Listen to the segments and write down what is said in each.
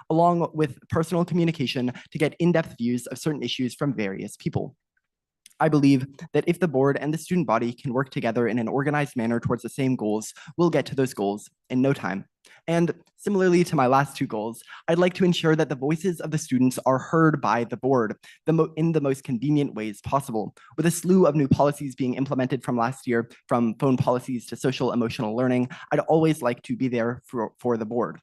along with personal communication to get in-depth views of certain issues from various people. I believe that if the board and the student body can work together in an organized manner towards the same goals, we'll get to those goals in no time. And similarly to my last two goals, I'd like to ensure that the voices of the students are heard by the board in the most convenient ways possible. With a slew of new policies being implemented from last year, from phone policies to social emotional learning, I'd always like to be there for the board.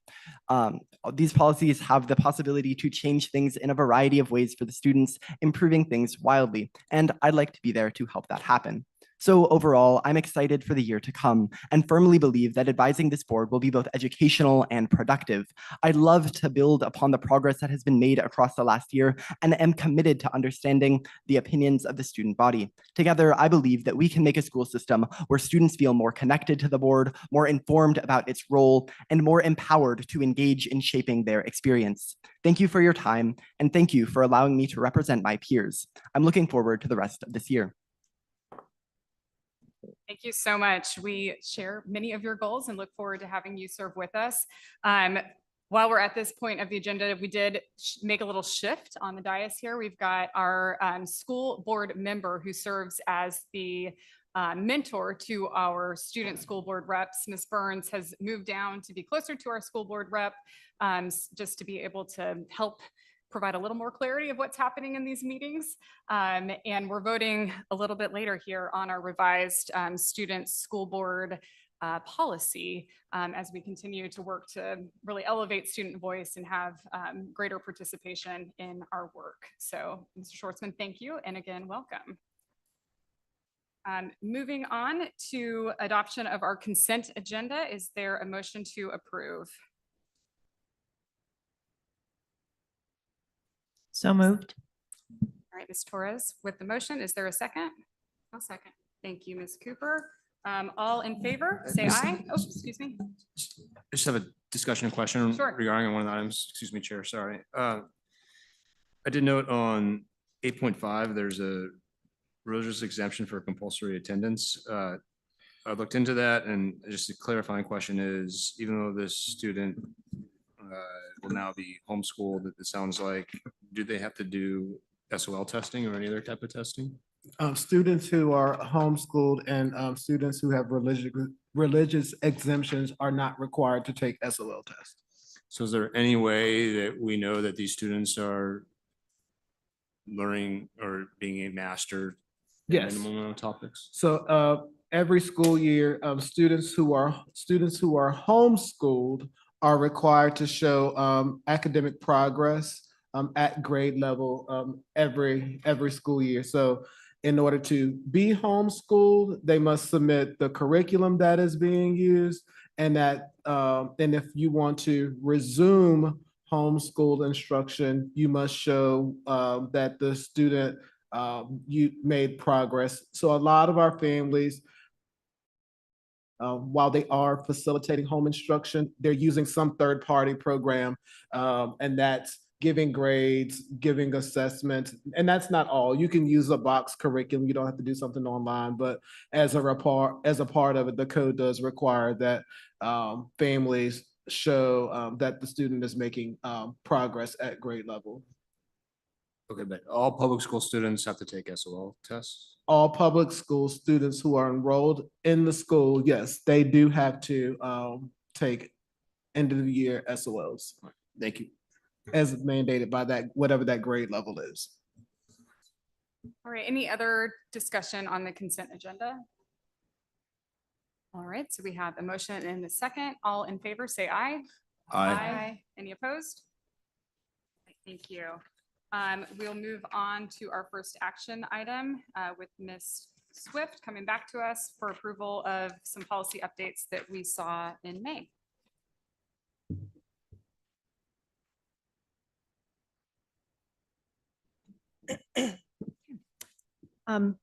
These policies have the possibility to change things in a variety of ways for the students, improving things wildly, and I'd like to be there to help that happen. So overall, I'm excited for the year to come and firmly believe that advising this board will be both educational and productive. I'd love to build upon the progress that has been made across the last year and am committed to understanding the opinions of the student body. Together, I believe that we can make a school system where students feel more connected to the board, more informed about its role, and more empowered to engage in shaping their experience. Thank you for your time, and thank you for allowing me to represent my peers. I'm looking forward to the rest of this year. Thank you so much. We share many of your goals and look forward to having you serve with us. While we're at this point of the agenda, we did make a little shift on the dais here. We've got our school board member who serves as the mentor to our student school board reps. Ms. Burns has moved down to be closer to our school board rep, just to be able to help provide a little more clarity of what's happening in these meetings. And we're voting a little bit later here on our revised student school board policy as we continue to work to really elevate student voice and have greater participation in our work. So Mr. Schwartzman, thank you. And again, welcome. Moving on to adoption of our consent agenda. Is there a motion to approve? So moved. All right, Ms. Torres, with the motion, is there a second? I'll second. Thank you, Ms. Cooper. All in favor, say aye. Oh, excuse me. I just have a discussion question Sure. regarding one of the items. Excuse me, Chair, sorry. I did note on 8.5, there's a religious exemption for compulsory attendance. I looked into that, and just a clarifying question is, even though this student will now be homeschooled, it sounds like, do they have to do SOL testing or any other type of testing? Students who are homeschooled and students who have religious exemptions are not required to take SOL tests. So is there any way that we know that these students are learning or being a master in Yes. minimum amount of topics? So every school year, students who are homeschooled are required to show academic progress at grade level every school year. So in order to be homeschooled, they must submit the curriculum that is being used, and if you want to resume homeschool instruction, you must show that the student you made progress. So a lot of our families, while they are facilitating home instruction, they're using some third-party program, and that's giving grades, giving assessments, and that's not all. You can use a box curriculum. You don't have to do something online, but as a part of it, the code does require that families show that the student is making progress at grade level. Okay, but all public school students have to take SOL tests? All public school students who are enrolled in the school, yes, they do have to take end of the year SOLs. Thank you. As mandated by that, whatever that grade level is. All right, any other discussion on the consent agenda? All right, so we have a motion and a second. All in favor, say aye. Aye. Any opposed? Thank you. We'll move on to our first action item with Ms. Swift coming back to us for approval of some policy updates that we saw in May.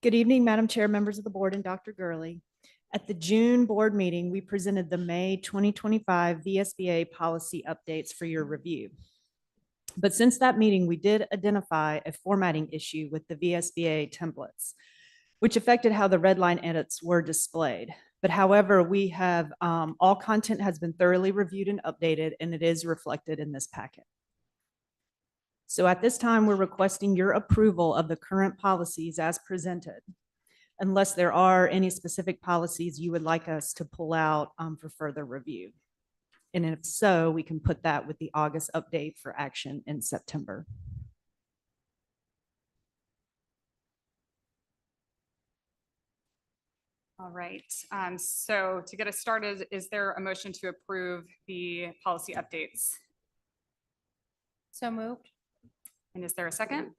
Good evening, Madam Chair, members of the board, and Dr. Gurley. At the June board meeting, we presented the May 2025 VSBA policy updates for your review. But since that meeting, we did identify a formatting issue with the VSBA templates, which affected how the red line edits were displayed. But however, we have all content has been thoroughly reviewed and updated, and it is reflected in this packet. So at this time, we're requesting your approval of the current policies as presented, unless there are any specific policies you would like us to pull out for further review. And if so, we can put that with the August update for action in September. All right, so to get us started, is there a motion to approve the policy updates? So moved. And is there a second?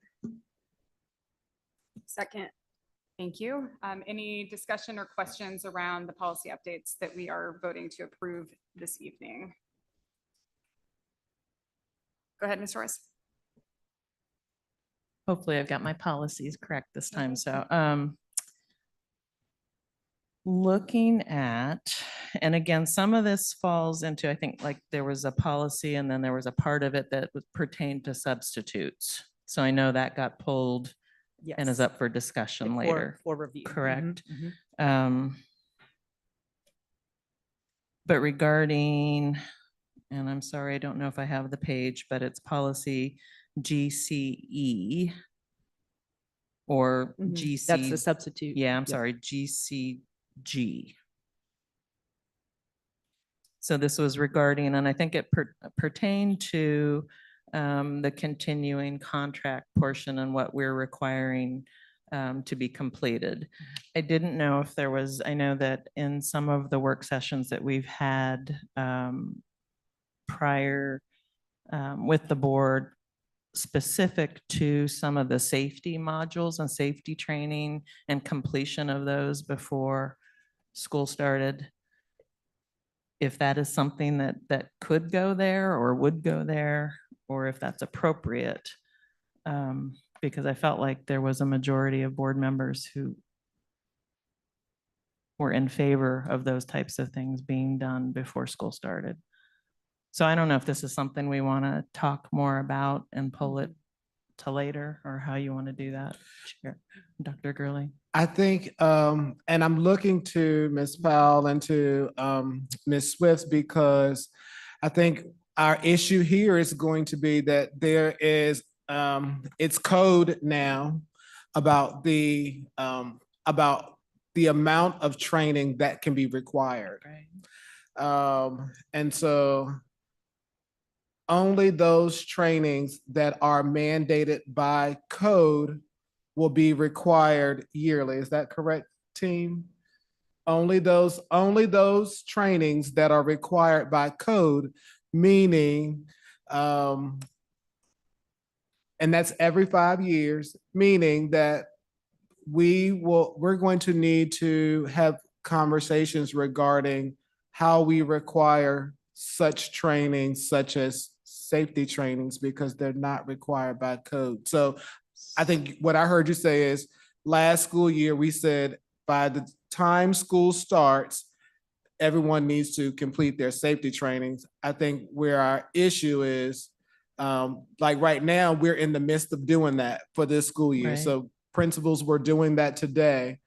Second. Thank you. Any discussion or questions around the policy updates that we are voting to approve this evening? Go ahead, Ms. Royce. Hopefully I've got my policies correct this time. So, looking at, and again, some of this falls into, I think like there was a policy and then there was a part of it that was pertained to substitutes. So I know that got pulled and is Yes. up for discussion later. For review. Correct. Mhm, But regarding, and I'm sorry, I don't know if I have the page, but it's policy GCE or mhm. GC. That's the substitute. Yeah, I'm Yep. sorry, GCG. So this was regarding, and I think it pertained to the continuing contract portion and what we're requiring to be completed. I didn't know if there was, I know that in some of the work sessions that we've had prior with the board, specific to some of the safety modules and safety training and completion of those before school started, if that is something that could go there or would go there, or if that's appropriate. Because I felt like there was a majority of board members who were in favor of those types of things being done before school started. So I don't know if this is something we want to talk more about and pull it to later, or how you want to do that, Chair, Dr. Gurley. I think, and I'm looking to Ms. Powell and to Ms. Swift, because I think our issue here is going to be that there is, it's code now about the amount of training that can be required. Right. And so only those trainings that are mandated by code will be required yearly. Is that correct, team? Only those trainings that are required by code, meaning, and that's every 5 years, meaning that we're going to need to have conversations regarding how we require such trainings, such as safety trainings, because they're not required by code. So I think what I heard you say is last school year, we said by the time school starts, everyone needs to complete their safety trainings. I think where our issue is, like right now, we're in the midst of doing that for this school year. Right. So principals were doing that today.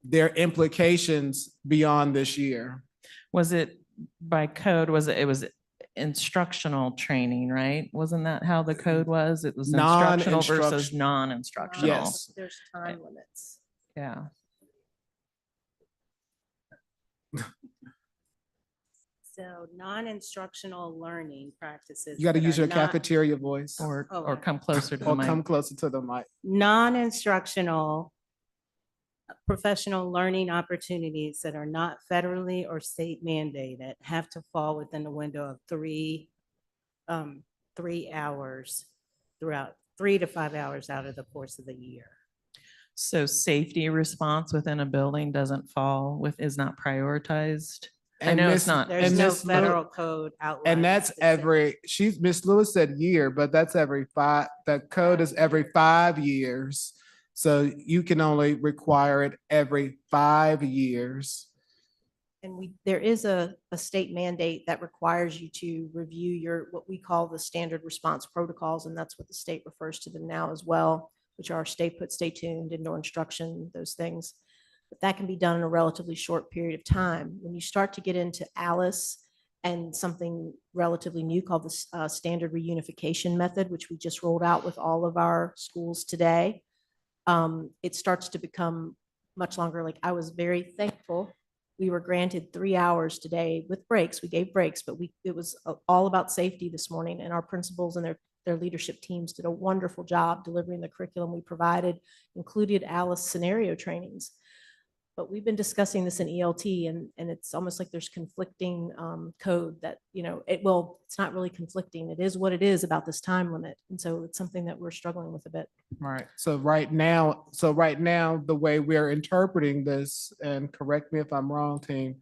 There are implications beyond this year. Was it by code? It was instructional training, right? Wasn't that how the code was? It was instructional versus non-instructional. Yes. There's time limits. Yeah. So non-instructional learning practices. You got to that use are your not- cafeteria voice Or Oh, come closer to the or come mic. closer to the mic. Non-instructional professional learning opportunities that are not federally or state mandated have to fall within the window of 3 hours throughout 3 to 5 hours out of the course of the year. So safety response within a building is not prioritized. I And know Miss- it's not. There's and no Miss Lew- federal code outlining. And that's specific- Miss Lewis said year, but that's every 5, the code is every 5 years. So you can only require it every 5 years. And there is a state mandate that requires you to review what we call the standard response protocols, and that's what the state refers to them now as well, which are stay put, stay tuned, indoor instruction, those things. But that can be done in a relatively short period of time. When you start to get into Alice and something relatively new called the standard reunification method, which we just rolled out with all of our schools today. It starts to become much longer. Like, I was very thankful. We were granted 3 hours today with breaks. We gave breaks, but it was all about safety this morning, and our principals and their leadership teams did a wonderful job delivering the curriculum we provided, included Alice scenario trainings. But we've been discussing this in ELT, and it's almost like there's conflicting code that, it's not really conflicting. It is what it is about this time limit. And so it's something that we're struggling with a bit. Right. So right now, the way we're interpreting this, and correct me if I'm wrong, team,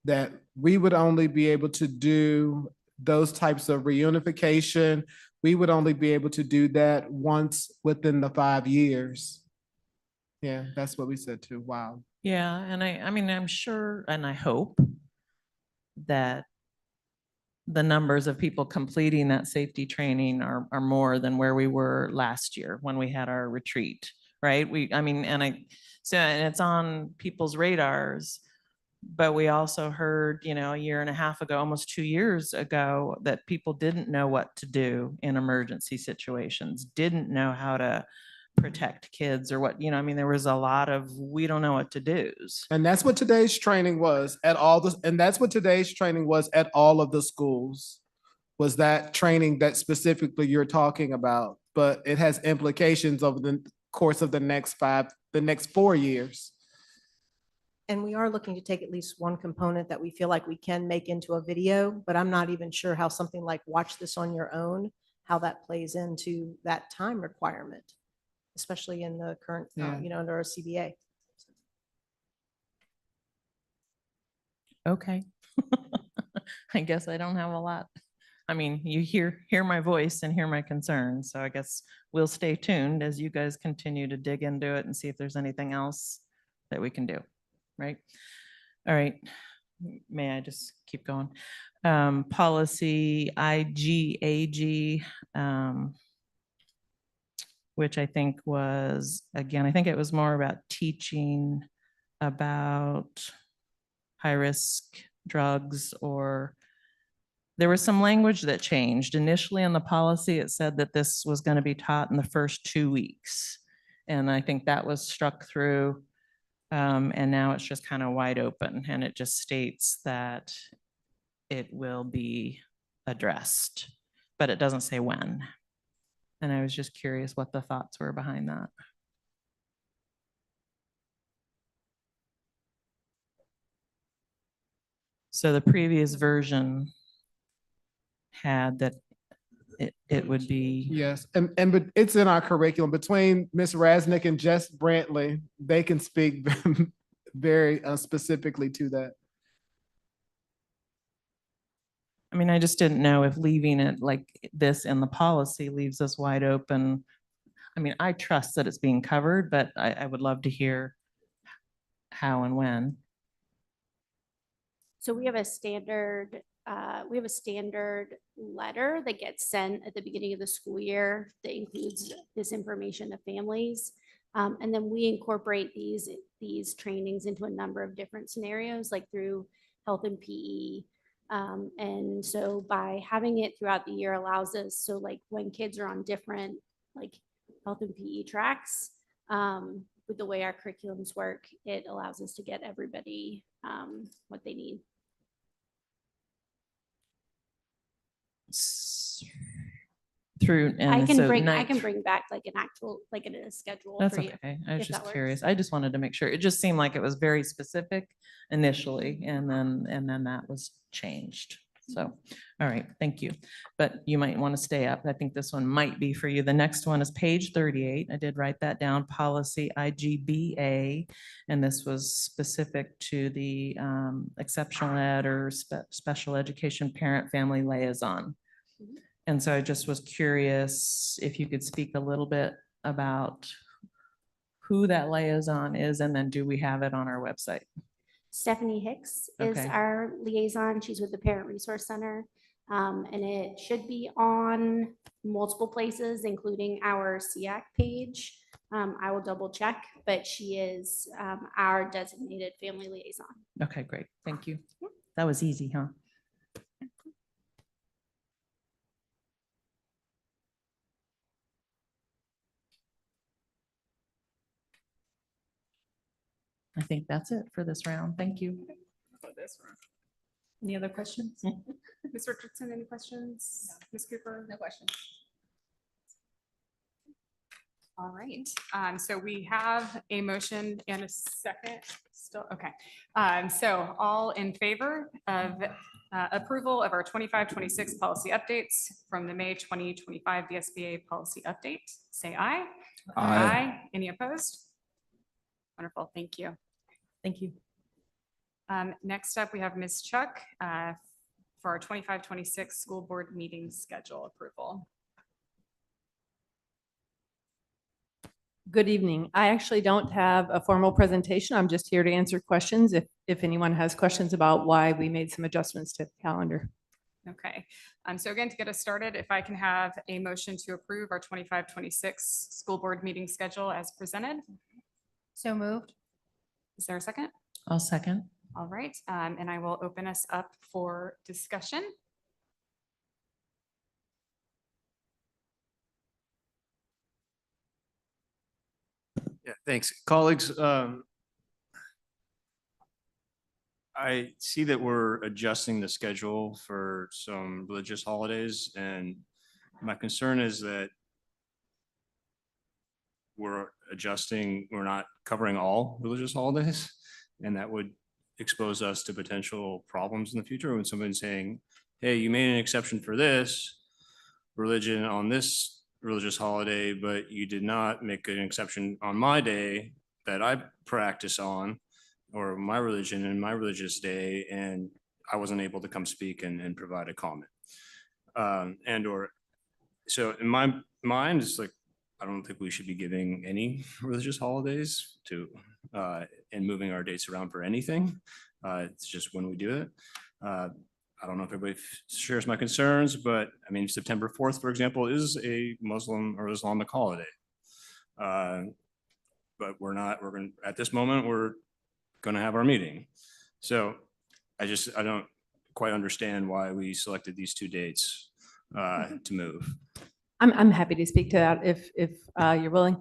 that we would only be able to do those types of reunification. We would only be able to do that once within the 5 years. Yeah, that's what we said too. Wow. Yeah, and I mean, I'm sure, and I hope that the numbers of people completing that safety training are more than where we were last year when we had our retreat, right? And it's on people's radars, but we also heard, a year and a half ago, almost 2 years ago, that people didn't know what to do in emergency situations, didn't know how to protect kids or what, there was a lot of, we don't know what to do. And that's what today's training was at all of the schools, was that training that specifically you're talking about, but it has implications over the course of the next 4 years. And we are looking to take at least one component that we feel like we can make into a video, but I'm not even sure how something like watch this on your own, how that plays into that time requirement, especially in the current, under our CBA. Okay. I guess I don't have a lot. You hear my voice and hear my concerns. So I guess we'll stay tuned as you guys continue to dig into it and see if there's anything else that we can do. Right. All right. May I just keep going? Policy IGAG, which I think was, again, I think it was more about teaching about high-risk drugs, or there was some language that changed. Initially in the policy, it said that this was going to be taught in the first 2 weeks. And I think that was struck through. And now it's just kind of wide open, and it just states that it will be addressed, but it doesn't say when. And I was just curious what the thoughts were behind that. So the previous version had that it would be. Yes, but it's in our curriculum between Ms. Rasnick and Jess Brantley. They can speak very specifically to that. I just didn't know if leaving it like this in the policy leaves us wide open. I trust that it's being covered, but I would love to hear how and when. So we have a standard letter that gets sent at the beginning of the school year that includes this information to families. And then we incorporate these trainings into a number of different scenarios, like through health and PE. And so by having it throughout the year allows us, so like when kids are on different like health and PE tracks, with the way our curriculums work, it allows us to get everybody what they need. Through and I can so bring night. back like an actual, like a schedule That's for you. okay. I was if just that curious. works. I just wanted to make sure. It just seemed like it was very specific initially, and then that was changed. So, all right, thank you. But you might want to stay up. I think this one might be for you. The next one is page 38. I did write that down, policy IGBA, and this was specific to the exceptional ed or special education parent family liaison. Mhm. And so I just was curious if you could speak a little bit about who that liaison is, and then do we have it on our website? Stephanie Hicks is Okay. our liaison. She's with the Parent Resource Center. And it should be on multiple places, including our SEAC page. I will double check, but she is our designated family liaison. Okay, great. Thank you. That was easy, huh? I think that's it for this round. Thank you. Any other questions? Ms. Richardson, any questions? Ms. Cooper? No questions. All right, so we have a motion and a second still, okay. So all in favor of approval of our 25-26 policy updates from the May 2025 VSBA policy update, say aye. Aye. Any opposed? Wonderful, thank you. Thank you. Next up, we have Ms. Chuck for our 25-26 school board meeting schedule approval. Good evening. I actually don't have a formal presentation. I'm just here to answer questions if anyone has questions about why we made some adjustments to the calendar. Okay, so again, to get us started, if I can have a motion to approve our 25-26 school board meeting schedule as presented. So moved. Is there a second? I'll second. All right, and I will open us up for discussion. Yeah, thanks. Colleagues, I see that we're adjusting the schedule for some religious holidays, and my concern is that we're not covering all religious holidays, and that would expose us to potential problems in the future when somebody's saying, hey, you made an exception for this religion on this religious holiday, but you did not make an exception on my day that I practice on, or my religion and my religious day, and I wasn't able to come speak and provide a comment. So in my mind, it's like, I don't think we should be giving any religious holidays to and moving our dates around for anything. It's just when we do it. I don't know if everybody shares my concerns, but I mean, September 4th, for example, is a Muslim or Islamic holiday. But at this moment, we're going to have our meeting. So I don't quite understand why we selected these two dates to move. I'm happy to speak to that if you're willing.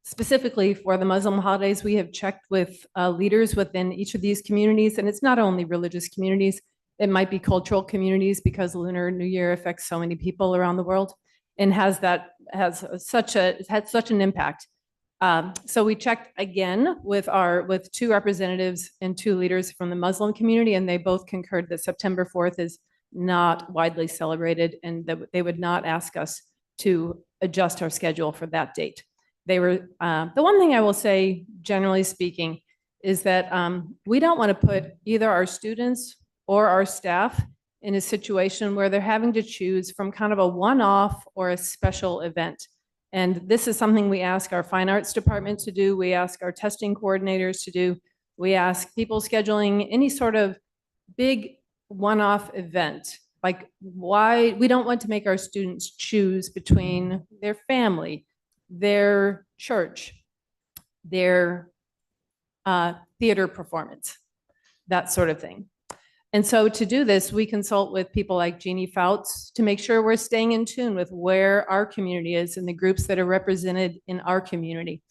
Specifically for the Muslim holidays, we have checked with leaders within each of these communities, and it's not only religious communities. It might be cultural communities because Lunar New Year affects so many people around the world and has such an impact. So we checked again with two representatives and two leaders from the Muslim community, and they both concurred that September 4th is not widely celebrated and that they would not ask us to adjust our schedule for that date. The one thing I will say, generally speaking, is that we don't want to put either our students or our staff in a situation where they're having to choose from kind of a one-off or a special event. And this is something we ask our fine arts department to do. We ask our testing coordinators to do. We ask people scheduling any sort of big one-off event. Like, why we don't want to make our students choose between their family, their church, their theater performance, that sort of thing. And so to do this, we consult with people like Jeannie Fouts to make sure we're staying in tune with where our community is and the groups that are represented in our community.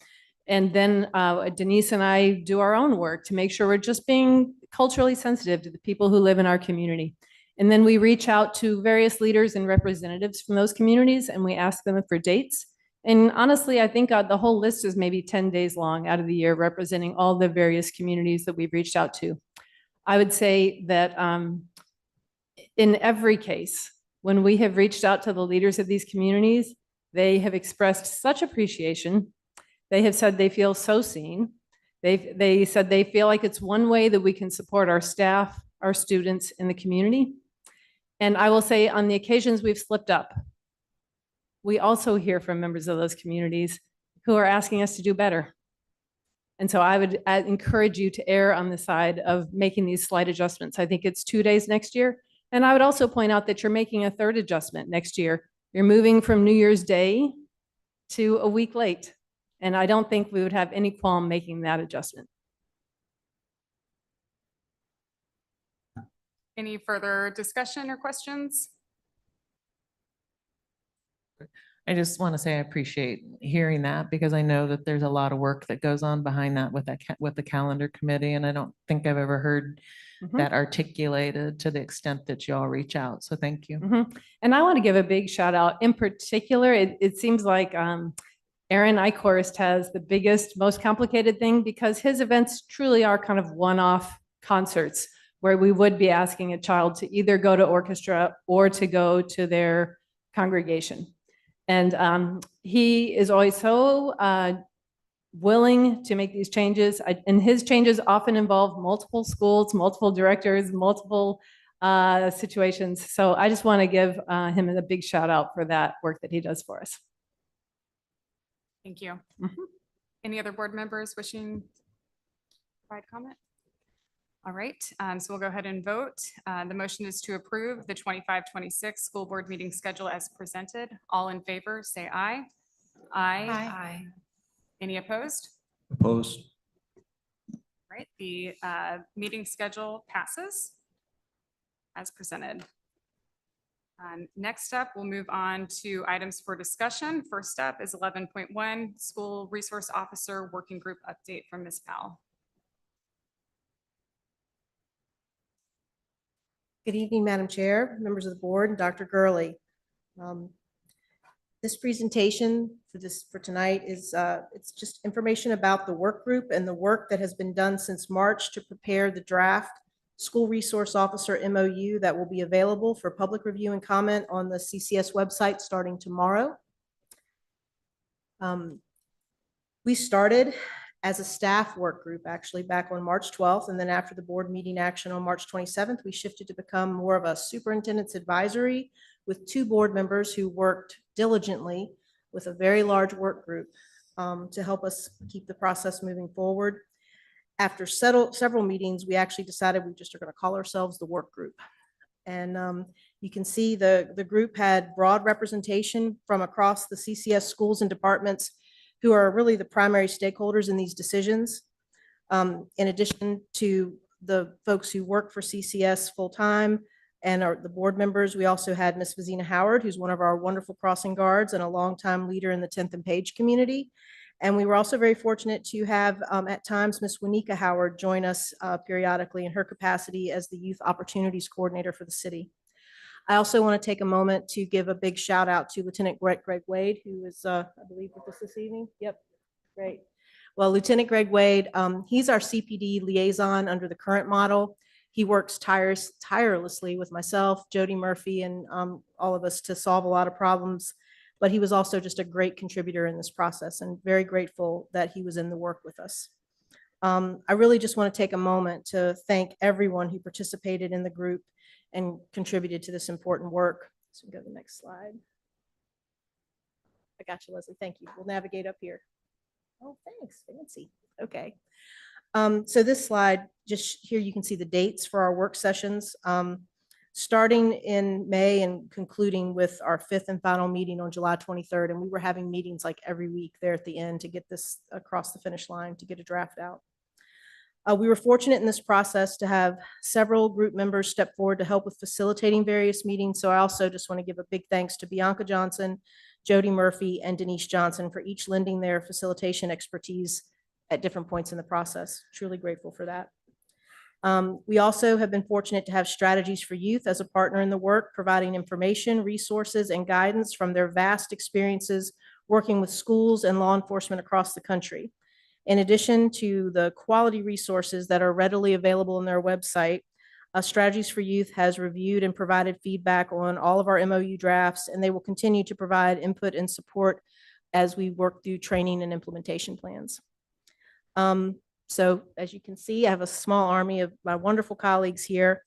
And then Denise and I do our own work to make sure we're just being culturally sensitive to the people who live in our community. And then we reach out to various leaders and representatives from those communities, and we ask them for dates. And honestly, I think the whole list is maybe 10 days long out of the year, representing all the various communities that we've reached out to. I would say that in every case, when we have reached out to the leaders of these communities, they have expressed such appreciation. They have said they feel so seen. They said they feel like it's one way that we can support our staff, our students in the community. And I will say on the occasions we've slipped up, we also hear from members of those communities who are asking us to do better. And so I would encourage you to err on the side of making these slight adjustments. I think it's 2 days next year. And I would also point out that you're making a third adjustment next year. You're moving from New Year's Day to a week late. And I don't think we would have any qualm making that adjustment. Any further discussion or questions? I just want to say I appreciate hearing that because I know that there's a lot of work that goes on behind that with with the calendar committee. And I don't think I've ever heard Mhm. that articulated to the extent that y'all reach out. So thank you. Mhm. And I want to give a big shout out. In particular, it seems like Aaron Eichhorst has the biggest, most complicated thing because his events truly are kind of one-off concerts where we would be asking a child to either go to orchestra or to go to their congregation. And he is always so willing to make these changes. And his changes often involve multiple schools, multiple directors, multiple situations. So I just want to give him a big shout out for that work that he does for us. Thank you. Mhm. Any other board members wishing to provide comment? All right, so we'll go ahead and vote. The motion is to approve the 25-26 school board meeting schedule as presented. All in favor, say aye. Aye. Any opposed? Opposed? All right, the meeting schedule passes as presented. Next up, we'll move on to items for discussion. First up is 11.1, School Resource Officer Working Group Update from Ms. Powell. Good evening, Madam Chair, members of the board, and Dr. Gurley. This presentation for tonight is it's just information about the work group and the work that has been done since March to prepare the draft School Resource Officer MOU that will be available for public review and comment on the CCS website starting tomorrow. We started as a staff work group actually back on March 12th. And then after the board meeting action on March 27th, we shifted to become more of a superintendent's advisory with 2 board members who worked diligently with a very large work group to help us keep the process moving forward. After several meetings, we actually decided we just are going to call ourselves the work group. And you can see the group had broad representation from across the CCS schools and departments who are really the primary stakeholders in these decisions. In addition to the folks who work for CCS full-time and the board members, we also had Ms. Vizina Howard, who's one of our wonderful crossing guards and a longtime leader in the 10th and Page community. And we were also very fortunate to have at times Ms. Wanika Howard join us periodically in her capacity as the Youth Opportunities Coordinator for the city. I also want to take a moment to give a big shout out to Lieutenant Greg Wade, who is, I believe, with us this evening. Yep, great. Well, Lieutenant Greg Wade, he's our CPD liaison under the current model. He works tirelessly with myself, Jody Murphy, and all of us to solve a lot of problems. But he was also just a great contributor in this process and very grateful that he was in the work with us. I really just want to take a moment to thank everyone who participated in the group and contributed to this important work. So go to the next slide. I got you, Leslie. Thank you. We'll navigate up here. Oh, thanks. Fancy. Okay. So this slide, just here you can see the dates for our work sessions. Starting in May and concluding with our 5th and final meeting on July 23rd. And we were having meetings like every week there at the end to get this across the finish line, to get a draft out. We were fortunate in this process to have several group members step forward to help with facilitating various meetings. So I also just want to give a big thanks to Bianca Johnson, Jody Murphy, and Denise Johnson for each lending their facilitation expertise at different points in the process. Truly grateful for that. We also have been fortunate to have Strategies for Youth as a partner in the work, providing information, resources, and guidance from their vast experiences working with schools and law enforcement across the country. In addition to the quality resources that are readily available on their website, Strategies for Youth has reviewed and provided feedback on all of our MOU drafts, and they will continue to provide input and support as we work through training and implementation plans. So as you can see, I have a small army of my wonderful colleagues here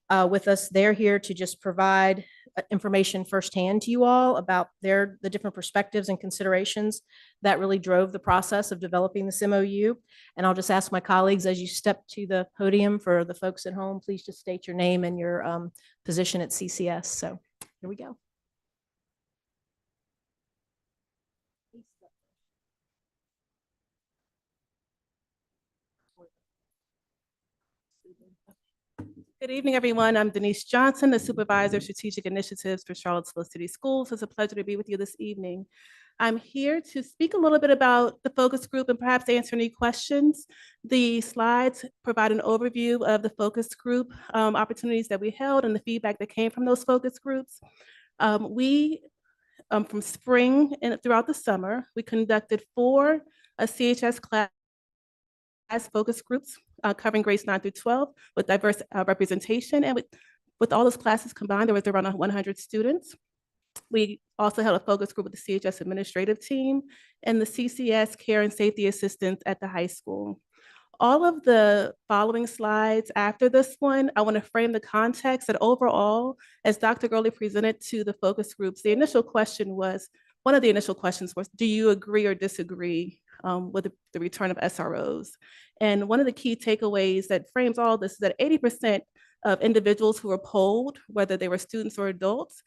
with us. They're here to just provide information firsthand to you all about the different perspectives and considerations that really drove the process of developing this MOU. And I'll just ask my colleagues as you step to the podium, for the folks at home, please just state your name and your position at CCS. So here we go. Good evening, everyone. I'm Denise Johnson, the Supervisor of Strategic Initiatives for Charlottesville City Schools. It's a pleasure to be with you this evening. I'm here to speak a little bit about the focus group and perhaps answer any questions. The slides provide an overview of the focus group opportunities that we held and the feedback that came from those focus groups. From spring and throughout the summer, we conducted 4 CHS class focus groups covering grades 9 through 12 with diverse representation. And with all those classes combined, there was around 100 students. We also held a focus group with the CHS administrative team and the CCS care and safety assistants at the high school. All of the following slides after this one, I want to frame the context that overall, as Dr. Gurley presented to the focus groups, one of the initial questions was, do you agree or disagree with the return of SROs? And one of the key takeaways that frames all this is that 80% of individuals who were polled, whether they were students or adults,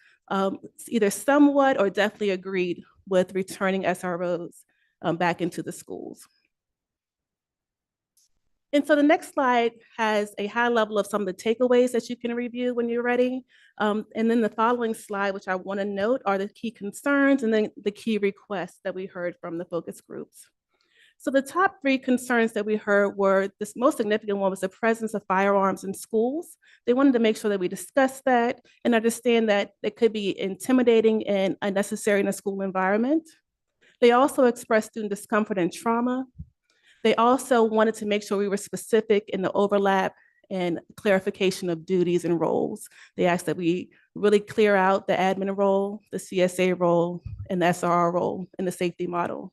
either somewhat or definitely agreed with returning SROs back into the schools. And so the next slide has a high level of some of the takeaways that you can review when you're ready. And then the following slide, which I want to note, are the key concerns and then the key requests that we heard from the focus groups. So the top 3 concerns that we heard were, this most significant one was the presence of firearms in schools. They wanted to make sure that we discuss that and understand that it could be intimidating and unnecessary in a school environment. They also expressed student discomfort and trauma. They also wanted to make sure we were specific in the overlap and clarification of duties and roles. They asked that we really clear out the admin role, the CSA role, and the SRR role in the safety model.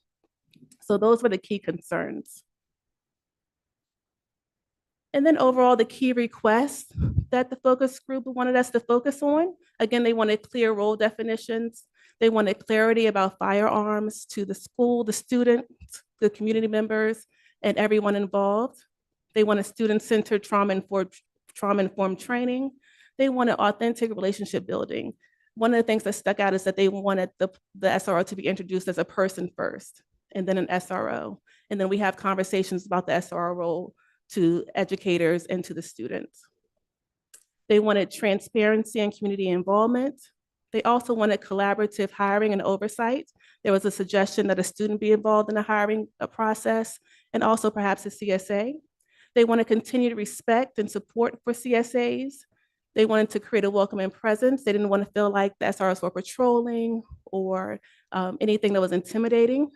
So those were the key concerns. And then overall, the key requests that the focus group wanted us to focus on, again, they wanted clear role definitions. They wanted clarity about firearms to the school, the students, the community members, and everyone involved. They wanted student-centered trauma-informed training. They wanted authentic relationship building. One of the things that stuck out is that they wanted the SRO to be introduced as a person first, and then an SRO. And then we have conversations about the SRO role to educators and to the students. They wanted transparency and community involvement. They also wanted collaborative hiring and oversight. There was a suggestion that a student be involved in the hiring process and also perhaps a CSA. They want to continue to respect and support for CSAs. They wanted to create a welcoming presence. They didn't want to feel like the SROs were patrolling or anything that was intimidating.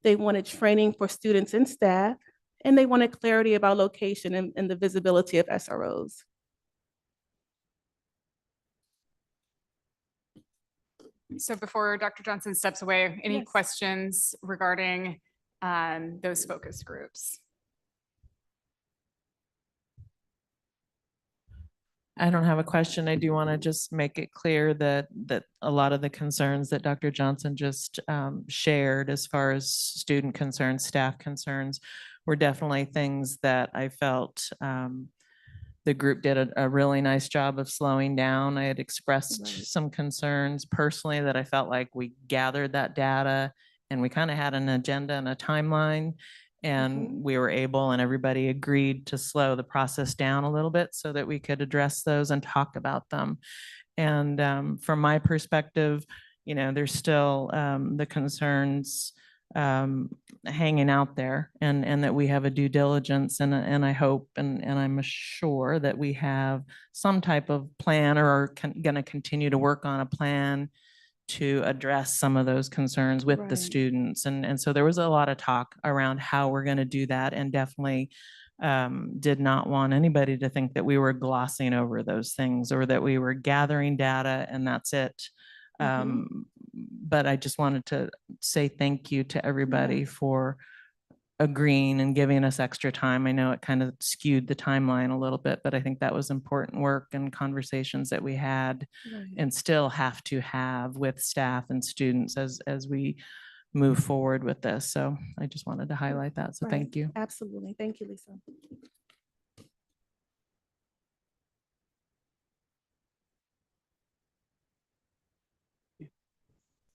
They wanted training for students and staff, and they wanted clarity about location and the visibility of SROs. So before Dr. Johnson steps away, any Yes. questions regarding those focus groups? I don't have a question. I do want to just make it clear that a lot of the concerns that Dr. Johnson just shared as far as student concerns, staff concerns, were definitely things that I felt the group did a really nice job of slowing down. I had expressed some concerns personally that I felt like we gathered that data and we kind of had an agenda and a timeline. And we were able, and everybody agreed to slow the process down a little bit so that we could address those and talk about them. And from my perspective, you know, there's still the concerns hanging out there, and that we have a due diligence, and I hope and I'm sure that we have some type of plan or are going to continue to work on a plan to address some of those concerns with the students. And so there was a lot of talk around how we're going to do that, and definitely did not want anybody to think that we were glossing over those things or that we were gathering data and that's it. But I just wanted to say thank you to everybody for agreeing and giving us extra time. I know it kind of skewed the timeline a little bit, but I think that was important work and conversations that we had and still have to have with staff and students as we move forward with this. So I just wanted to highlight that. So thank you. Absolutely. Thank you, Lisa.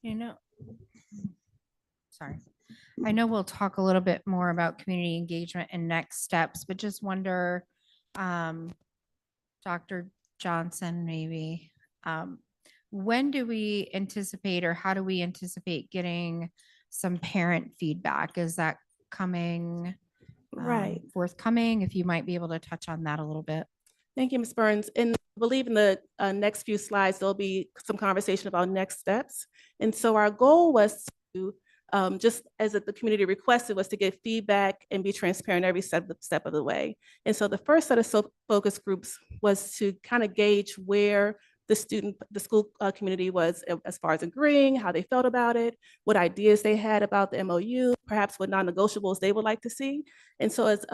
You know, sorry. I know we'll talk a little bit more about community engagement and next steps, but just wonder, Dr. Johnson, maybe. When do we anticipate, or how do we anticipate getting some parent feedback? Is that coming? Right. Forthcoming? If you might be able to touch on that a little bit. Thank you, Ms. Burns. And I believe in the next few slides, there'll be some conversation about next steps. And so our goal was to, just as the community requested, was to get feedback and be transparent every step of the way. And so the first set of focus groups was to kind of gauge where the school community was as far as agreeing, how they felt about it, what ideas they had about the MOU, perhaps what non-negotiables they would like to see. And so as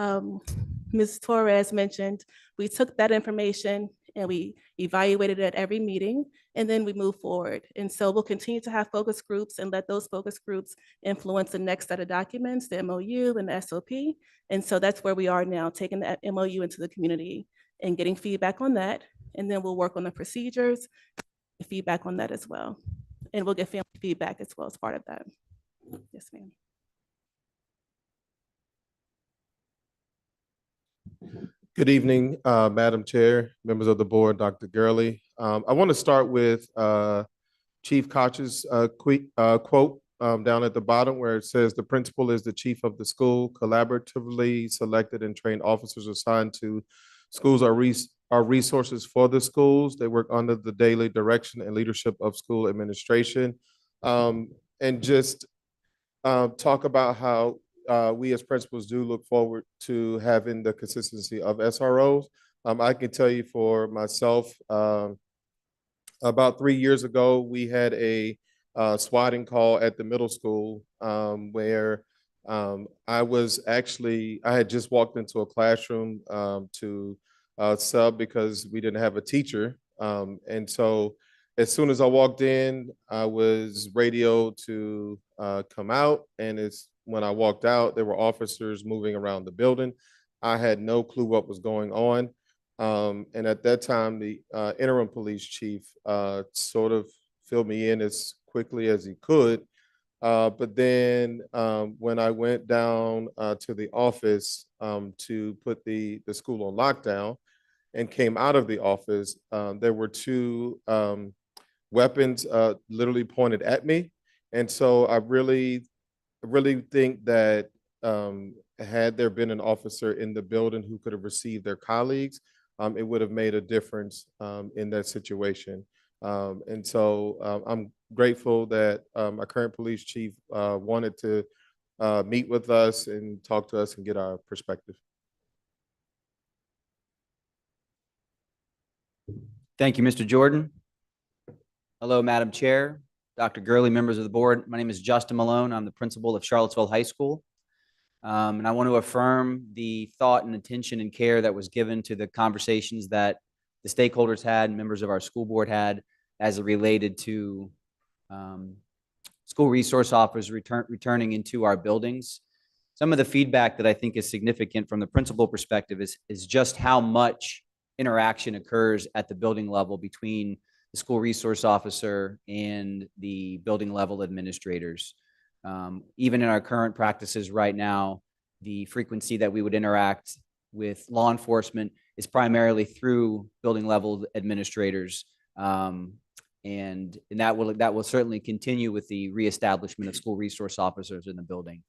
Ms. Torres mentioned, we took that information and we evaluated it at every meeting, and then we move forward. And so we'll continue to have focus groups and let those focus groups influence the next set of documents, the MOU and the SOP. And so that's where we are now, taking that MOU into the community and getting feedback on that. And then we'll work on the procedures, feedback on that as well. And we'll get family feedback as well as part of that. Yes, ma'am. Good evening, Madam Chair, members of the board, Dr. Gurley. I want to start with Chief Koch's quote down at the bottom where it says, "The principal is the chief of the school. Collaboratively selected and trained officers assigned to schools are resources for the schools. They work under the daily direction and leadership of school administration." And just talk about how we as principals do look forward to having the consistency of SROs. I can tell you for myself, about 3 years ago, we had a swatting call at the middle school where I had just walked into a classroom to sub because we didn't have a teacher. And so as soon as I walked in, I was radioed to come out. And when I walked out, there were officers moving around the building. I had no clue what was going on. And at that time, the interim police chief sort of filled me in as quickly as he could. But then when I went down to the office to put the school on lockdown and came out of the office, there were two weapons literally pointed at me. And so I really think that had there been an officer in the building who could have received their colleagues, it would have made a difference in that situation. And so I'm grateful that our current police chief wanted to meet with us and talk to us and get our perspective. Thank you, Mr. Jordan. Hello, Madam Chair, Dr. Gurley, members of the board. My name is Justin Malone. I'm the principal of Charlottesville High School. And I want to affirm the thought and attention and care that was given to the conversations that the stakeholders had, members of our school board had, as it related to school resource officers returning into our buildings. Some of the feedback that I think is significant from the principal perspective is just how much interaction occurs at the building level between the school resource officer and the building level administrators. Even in our current practices right now, the frequency that we would interact with law enforcement is primarily through building level administrators. And that will certainly continue with the reestablishment of school resource officers in the building.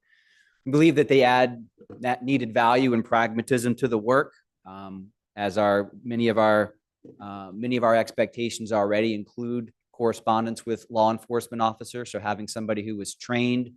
We believe that they add that needed value and pragmatism to the work, as many of our expectations already include correspondence with law enforcement officers. So having somebody who is trained,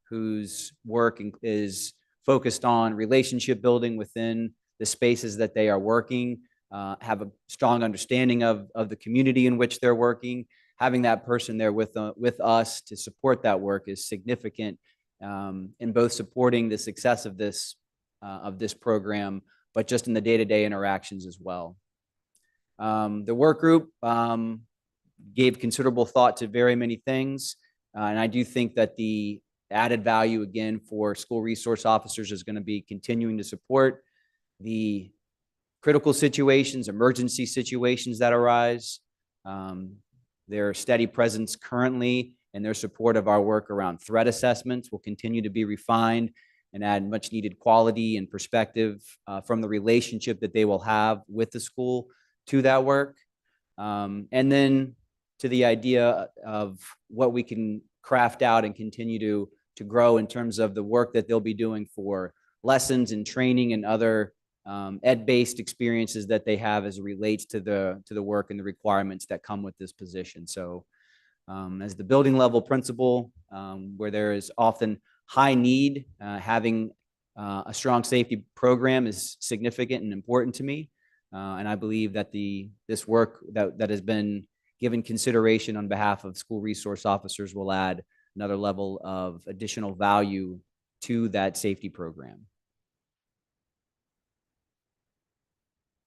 whose work is focused on relationship building within the spaces that they are working, have a strong understanding of the community in which they're working. Having that person there with us to support that work is significant in both supporting the success of this program, but just in the day-to-day interactions as well. The work group gave considerable thought to very many things. And I do think that the added value, again, for school resource officers is going to be continuing to support the critical situations, emergency situations that arise. Their steady presence currently and their support of our work around threat assessments will continue to be refined and add much needed quality and perspective from the relationship that they will have with the school to that work. And then to the idea of what we can craft out and continue to grow in terms of the work that they'll be doing for lessons and training and other ed-based experiences that they have as it relates to the work and the requirements that come with this position. So as the building level principal, where there is often high need, having a strong safety program is significant and important to me. And I believe that this work that has been given consideration on behalf of school resource officers will add another level of additional value to that safety program.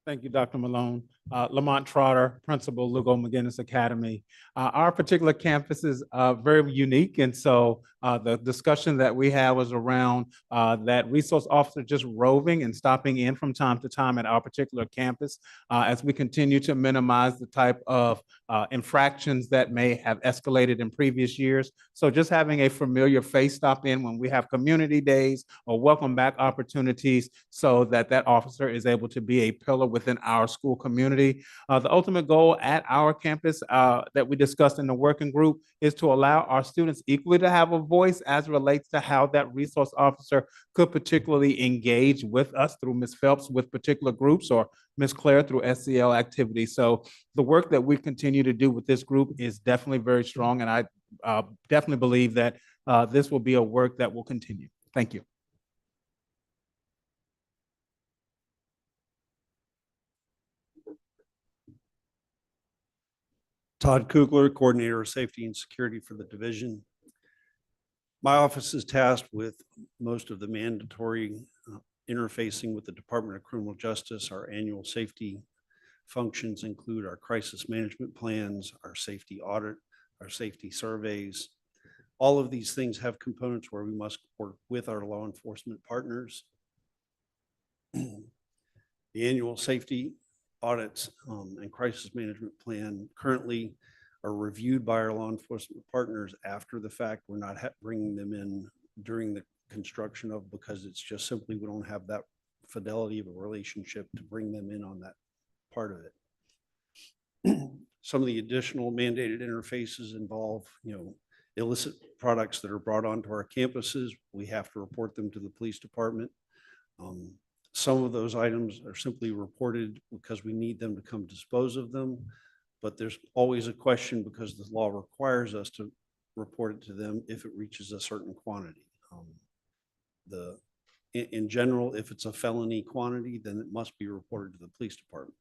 Thank you, Dr. Malone. Lamont Trotter, Principal, Lugo McGinnis Academy. Our particular campus is very unique, and so the discussion that we had was around that resource officer just roving and stopping in from time to time at our particular campus as we continue to minimize the type of infractions that may have escalated in previous years. So just having a familiar face stop in when we have community days or welcome back opportunities so that that officer is able to be a pillar within our school community. The ultimate goal at our campus that we discussed in the working group is to allow our students equally to have a voice as relates to how that resource officer could particularly engage with us through Ms. Phelps with particular groups or Ms. Claire through SCL activities. So the work that we continue to do with this group is definitely very strong, and I definitely believe that this will be a work that will continue. Thank you. Todd Kugler, Coordinator of Safety and Security for the division. My office is tasked with most of the mandatory interfacing with the Department of Criminal Justice. Our annual safety functions include our crisis management plans, our safety audit, our safety surveys. All of these things have components where we must work with our law enforcement partners. The annual safety audits and crisis management plan currently are reviewed by our law enforcement partners after the fact. We're not bringing them in during the construction of, because it's just simply we don't have that fidelity of a relationship to bring them in on that part of it. Some of the additional mandated interfaces involve, illicit products that are brought onto our campuses. We have to report them to the police department. Some of those items are simply reported because we need them to come dispose of them, but there's always a question because the law requires us to report it to them if it reaches a certain quantity. In general, if it's a felony quantity, then it must be reported to the police department.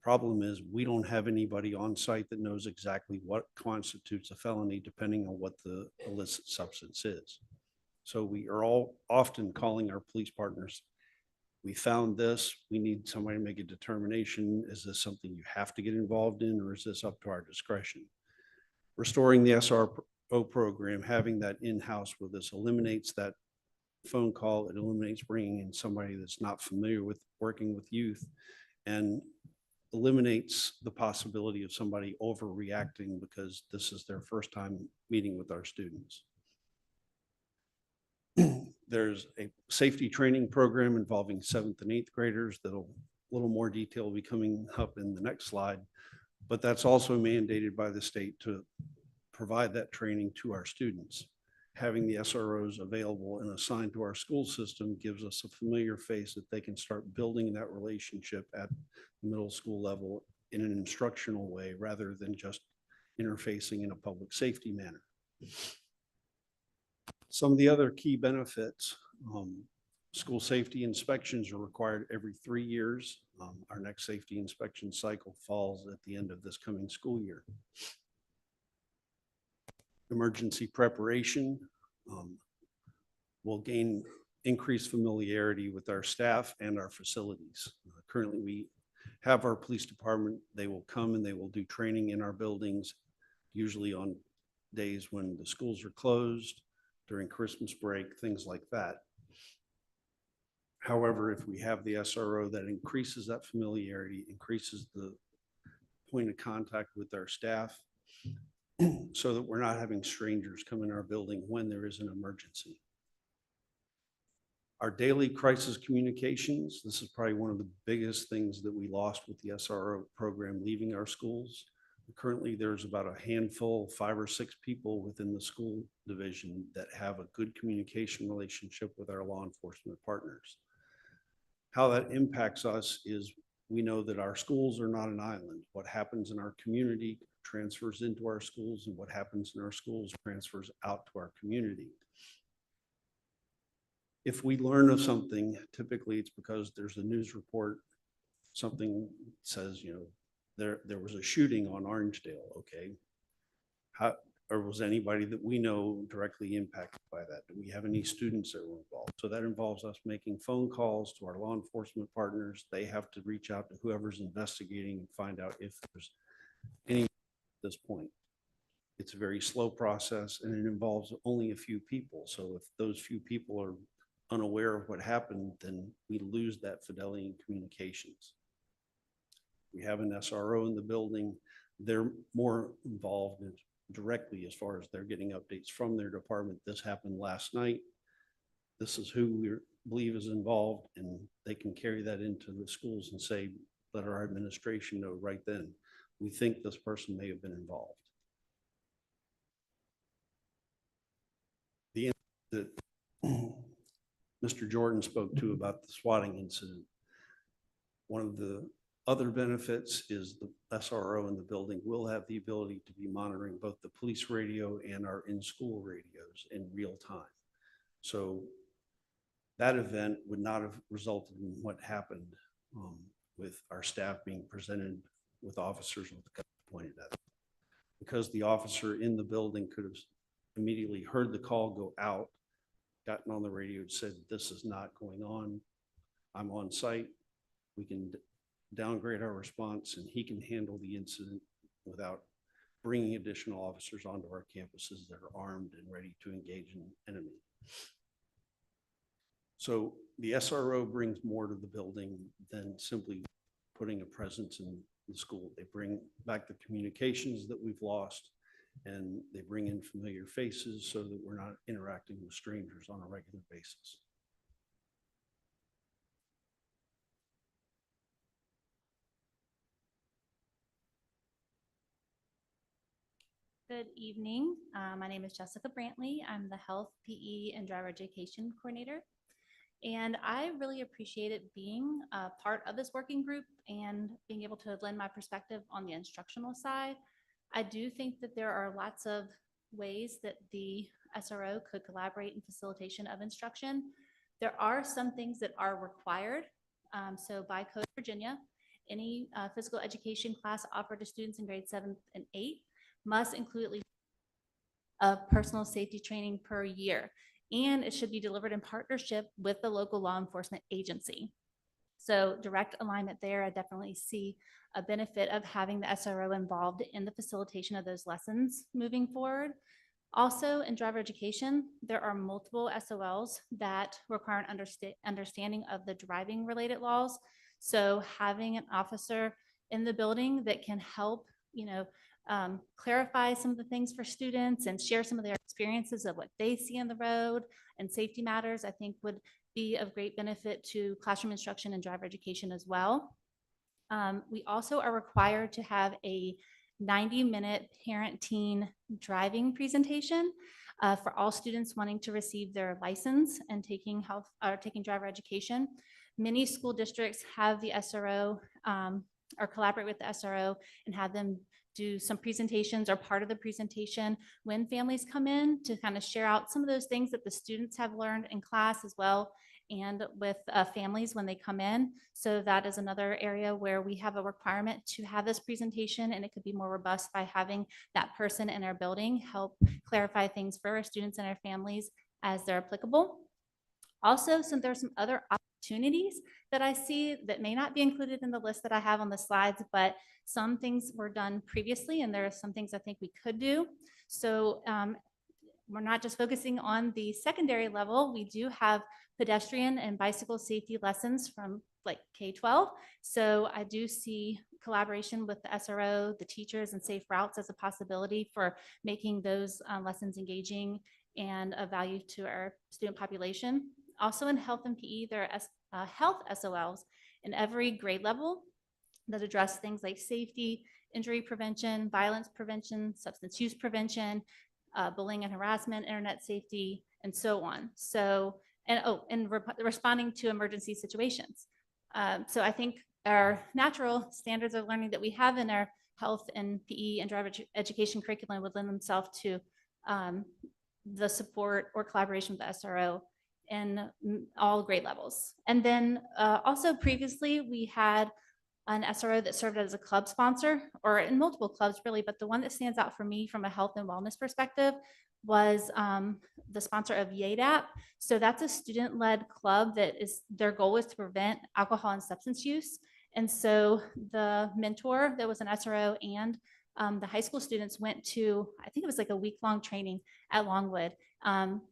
Problem is we don't have anybody on site that knows exactly what constitutes a felony depending on what the illicit substance is. So we are all often calling our police partners. We found this, we need somebody to make a determination. Is this something you have to get involved in, or is this up to our discretion? Restoring the SRO program, having that in-house with us eliminates that phone call. It eliminates bringing in somebody that's not familiar with working with youth, and eliminates the possibility of somebody overreacting because this is their first time meeting with our students. There's a safety training program involving 7th and 8th graders that'll a little more detail will be coming up in the next slide, but that's also mandated by the state to provide that training to our students. Having the SROs available and assigned to our school system gives us a familiar face that they can start building that relationship at the middle school level in an instructional way rather than just interfacing in a public safety manner. Some of the other key benefits, school safety inspections are required every 3 years. Our next safety inspection cycle falls at the end of this coming school year. Emergency preparation will gain increased familiarity with our staff and our facilities. Currently, we have our police department. They will come and they will do training in our buildings, usually on days when the schools are closed, during Christmas break, things like that. However, if we have the SRO, that increases that familiarity, increases the point of contact with our staff so that we're not having strangers come in our building when there is an emergency. Our daily crisis communications, this is probably one of the biggest things that we lost with the SRO program leaving our schools. Currently, there's about a handful, 5 or 6 people within the school division that have a good communication relationship with our law enforcement partners. How that impacts us is we know that our schools are not an island. What happens in our community transfers into our schools, and what happens in our schools transfers out to our community. If we learn of something, typically it's because there's a news report, something says, you know, there was a shooting on Orangedale, okay? Or was anybody that we know directly impacted by that? Do we have any students that were involved? So that involves us making phone calls to our law enforcement partners. They have to reach out to whoever's investigating and find out if there's any at this point. It's a very slow process and it involves only a few people. So if those few people are unaware of what happened, then we lose that fidelity in communications. We have an SRO in the building. They're more involved directly as far as they're getting updates from their department. This happened last night. This is who we believe is involved, and they can carry that into the schools and say, let our administration know right then, we think this person may have been involved. The that Mr. Jordan spoke to about the swatting incident. One of the other benefits is the SRO in the building will have the ability to be monitoring both the police radio and our in-school radios in real time. So that event would not have resulted in what happened with our staff being presented with officers with the gun pointed at them. Because the officer in the building could have immediately heard the call go out, gotten on the radio and said, this is not going on. I'm on site. We can downgrade our response and he can handle the incident without bringing additional officers onto our campuses that are armed and ready to engage an enemy. So the SRO brings more to the building than simply putting a presence in the school. They bring back the communications that we've lost, and they bring in familiar faces so that we're not interacting with strangers on a regular basis. Good evening. My name is Jessica Brantley. I'm the Health, PE, and Driver Education Coordinator. And I really appreciated being a part of this working group and being able to lend my perspective on the instructional side. I do think that there are lots of ways that the SRO could collaborate in facilitation of instruction. There are some things that are required. So by Code Virginia, any physical education class offered to students in grades 7 and 8 must include at least of personal safety training per year, and it should be delivered in partnership with the local law enforcement agency. So direct alignment there. I definitely see a benefit of having the SRO involved in the facilitation of those lessons moving forward. Also in driver education, there are multiple SOLs that require an understanding of the driving related laws. So having an officer in the building that can help, clarify some of the things for students and share some of their experiences of what they see on the road and safety matters, I think would be of great benefit to classroom instruction and driver education as well. We also are required to have a 90-minute parent-teen driving presentation for all students wanting to receive their license and taking driver education. Many school districts have the SRO or collaborate with the SRO and have them do some presentations or part of the presentation when families come in to kind of share out some of those things that the students have learned in class as well, and with families when they come in. So that is another area where we have a requirement to have this presentation, and it could be more robust by having that person in our building help clarify things for our students and our families as they're applicable. Also, since there's some other opportunities that I see that may not be included in the list that I have on the slides, but some things were done previously, and there are some things I think we could do. So we're not just focusing on the secondary level. We do have pedestrian and bicycle safety lessons from like K-12. So I do see collaboration with the SRO, the teachers, and safe routes as a possibility for making those lessons engaging and of value to our student population. Also in health and PE, there are health SOLs in every grade level that address things like safety, injury prevention, violence prevention, substance use prevention, bullying and harassment, internet safety, and so on. So, and responding to emergency situations. So I think our natural standards of learning that we have in our health and PE and driver education curriculum would lend themselves to the support or collaboration with the SRO in all grade levels. And then also previously we had an SRO that served as a club sponsor, or in multiple clubs really, but the one that stands out for me from a health and wellness perspective was the sponsor of YADAP. So that's a student-led club that is, their goal is to prevent alcohol and substance use. And so the mentor that was an SRO and the high school students went to, I think it was like a week-long training at Longwood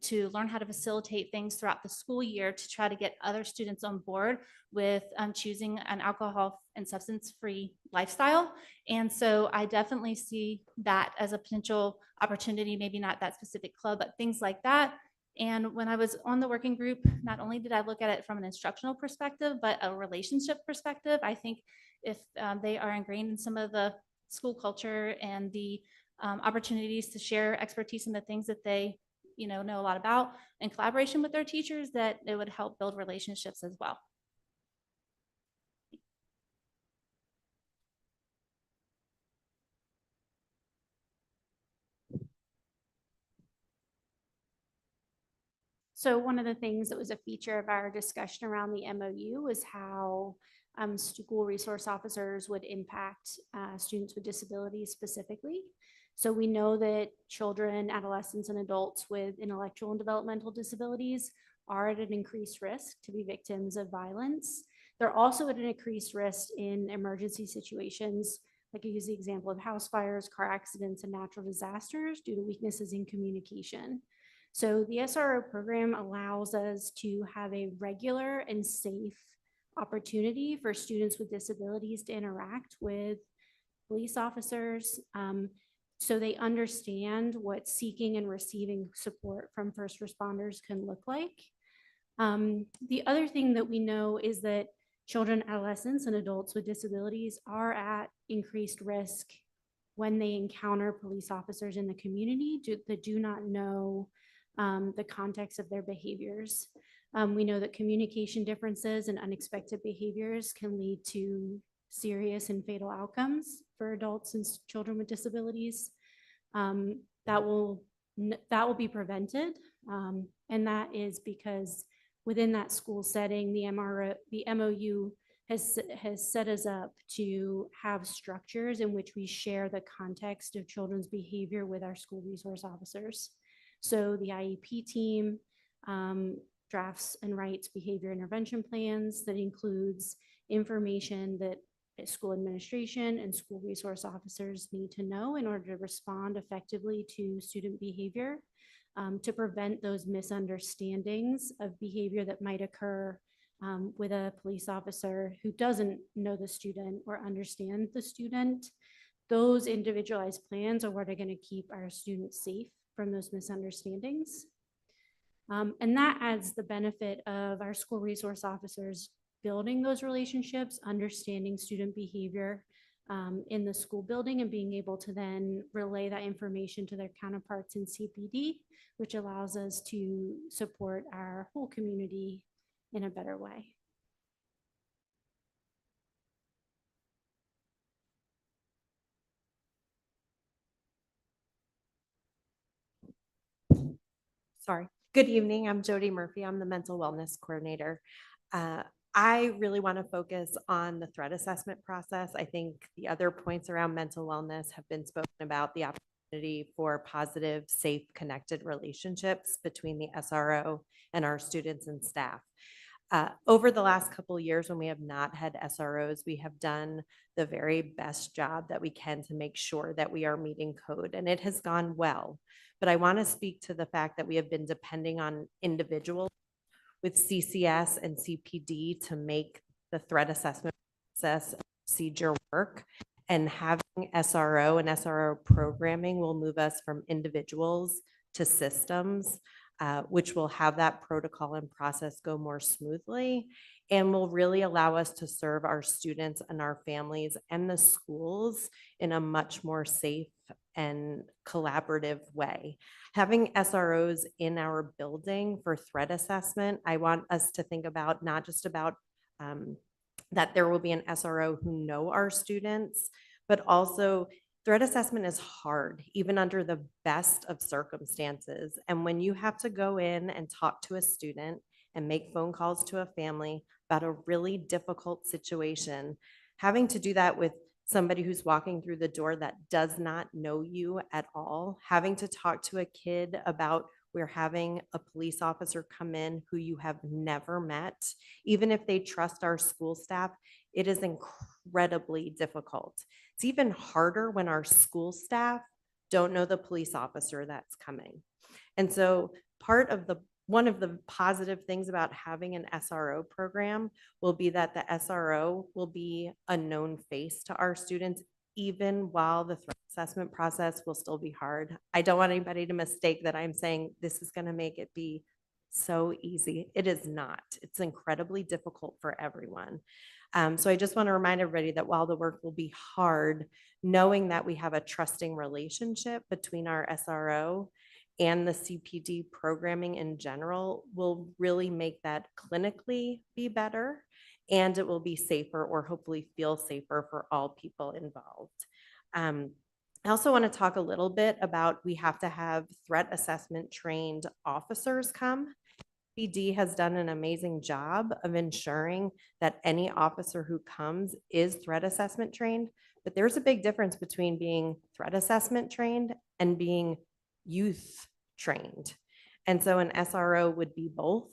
to learn how to facilitate things throughout the school year to try to get other students on board with choosing an alcohol and substance-free lifestyle. And so I definitely see that as a potential opportunity, maybe not that specific club, but things like that. And when I was on the working group, not only did I look at it from an instructional perspective, but a relationship perspective. I think if they are ingrained in some of the school culture and the opportunities to share expertise in the things that they know a lot about in collaboration with their teachers, that it would help build relationships as well. So one of the things that was a feature of our discussion around the MOU was how school resource officers would impact students with disabilities specifically. So we know that children, adolescents, and adults with intellectual and developmental disabilities are at an increased risk to be victims of violence. They're also at an increased risk in emergency situations. Like I use the example of house fires, car accidents, and natural disasters due to weaknesses in communication. So the SRO program allows us to have a regular and safe opportunity for students with disabilities to interact with police officers, so they understand what seeking and receiving support from first responders can look like. The other thing that we know is that children, adolescents, and adults with disabilities are at increased risk when they encounter police officers in the community that do not know the context of their behaviors. We know that communication differences and unexpected behaviors can lead to serious and fatal outcomes for adults and children with disabilities. That will be prevented, and that is because within that school setting, the MOU has set us up to have structures in which we share the context of children's behavior with our school resource officers. So the IEP team drafts and writes behavior intervention plans that includes information that school administration and school resource officers need to know in order to respond effectively to student behavior, to prevent those misunderstandings of behavior that might occur with a police officer who doesn't know the student or understand the student. Those individualized plans are what are going to keep our students safe from those misunderstandings. And that adds the benefit of our school resource officers building those relationships, understanding student behavior in the school building, and being able to then relay that information to their counterparts in CPD, which allows us to support our whole community in a better way. Sorry. Good evening. I'm Jody Murphy. I'm the mental wellness coordinator. I really want to focus on the threat assessment process. I think the other points around mental wellness have been spoken about, the opportunity for positive, safe, connected relationships between the SRO and our students and staff. Over the last couple of years, when we have not had SROs, we have done the very best job that we can to make sure that we are meeting code, and it has gone well. But I want to speak to the fact that we have been depending on individuals with CCS and CPD to make the threat assessment process procedure work. And having SRO and SRO programming will move us from individuals to systems. which will have that protocol and process go more smoothly and will really allow us to serve our students and our families and the schools in a much more safe and collaborative way. Having SROs in our building for threat assessment, I want us to think about not just about that there will be an SRO who know our students, but also threat assessment is hard, even under the best of circumstances. And when you have to go in and talk to a student and make phone calls to a family about a really difficult situation, having to do that with somebody who's walking through the door that does not know you at all, having to talk to a kid about we're having a police officer come in who you have never met, even if they trust our school staff, it is incredibly difficult. It's even harder when our school staff don't know the police officer that's coming. And so one of the positive things about having an SRO program will be that the SRO will be a known face to our students, even while the threat assessment process will still be hard. I don't want anybody to mistake that I'm saying this is going to make it be so easy. It is not. It's incredibly difficult for everyone. So I just want to remind everybody that while the work will be hard, knowing that we have a trusting relationship between our SRO and the CPD programming in general will really make that clinically be better, and it will be safer, or hopefully feel safer for all people involved. I also want to talk a little bit about we have to have threat assessment trained officers come. PD has done an amazing job of ensuring that any officer who comes is threat assessment trained, but there's a big difference between being threat assessment trained and being youth trained. And so an SRO would be both.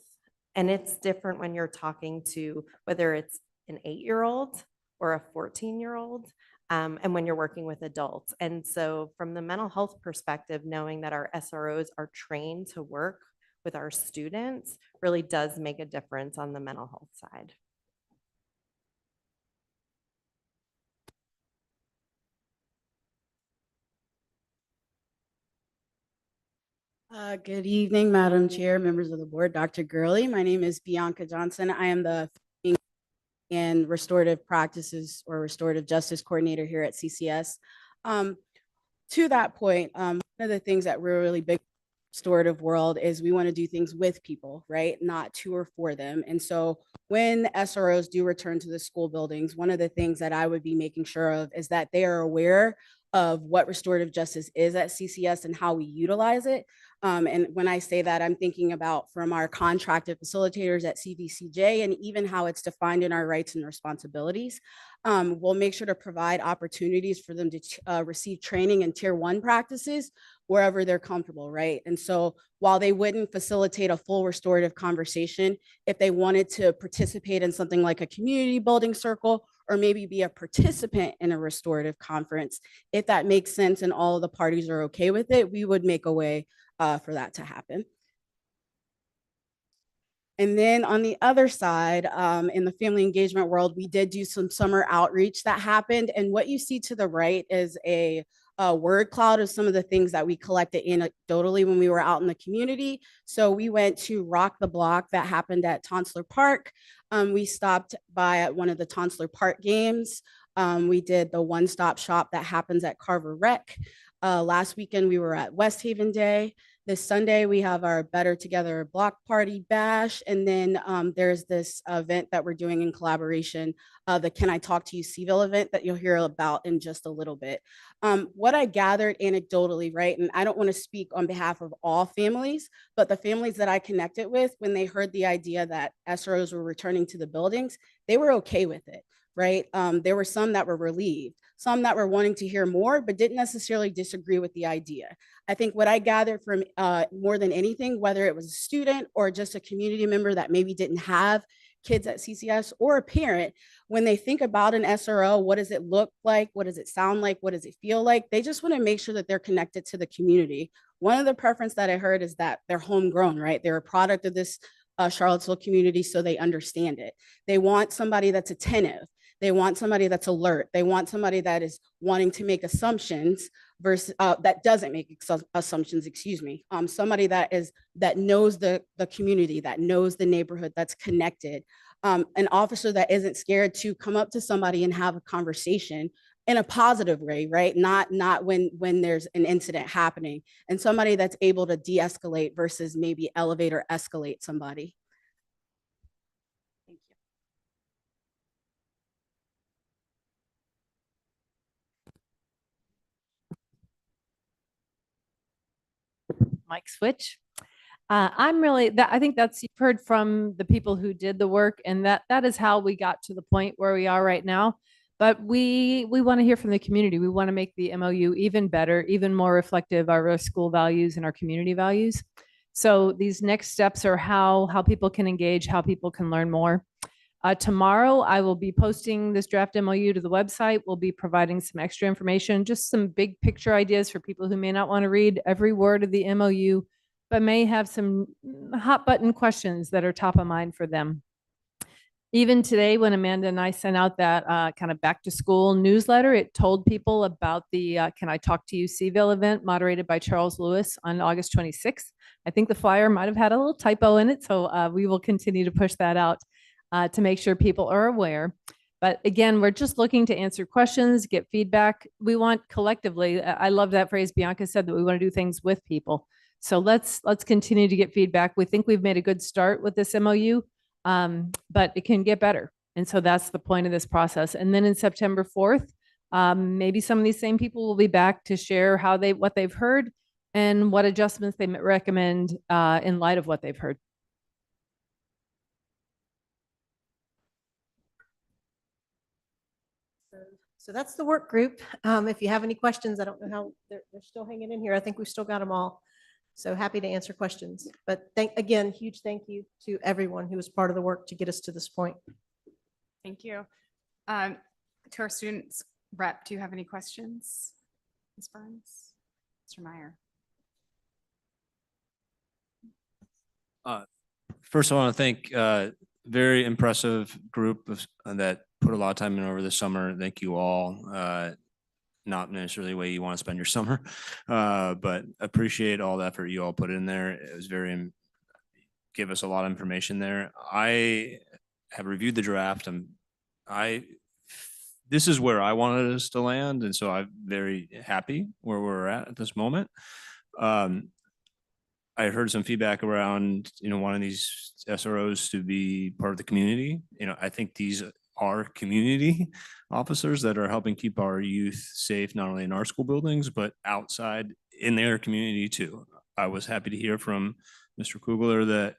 And it's different when you're talking to whether it's an 8-year-old or a 14-year-old, and when you're working with adults. And so from the mental health perspective, knowing that our SROs are trained to work with our students really does make a difference on the mental health side. Good evening, Madam Chair, members of the board, Dr. Gurley. My name is Bianca Johnson. I am the and restorative practices or restorative justice coordinator here at CCS. To that point, one of the things that we're really big restorative world is we want to do things with people, right? Not to or for them. And so when SROs do return to the school buildings, one of the things that I would be making sure of is that they are aware of what restorative justice is at CCS and how we utilize it. And when I say that, I'm thinking about from our contracted facilitators at CVCJ and even how it's defined in our rights and responsibilities. We'll make sure to provide opportunities for them to receive training in tier 1 practices wherever they're comfortable, right? And so while they wouldn't facilitate a full restorative conversation, if they wanted to participate in something like a community building circle or maybe be a participant in a restorative conference, if that makes sense and all of the parties are okay with it, we would make a way for that to happen. And then on the other side, in the family engagement world, we did do some summer outreach that happened. And what you see to the right is a word cloud of some of the things that we collected anecdotally when we were out in the community. So we went to Rock the Block that happened at Tonsler Park. We stopped by at one of the Tonsler Park games. We did the one-stop shop that happens at Carver Rec. Last weekend, we were at West Haven Day. This Sunday, we have our Better Together Block Party Bash. And then there's this event that we're doing in collaboration, the Can I Talk to You Seville event that you'll hear about in just a little bit. What I gathered anecdotally, right, and I don't want to speak on behalf of all families, but the families that I connected with, when they heard the idea that SROs were returning to the buildings, they were okay with it, right? There were some that were relieved, some that were wanting to hear more, but didn't necessarily disagree with the idea. I think what I gathered from more than anything, whether it was a student or just a community member that maybe didn't have kids at CCS or a parent, when they think about an SRO, what does it look like? What does it sound like? What does it feel like? They just want to make sure that they're connected to the community. One of the preference that I heard is that they're homegrown, right? They're a product of this Charlottesville community, so they understand it. They want somebody that's attentive. They want somebody that's alert. They want somebody that is wanting to make assumptions, versus that doesn't make assumptions, excuse me. Somebody that knows the community, that knows the neighborhood, that's connected. An officer that isn't scared to come up to somebody and have a conversation in a positive way, right? Not when there's an incident happening, and somebody that's able to de-escalate versus maybe elevate or escalate somebody. Thank you. Mic switch. I think you've heard from the people who did the work, and that is how we got to the point where we are right now. But we want to hear from the community. We want to make the MOU even better, even more reflective of our school values and our community values. So these next steps are how people can engage, how people can learn more. Tomorrow, I will be posting this draft MOU to the website. We'll be providing some extra information, just some big picture ideas for people who may not want to read every word of the MOU, but may have some hot button questions that are top of mind for them. Even today, when Amanda and I sent out that kind of back to school newsletter, it told people about the Can I Talk to You Seville event moderated by Charles Lewis on August 26th. I think the flyer might have had a little typo in it, so we will continue to push that out to make sure people are aware. But again, we're just looking to answer questions, get feedback. We want collectively, I love that phrase Bianca said, that we want to do things with people. So let's continue to get feedback. We think we've made a good start with this MOU. But it can get better. And so that's the point of this process. And then in September 4th, maybe some of these same people will be back to share what they've heard and what adjustments they recommend in light of what they've heard. So that's the work group. If you have any questions, I don't know how they're still hanging in here. I think we've still got them all. So happy to answer questions. But again, huge thank you to everyone who was part of the work to get us to this point. Thank you. To our students rep, do you have any questions? Ms. Burns, Mr. Meyer. First, I want to thank very impressive group that put a lot of time in over the summer. Thank you all. Not necessarily the way you want to spend your summer, but appreciate all the effort you all put in there. It was give us a lot of information there. I have reviewed the draft. This is where I wanted us to land, and so I'm very happy where we're at this moment. I heard some feedback around, wanting these SROs to be part of the community. I think these are community officers that are helping keep our youth safe, not only in our school buildings, but outside in their community too. I was happy to hear from Mr. Kugler that,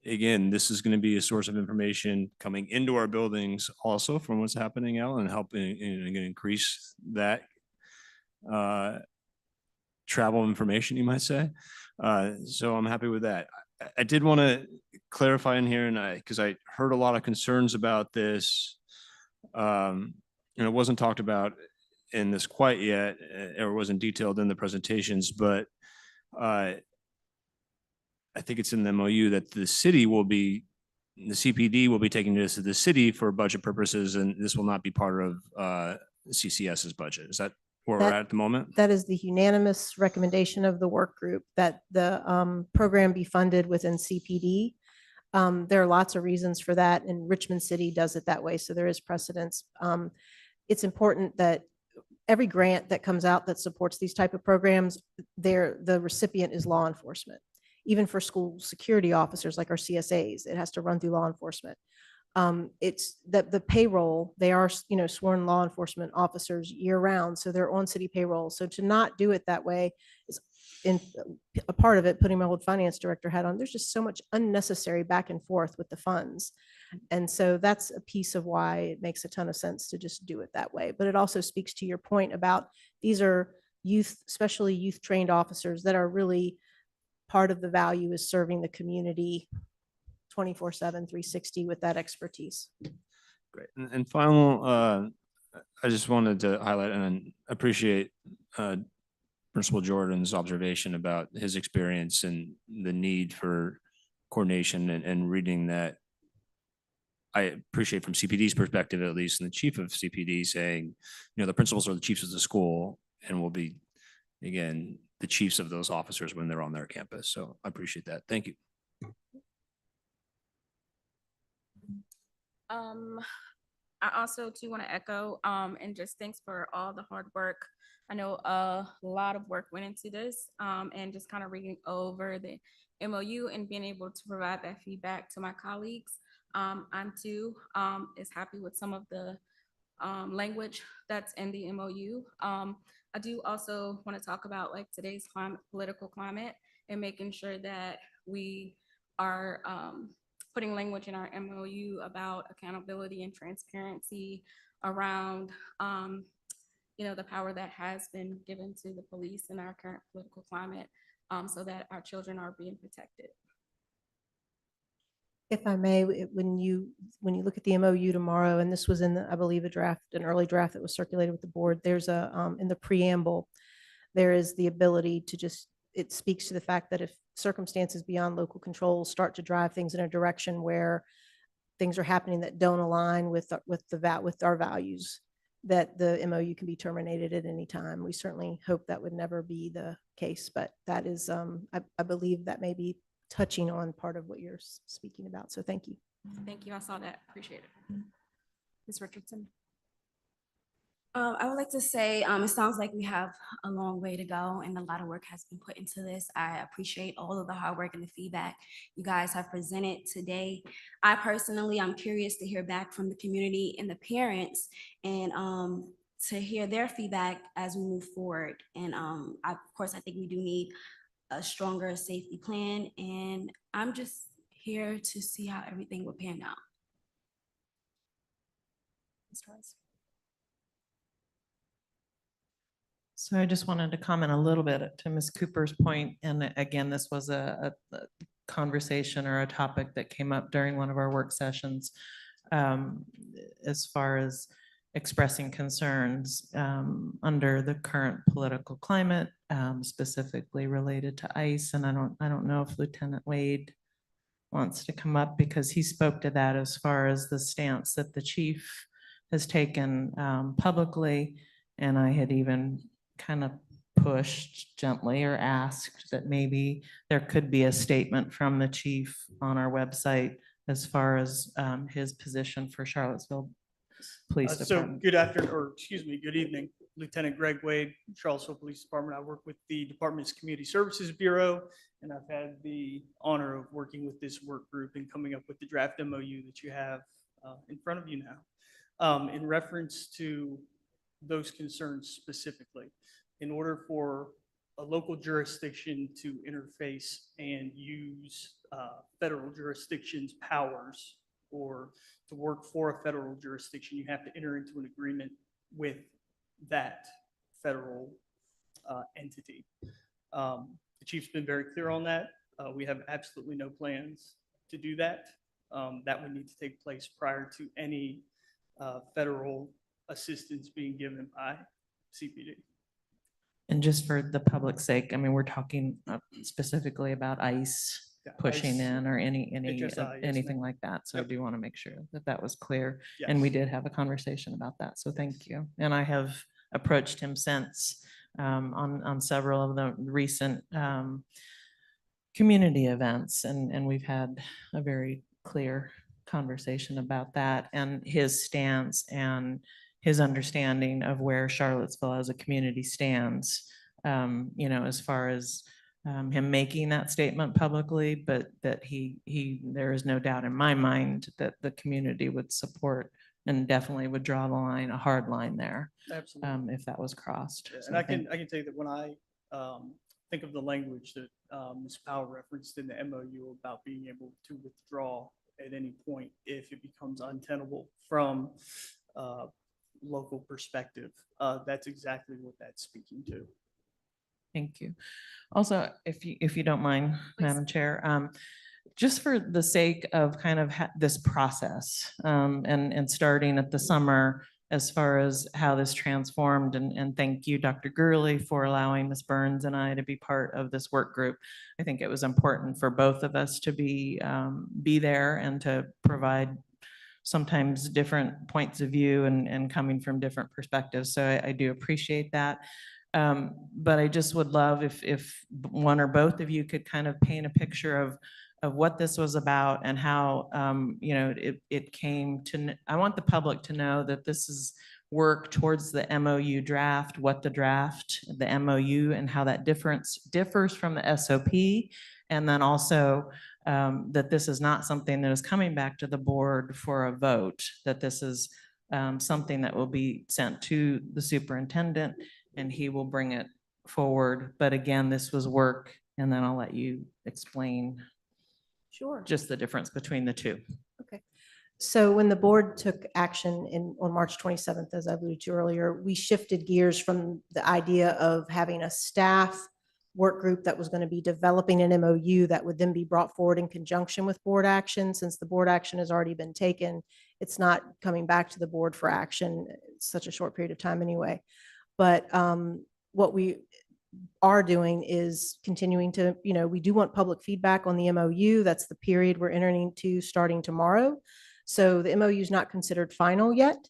again, this is going to be a source of information coming into our buildings also from what's happening out and helping increase that travel information, you might say. So I'm happy with that. I did want to clarify in here, and because I heard a lot of concerns about this, and it wasn't talked about in this quite yet, or wasn't detailed in the presentations, but I think it's in the MOU that the CPD will be taking this to the city for budget purposes, and this will not be part of CCS's budget. Is that where we're at the moment? That is the unanimous recommendation of the work group, that the program be funded within CPD. There are lots of reasons for that, and Richmond City does it that way, so there is precedence. It's important that every grant that comes out that supports these type of programs, the recipient is law enforcement. Even for school security officers like our CSAs, it has to run through law enforcement. It's that the payroll, they are, sworn law enforcement officers year round, so they're on city payroll. So to not do it that way is in a part of it, putting my old finance director hat on, there's just so much unnecessary back and forth with the funds. And so that's a piece of why it makes a ton of sense to just do it that way. But it also speaks to your point about these are youth, especially youth trained officers that are really part of the value is serving the community 24/7, 360 with that expertise. Great. And final, I just wanted to highlight and appreciate Principal Jordan's observation about his experience and the need for coordination and reading that. I appreciate from CPD's perspective, at least, and the chief of CPD saying, the principals are the chiefs of the school and will be again, the chiefs of those officers when they're on their campus. So I appreciate that. Thank you. I also too want to echo and just thanks for all the hard work. I know a lot of work went into this and just kind of reading over the MOU and being able to provide that feedback to my colleagues. I'm too is happy with some of the language that's in the MOU. I do also want to talk about like today's political climate and making sure that we are putting language in our MOU about accountability and transparency around, the power that has been given to the police in our current political climate, so that our children are being protected. If I may, when you look at the MOU tomorrow, and this was in the, I believe, an early draft that was circulated with the board, there's in the preamble, there is the ability to it speaks to the fact that if circumstances beyond local control start to drive things in a direction where things are happening that don't align with our values, that the MOU can be terminated at any time. We certainly hope that would never be the case, but that is, I believe that may be touching on part of what you're speaking about. So thank you. Thank you. I saw that. Appreciate it. Ms. Richardson. I would like to say it sounds like we have a long way to go and a lot of work has been put into this. I appreciate all of the hard work and the feedback you guys have presented today. I personally, I'm curious to hear back from the community and the parents and to hear their feedback as we move forward. And of course, I think we do need a stronger safety plan, and I'm just here to see how everything will pan out. So I just wanted to comment a little bit to Ms. Cooper's point. And again, this was a conversation or a topic that came up during one of our work sessions as far as expressing concerns under the current political climate, specifically related to ICE. And I don't know if Lieutenant Wade wants to come up because he spoke to that as far as the stance that the chief has taken publicly. And I had even kind of pushed gently or asked that maybe there could be a statement from the chief on our website as far as his position for Charlottesville Police Department. So good afternoon, or excuse me, good evening. Lieutenant Greg Wade, Charlottesville Police Department. I work with the Department's Community Services Bureau, and I've had the honor of working with this work group and coming up with the draft MOU that you have in front of you now. In reference to those concerns specifically, in order for a local jurisdiction to interface and use federal jurisdiction's powers or to work for a federal jurisdiction, you have to enter into an agreement with that federal entity. The chief's been very clear on that. We have absolutely no plans to do that. That would need to take place prior to any federal assistance being given by CPD. And just for the public's sake, I mean, we're talking specifically about ICE pushing ICE, in or HSI, yes, anything ma'am. like that. So I Yep. do want to make sure that that was clear. And we Yes. did have a conversation about that. So thank you. And I have approached him since on several of the recent community events. And we've had a very clear conversation about that and his stance and his understanding of where Charlottesville as a community stands, as far as him making that statement publicly, but that there is no doubt in my mind that the community would support and definitely would draw the line, a hard line there. Absolutely. If that was crossed. Yeah, So and I can thank- tell you that when I think of the language that Ms. Powell referenced in the MOU about being able to withdraw at any point if it becomes untenable from local perspective, that's exactly what that's speaking to. Thank you. Also, if you don't mind, Madam Chair, just for the sake of kind of this process and starting at the summer as far as how this transformed, and thank you, Dr. Gurley, for allowing Ms. Burns and I to be part of this work group. I think it was important for both of us to be there and to provide sometimes different points of view and coming from different perspectives. So I do appreciate that. But I just would love if one or both of you could kind of paint a picture of what this was about and how, you know, it came to, I want the public to know that this is work towards the MOU draft, what the draft, the MOU, and how that differs from the SOP. And then also that this is not something that is coming back to the board for a vote, that this is something that will be sent to the superintendent and he will bring it forward. But again, this was work, and then I'll let you explain Sure. just the difference between the two. Okay. So when the board took action on March 27th, as I alluded to earlier, we shifted gears from the idea of having a staff work group that was going to be developing an MOU that would then be brought forward in conjunction with board action. Since the board action has already been taken, it's not coming back to the board for action. It's such a short period of time anyway. But what we are doing is continuing to, you know, we do want public feedback on the MOU. That's the period we're entering into starting tomorrow. So the MOU is not considered final yet.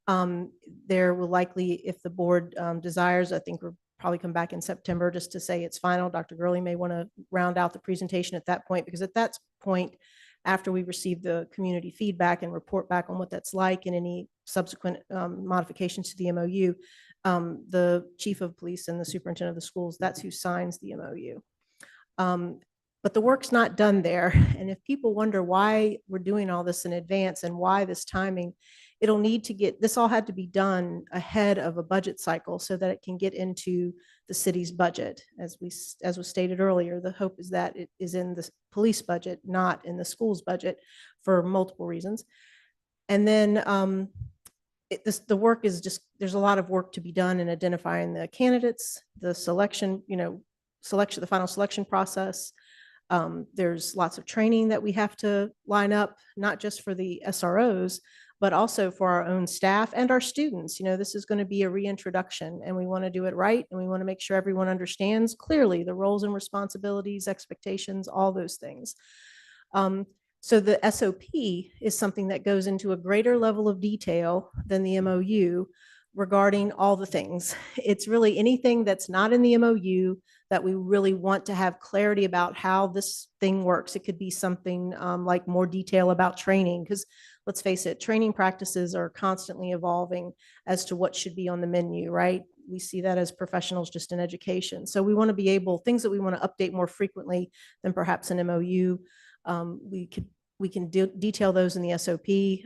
There will likely, if the board desires, I think we'll probably come back in September just to say it's final. Dr. Gurley may want to round out the presentation at that point, because at that point, after we receive the community feedback and report back on what that's like and any subsequent modifications to the MOU, the chief of police and the superintendent of the schools, that's who signs the MOU. But the work's not done there. And if people wonder why we're doing all this in advance and why this timing, it'll need to get, this all had to be done ahead of a budget cycle so that it can get into the city's budget. As was stated earlier, the hope is that it is in the police budget, not in the school's budget, for multiple reasons. And then the work is just, there's a lot of work to be done in identifying the candidates, the selection, the final selection process. There's lots of training that we have to line up, not just for the SROs, but also for our own staff and our students. This is going to be a reintroduction, and we want to do it right. And we want to make sure everyone understands clearly the roles and responsibilities, expectations, all those things. So the SOP is something that goes into a greater level of detail than the MOU regarding all the things. It's really anything that's not in the MOU that we really want to have clarity about how this thing works. It could be something like more detail about training, because let's face it, training practices are constantly evolving as to what should be on the menu, right? We see that as professionals just in education. So we want to be able, things that we want to update more frequently than perhaps an MOU. We can detail those in the SOP.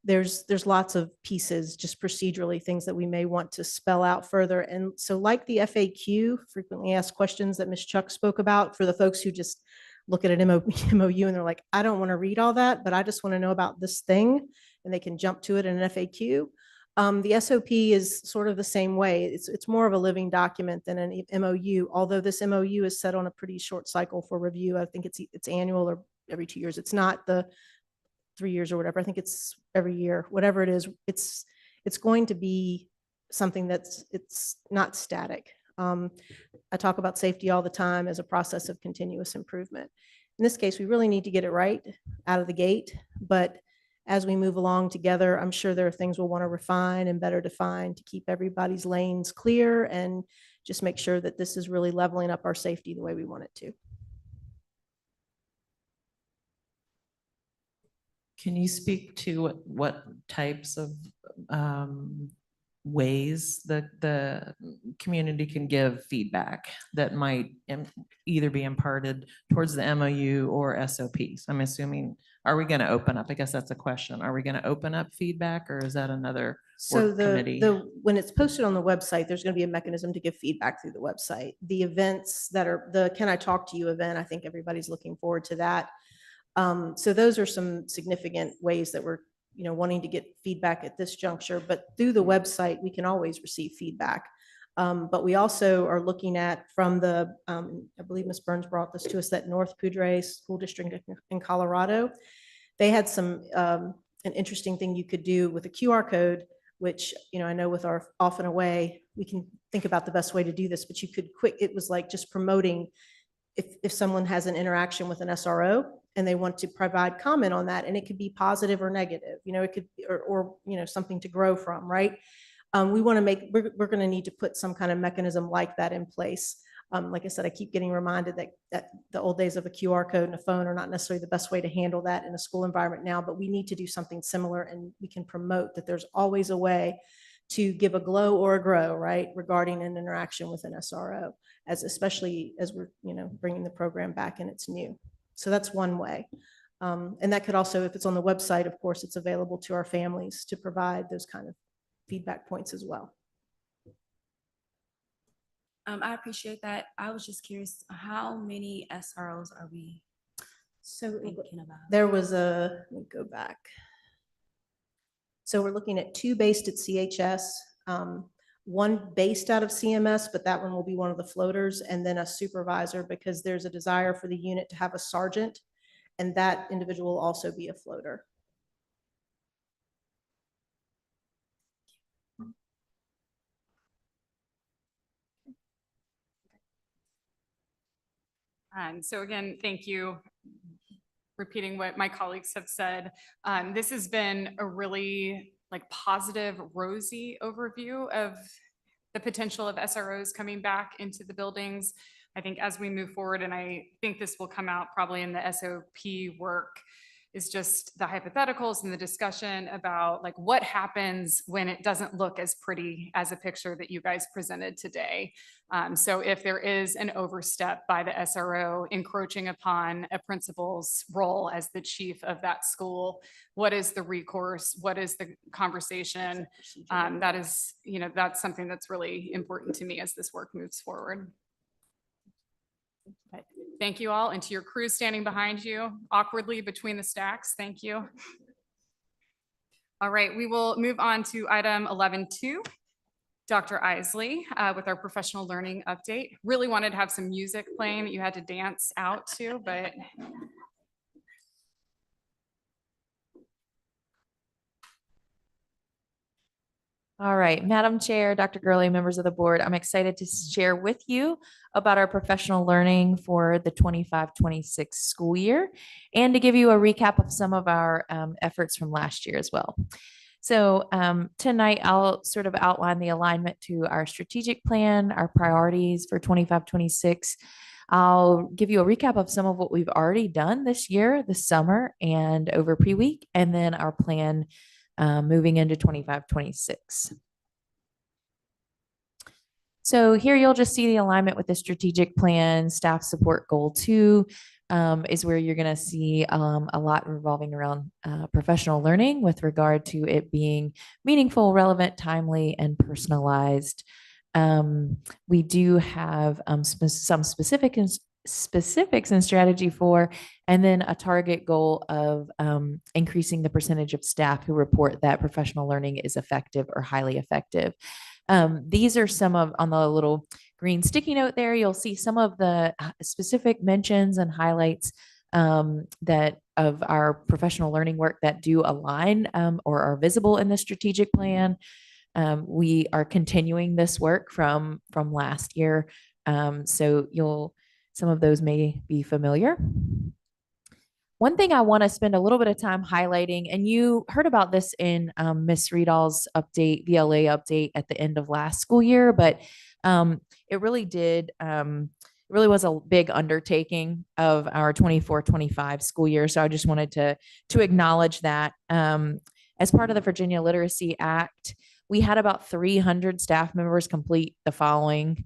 There's lots of pieces, just procedurally, things that we may want to spell out further. And so like the FAQ, frequently asked questions that Ms. Chuck spoke about, for the folks who just look at an MOU and they're like, I don't want to read all that, but I just want to know about this thing, and they can jump to it in an FAQ. The SOP is sort of the same way. It's more of a living document than an MOU, although this MOU is set on a pretty short cycle for review. I think it's annual or every 2 years. It's not the 3 years or whatever. I think it's every year, whatever it is. It's going to be something it's not static. I talk about safety all the time as a process of continuous improvement. In this case, we really need to get it right out of the gate, but as we move along together, I'm sure there are things we'll want to refine and better define to keep everybody's lanes clear and just make sure that this is really leveling up our safety the way we want it to. Can you speak to what types of ways the community can give feedback that might either be imparted towards the MOU or SOPs? I'm assuming, are we going to open up? I guess that's a question. Are we going to open up feedback, or is that another work committee? When it's posted on the website, there's going to be a mechanism to give feedback through the website. The events that are the Can I Talk to You event, I think everybody's looking forward to that. So those are some significant ways that we're wanting to get feedback at this juncture, but through the website, we can always receive feedback. But we also are looking at from the, I believe Ms. Burns brought this to us, that North Poudre School District in Colorado. They had some, an interesting thing you could do with a QR code, which, I know with our Off and Away, we can think about the best way to do this, but you could it was like just promoting if someone has an interaction with an SRO and they want to provide comment on that, and it could be positive or negative, it could, or something to grow from, right? We want to we're going to need to put some kind of mechanism like that in place. Like I said, I keep getting reminded that the old days of a QR code and a phone are not necessarily the best way to handle that in a school environment now, but we need to do something similar, and we can promote that there's always a way to give a glow or a grow, right, regarding an interaction with an SRO, especially as we're, bringing the program back and it's new. So that's one way. And that could also, if it's on the website, of course, it's available to our families to provide those kind of feedback points as well. I appreciate that. I was just curious, how many SROs are we thinking about? There was let me go back. So we're looking at 2 based at CHS, 1 based out of CMS, but that one will be one of the floaters, and then a supervisor, because there's a desire for the unit to have a sergeant, and that individual will also be a floater. So again, thank you. Repeating what my colleagues have said, this has been a really positive, rosy overview of the potential of SROs coming back into the buildings. I think as we move forward, and I think this will come out probably in the SOP work, is just the hypotheticals and the discussion about what happens when it doesn't look as pretty as a picture that you guys presented today. So if there is an overstep by the SRO encroaching upon a principal's role as the chief of that school, what is the recourse? What is the conversation? That is, that's something that's really important to me as this work moves forward. Thank you all, and to your crew standing behind you awkwardly between the stacks, thank you. All right, we will move on to item 11.2. Dr. Isley with our professional learning update. Really wanted to have some music playing that you had to dance out to, but all right, Madam Chair, Dr. Gurley, members of the board, I'm excited to share with you about our professional learning for the 25-26 school year, and to give you a recap of some of our efforts from last year as well. So tonight I'll sort of outline the alignment to our strategic plan, our priorities for 25-26. I'll give you a recap of some of what we've already done this year, this summer, and over pre-week, and then our plan moving into 25-26. So here you'll just see the alignment with the strategic plan. Staff support goal 2 is where you're going to see a lot revolving around professional learning with regard to it being meaningful, relevant, timely, and personalized. We do have some specifics and strategy for, and then a target goal of increasing the percentage of staff who report that professional learning is effective or highly effective. These are some of, on the little green sticky note there, you'll see some of the specific mentions and highlights that of our professional learning work that do align or are visible in the strategic plan. We are continuing this work from last year. So some of those may be familiar. One thing I want to spend a little bit of time highlighting, and you heard about this in Ms. Riedal's update, VLA update at the end of last school year, but it really was a big undertaking of our 24-25 school year. So I just wanted to acknowledge that. As part of the Virginia Literacy Act, we had about 300 staff members complete the following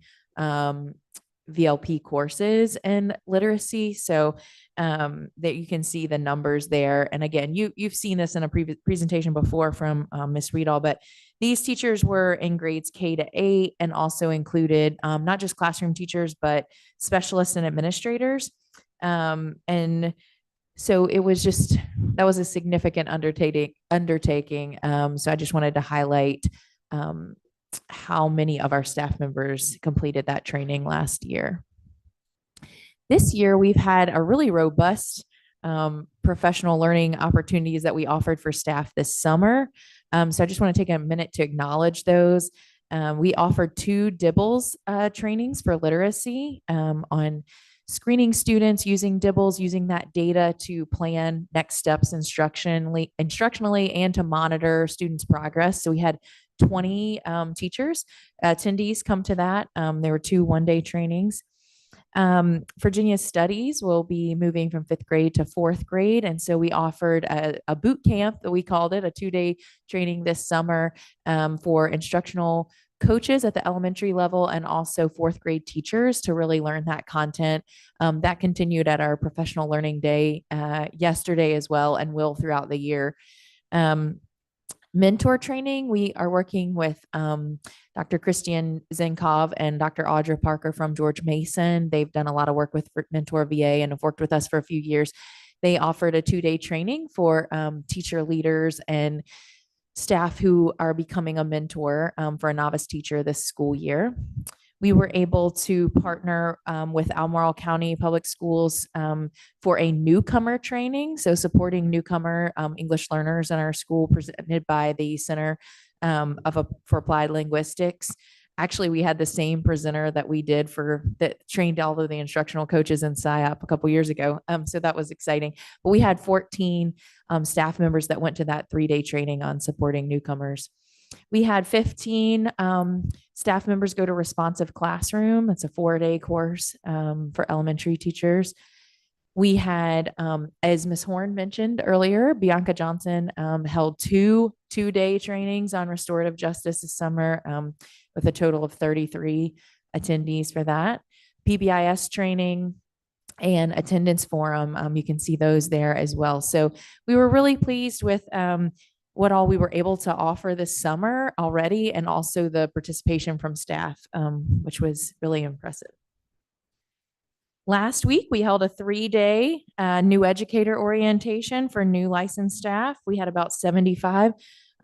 VLP courses in literacy. So that you can see the numbers there. And again, you've seen this in a previous presentation before from Ms. Riedal, but these teachers were in grades K-8 and also included not just classroom teachers, but specialists and administrators. And so it was that was a significant undertaking. So I just wanted to highlight how many of our staff members completed that training last year. This year, we've had a really robust professional learning opportunities that we offered for staff this summer. So I just want to take a minute to acknowledge those. We offered 2 DIBELS trainings for literacy on screening students using DIBELS, using that data to plan next steps instructionally and to monitor students' progress. So we had 20 teachers. Attendees come to that. There were 2 one-day trainings. Virginia Studies will be moving from 5th grade to 4th grade. And so we offered a boot camp that we called it, a 2-day training this summer for instructional coaches at the elementary level and also 4th grade teachers to really learn that content. That continued at our professional learning day yesterday as well and will throughout the year. Mentor training, we are working with Dr. Christian Zinkov and Dr. Audra Parker from George Mason. They've done a lot of work with Mentor VA and have worked with us for a few years. They offered a 2-day training for teacher leaders and staff who are becoming a mentor for a novice teacher this school year. We were able to partner with Albemarle County Public Schools for a newcomer training. So supporting newcomer English learners in our school, presented by the Center for Applied Linguistics. Actually, we had the same presenter that we did that trained all of the instructional coaches in SIOP a couple years ago. So that was exciting. But we had 14 staff members that went to that 3-day training on supporting newcomers. We had 15 staff members go to Responsive Classroom. It's a 4-day course for elementary teachers. We had, as Ms. Horn mentioned earlier, Bianca Johnson held 2 2-day trainings on restorative justice this summer with a total of 33 attendees for that. PBIS training and attendance forum. You can see those there as well. So we were really pleased with what all we were able to offer this summer already, and also the participation from staff, which was really impressive. Last week, we held a 3-day new educator orientation for new licensed staff. We had about 75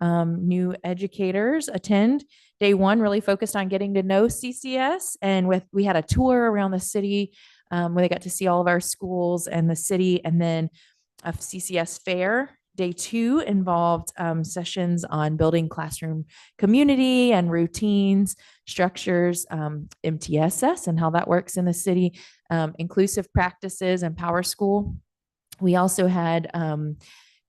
new educators attend. Day 1 really focused on getting to know CCS, and we had a tour around the city where they got to see all of our schools and the city, and then a CCS fair. Day 2 involved sessions on building classroom community and routines, structures, MTSS and how that works in the city, inclusive practices, and Power School. We also had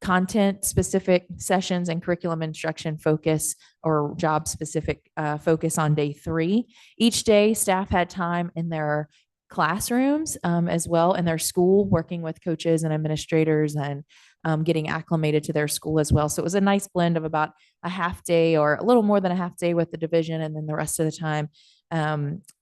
content specific sessions and curriculum instruction focus or job specific focus on day 3. Each day, staff had time in their classrooms as well in their school, working with coaches and administrators and getting acclimated to their school as well. So it was a nice blend of about a half day or a little more than a half day with the division, and then the rest of the time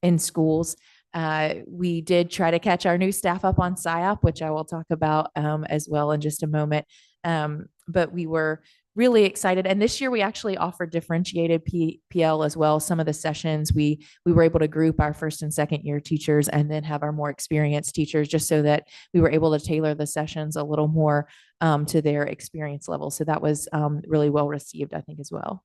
in schools. We did try to catch our new staff up on SIOP, which I will talk about as well in just a moment. But we were really excited. And this year we actually offered differentiated PL as well. Some of the sessions we were able to group our 1st and 2nd year teachers and then have our more experienced teachers, just so that we were able to tailor the sessions a little more to their experience level. So that was really well received, I think, as well.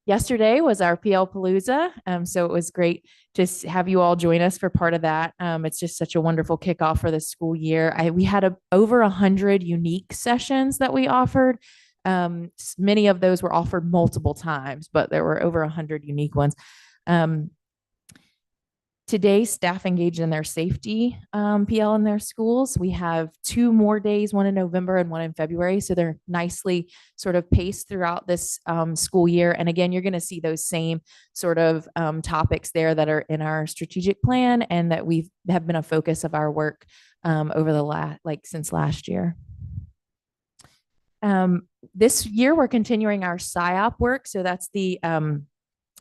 Yesterday was our PL Palooza. So it was great to have you all join us for part of that. It's just such a wonderful kickoff for the school year. We had over 100 unique sessions that we offered. Many of those were offered multiple times, but there were over 100 unique ones. Today, staff engaged in their safety PL in their schools. We have 2 more days, one in November and one in February. So they're nicely sort of paced throughout this school year. And again, you're going to see those same sort of topics there that are in our strategic plan and that have been a focus of our work over the since last year. This year, we're continuing our SIOP work. So that's the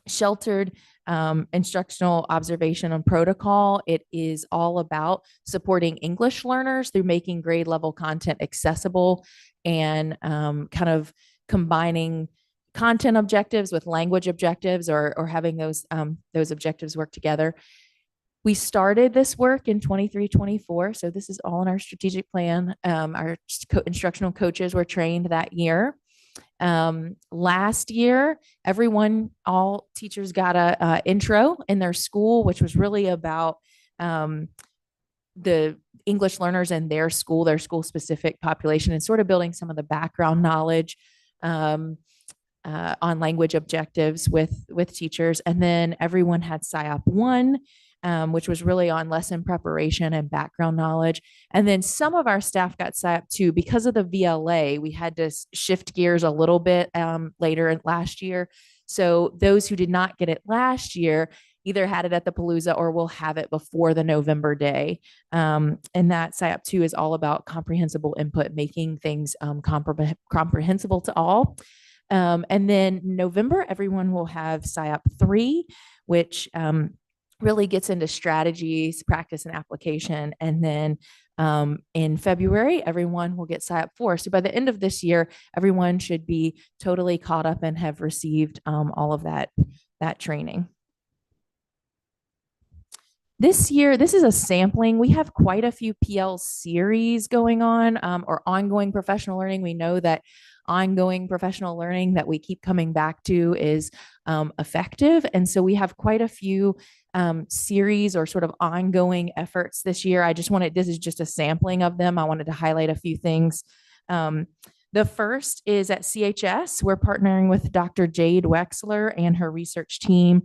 sheltered instructional observation and protocol. It is all about supporting English learners through making grade level content accessible and kind of combining content objectives with language objectives or having those objectives work together. We started this work in 23-24. So this is all in our strategic plan. Our instructional coaches were trained that year. Last year, all teachers got a intro in their school, which was really about the English learners in their school specific population, and sort of building some of the background knowledge on language objectives with teachers. And then everyone had SIOP 1. which was really on lesson preparation and background knowledge. And then some of our staff got SIAP too. Because of the VLA, we had to shift gears a little bit later last year. So those who did not get it last year either had it at the Palooza or will have it before the November day. And that SIAP 2 is all about comprehensible input, making things comprehensible to all. And then November, everyone will have SIAP 3, which really gets into strategies, practice, and application. And then in February, everyone will get SIAP 4. So by the end of this year, everyone should be totally caught up and have received all of that training. This year, this is a sampling. We have quite a few PL series going on or ongoing professional learning. We know that ongoing professional learning that we keep coming back to is effective. And so we have quite a few series or sort of ongoing efforts this year. This is just a sampling of them. I wanted to highlight a few things. The first is at CHS. We're partnering with Dr. Jade Wexler and her research team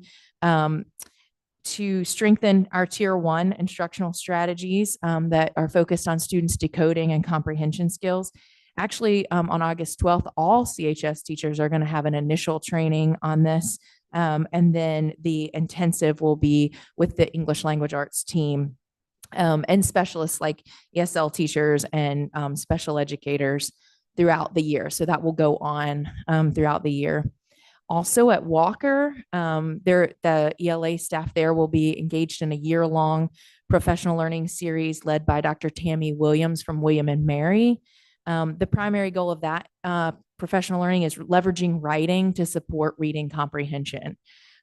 to strengthen our Tier 1 instructional strategies that are focused on students' decoding and comprehension skills. Actually, on August 12th, all CHS teachers are going to have an initial training on this. And then the intensive will be with the English Language Arts team and specialists like ESL teachers and special educators throughout the year. So that will go on throughout the year. Also at Walker, the ELA staff there will be engaged in a year-long professional learning series led by Dr. Tammy Williams from William and Mary. The primary goal of that professional learning is leveraging writing to support reading comprehension.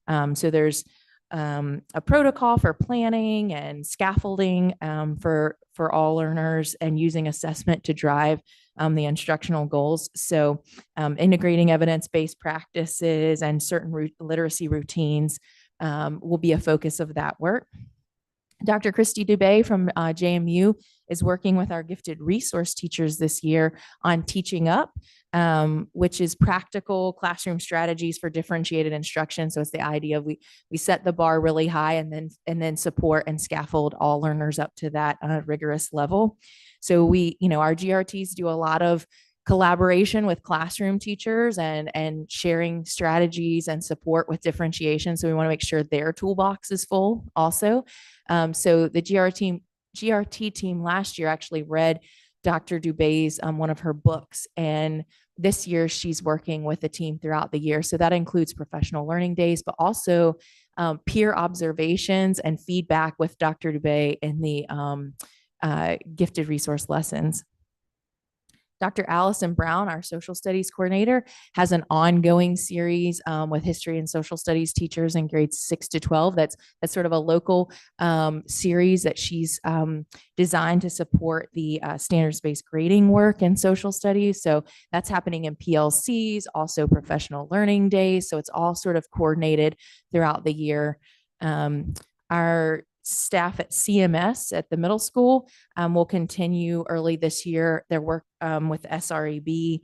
So there's a protocol for planning and scaffolding for all learners and using assessment to drive the instructional goals. So integrating evidence-based practices and certain literacy routines will be a focus of that work. Dr. Christy Dubé from JMU is working with our gifted resource teachers this year on Teaching Up, which is practical classroom strategies for differentiated instruction. So it's the idea of we set the bar really high and then support and scaffold all learners up to that rigorous level. So our GRTs do a lot of collaboration with classroom teachers and sharing strategies and support with differentiation. So we want to make sure their toolbox is full also. So the GRT team last year actually read Dr. Dubé's one of her books, and this year she's working with the team throughout the year. So that includes professional learning days, but also peer observations and feedback with Dr. Dubé in the gifted resource lessons. Dr. Allison Brown, our social studies coordinator, has an ongoing series with history and social studies teachers in grades 6 to 12. That's sort of a local series that she's designed to support the standards-based grading work in social studies. So that's happening in PLCs, also professional learning days. So it's all sort of coordinated throughout the year. Our staff at CMS at the middle school will continue early this year their work with SREB,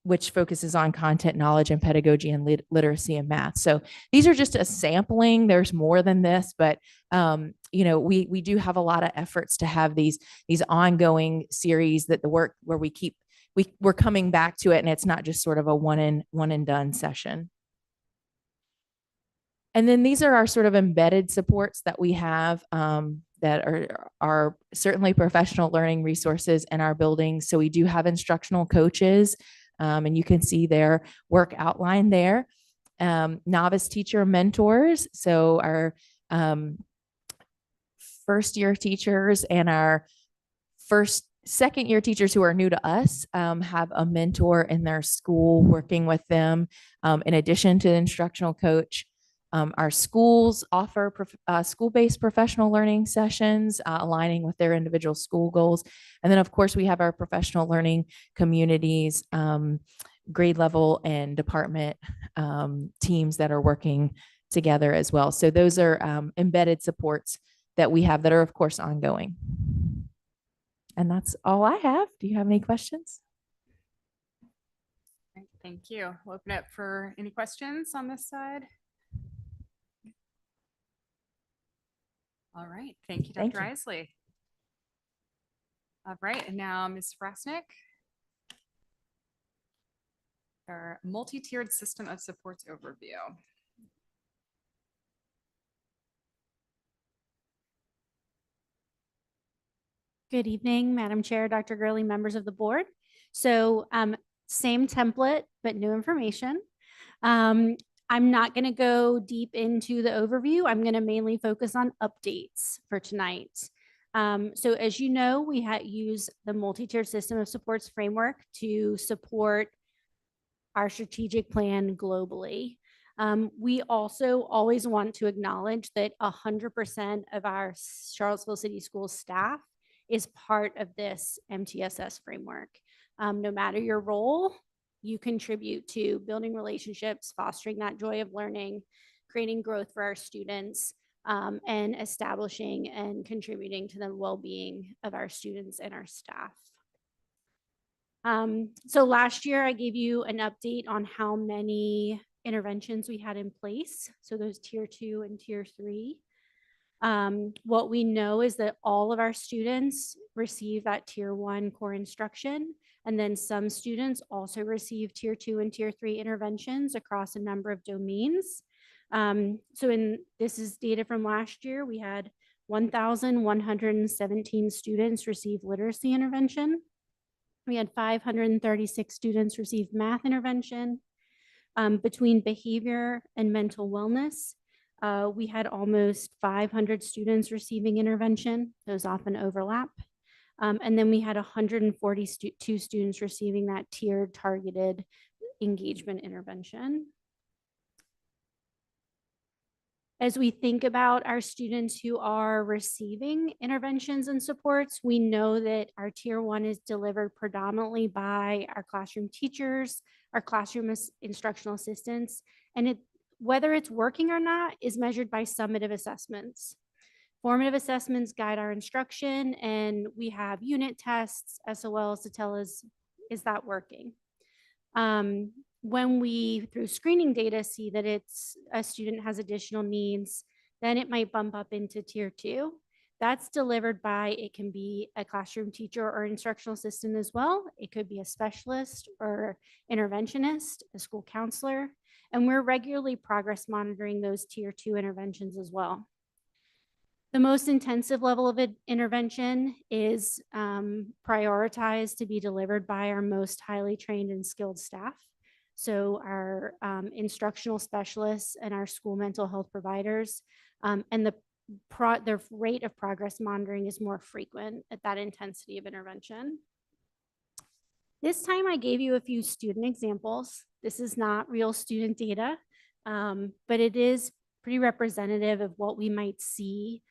which focuses on content knowledge and pedagogy and literacy and math. So these are just a sampling. There's more than this, but we do have a lot of efforts to have these ongoing series that the work where we're coming back to it, and it's not just sort of a one and done session. And then these are our sort of embedded supports that we have that are certainly professional learning resources in our buildings. So we do have instructional coaches, and you can see their work outlined there. Novice teacher mentors. So our first year teachers and our second year teachers who are new to us have a mentor in their school working with them in addition to the instructional coach. Our schools offer school-based professional learning sessions aligning with their individual school goals. And then, of course, we have our professional learning communities, grade level and department teams that are working together as well. So those are embedded supports that we have that are, of course, ongoing. And that's all I have. Do you have any questions? Thank you. We'll open it for any questions on this side. All right, thank you, Thank Dr. you. Isley. All right, and now Ms. Frasnick. Our multi-tiered system of supports overview. Good evening, Madam Chair, Dr. Gurley, members of the board. So same template, but new information. I'm not going to go deep into the overview. I'm going to mainly focus on updates for tonight. So as you know, we use the multi-tiered system of supports framework to support our strategic plan globally. We also always want to acknowledge that 100% of our Charlottesville City Schools staff is part of this MTSS framework. No matter your role, you contribute to building relationships, fostering that joy of learning, creating growth for our students, and establishing and contributing to the well-being of our students and our staff. So last year I gave you an update on how many interventions we had in place. So those tier 2 and tier 3. What we know is that all of our students receive that tier 1 core instruction. And then some students also receive tier 2 and tier 3 interventions across a number of domains. This is data from last year. We had 1,117 students receive literacy intervention. We had 536 students receive math intervention. Between behavior and mental wellness, we had almost 500 students receiving intervention. Those often overlap. And then we had 142 students receiving that tiered targeted engagement intervention. As we think about our students who are receiving interventions and supports, we know that our tier 1 is delivered predominantly by our classroom teachers, our classroom instructional assistants, and whether it's working or not is measured by summative assessments. Formative assessments guide our instruction, and we have unit tests, SOLs to tell us, is that working? When we, through screening data, see that a student has additional needs, then it might bump up into tier 2. That's delivered by, it can be a classroom teacher or instructional assistant as well. It could be a specialist or interventionist, a school counselor, and we're regularly progress monitoring those tier 2 interventions as well. The most intensive level of intervention is prioritized to be delivered by our most highly trained and skilled staff. So our instructional specialists and our school mental health providers, and the rate of progress monitoring is more frequent at that intensity of intervention. This time I gave you a few student examples. This is not real student data, but it is pretty representative of what we might see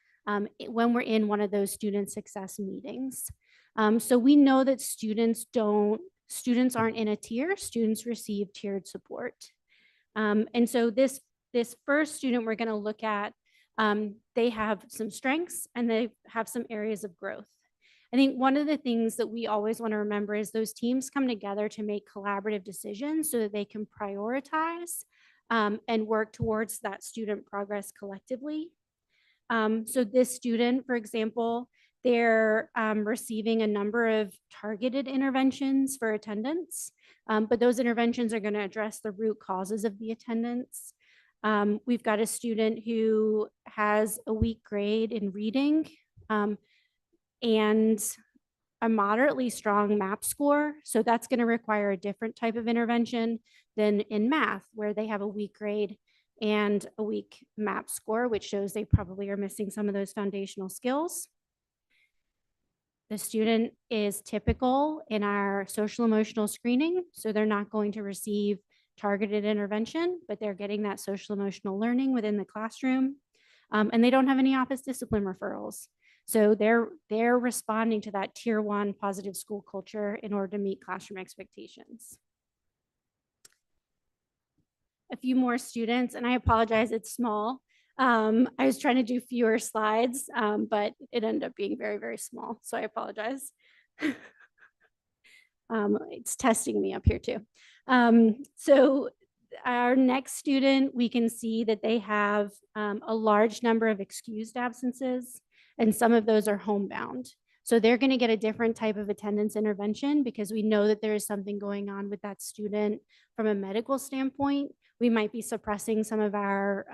when we're in one of those student success meetings. So we know that students aren't in a tier, students receive tiered support. And so this first student we're gonna look at, they have some strengths and they have some areas of growth. I think one of the things that we always wanna remember is those teams come together to make collaborative decisions so that they can prioritize and work towards that student progress collectively. So this student, for example, they're receiving a number of targeted interventions for attendance, but those interventions are going to address the root causes of the attendance. We've got a student who has a weak grade in reading and a moderately strong MAP score. So that's going to require a different type of intervention than in math, where they have a weak grade and a weak MAP score, which shows they probably are missing some of those foundational skills. The student is typical in our social emotional screening, so they're not going to receive targeted intervention, but they're getting that social emotional learning within the classroom. And they don't have any office discipline referrals. So they're responding to that tier 1 positive school culture in order to meet classroom expectations. A few more students, and I apologize, it's small. I was trying to do fewer slides, but it ended up being very, very small, so I apologize. It's testing me up here too. So our next student, we can see that they have a large number of excused absences, and some of those are homebound. So they're going to get a different type of attendance intervention because we know that there is something going on with that student from a medical standpoint. We might be suppressing some of our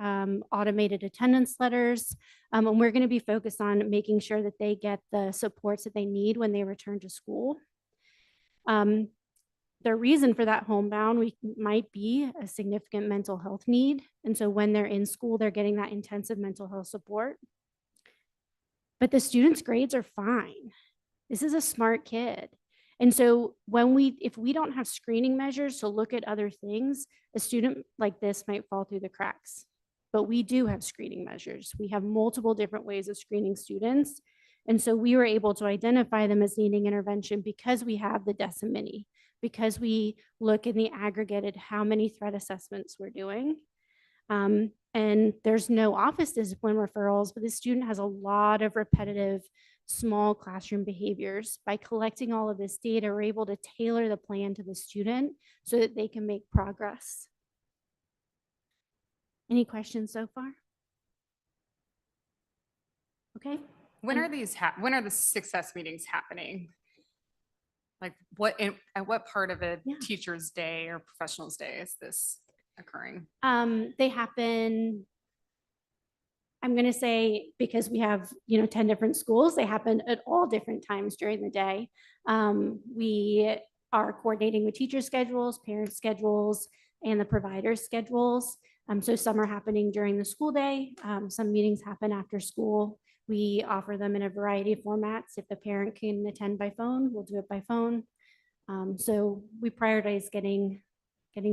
automated attendance letters, and we're going to be focused on making sure that they get the supports that they need when they return to school. The reason for that homebound might be a significant mental health need. And so when they're in school, they're getting that intensive mental health support. But the student's grades are fine. This is a smart kid. And so if we don't have screening measures to look at other things, a student like this might fall through the cracks. But we do have screening measures. We have multiple different ways of screening students. And so we were able to identify them as needing intervention because we have the DESIMINI, because we look in the aggregate at how many threat assessments we're doing. And there's no office discipline referrals, but the student has a lot of repetitive small classroom behaviors. By collecting all of this data, we're able to tailor the plan to the student so that they can make progress. Any questions so far? Okay. When are when are the success meetings happening? Like at what part of a teacher's day or professional's day is this occurring? They happen, I'm going to say, because we have 10 different schools, they happen at all different times during the day. We are coordinating with teacher schedules, parent schedules, and the provider schedules. So some are happening during the school day. Some meetings happen after school. We offer them in a variety of formats. If the parent can attend by phone, we'll do it by phone. So we prioritize getting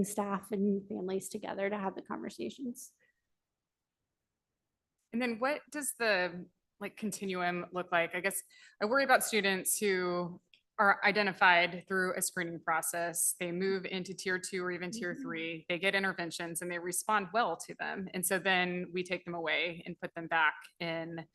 staff and families together to have the conversations. And then what does the continuum look like? I guess I worry about students who are identified through a screening process. They move into tier 2 or even tier 3. They get interventions and they respond well to them. And so then we take them away and put them back in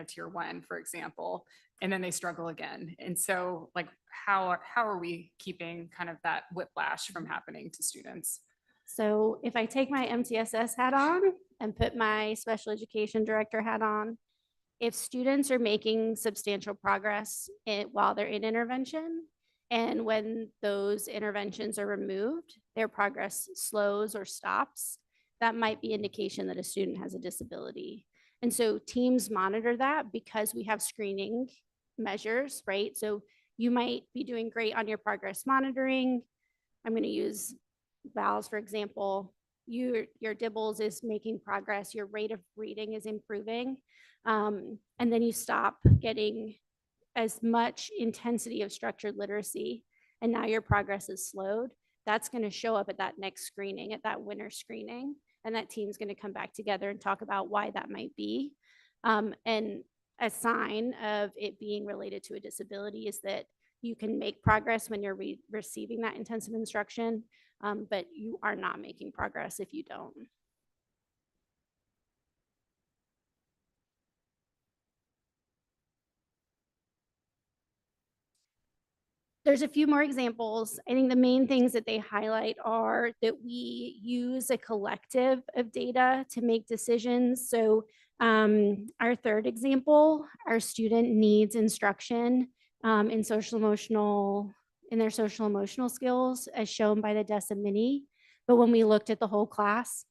tier 1, for example, and then they struggle again. And so how are we keeping kind of that whiplash from happening to students? So if I take my MTSS hat on and put my special education director hat on, if students are making substantial progress while they're in intervention, and when those interventions are removed, their progress slows or stops, that might be indication that a student has a disability. And so teams monitor that because we have screening measures, right? So you might be doing great on your progress monitoring. I'm going to use Val's, for example. Your DIBELS is making progress, your rate of reading is improving, and then you stop getting as much intensity of structured literacy, and now your progress is slowed. That's going to show up at that next screening, at that winter screening, and that team's going to come back together and talk about why that might be. And a sign of it being related to a disability is that you can make progress when you're receiving that intensive instruction, but you are not making progress if you don't. There's a few more examples. I think the main things that they highlight are that we use a collective of data to make decisions. So our third example, our student needs instruction in their social emotional skills as shown by the DESIMINI. But when we looked at the whole class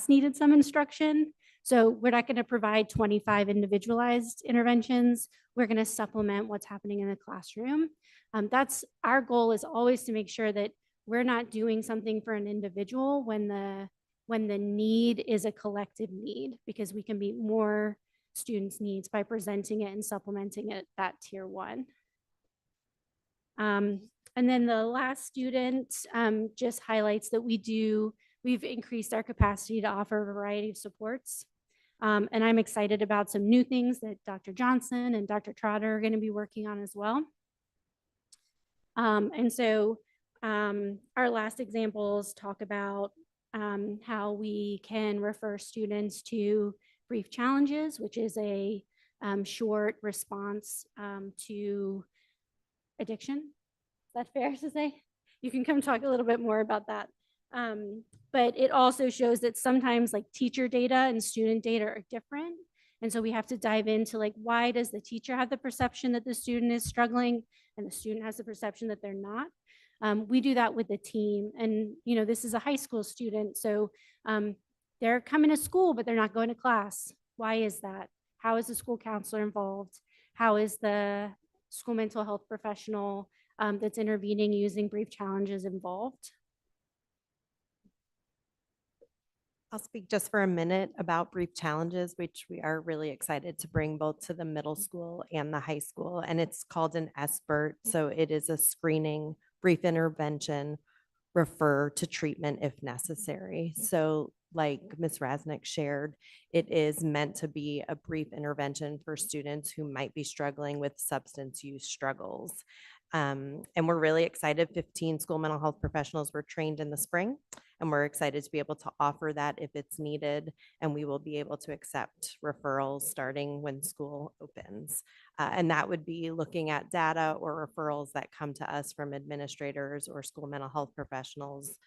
needed some instruction. So we're not going to provide 25 individualized interventions. We're going to supplement what's happening in the classroom. That's our goal, is always to make sure that we're not doing something for an individual when the need is a collective need, because we can meet more students' needs by presenting it and supplementing it at tier 1. And then the last student just highlights that we've increased our capacity to offer a variety of supports. And I'm excited about some new things that Dr. Johnson and Dr. Trotter are going to be working on as well. And so our last examples talk about how we can refer students to brief challenges, which is a short response to addiction. Is that fair to say? you can come talk a little bit more about that. But it also shows that sometimes like teacher data and student data are different. And so we have to dive into like, why does the teacher have the perception that the student is struggling and the student has the perception that they're not? We do that with the team. And, you know, this is a high school student. So they're coming to school, but they're not going to class. Why is that? How is the school counselor involved? How is the school mental health professional that's intervening using brief challenges involved? I'll speak just for a minute about brief challenges, which we are really excited to bring both to the middle school and the high school. And it's called an SBIRT. So it is a screening, brief intervention, refer to treatment if necessary. So like Ms. Rasnick shared, it is meant to be a brief intervention for students who might be struggling with substance use struggles. And we're really excited. 15 school mental health professionals were trained in the spring, and we're excited to be able to offer that if it's needed. And we will be able to accept referrals starting when school opens. And that would be looking at data or referrals that come to us from administrators or school mental health professionals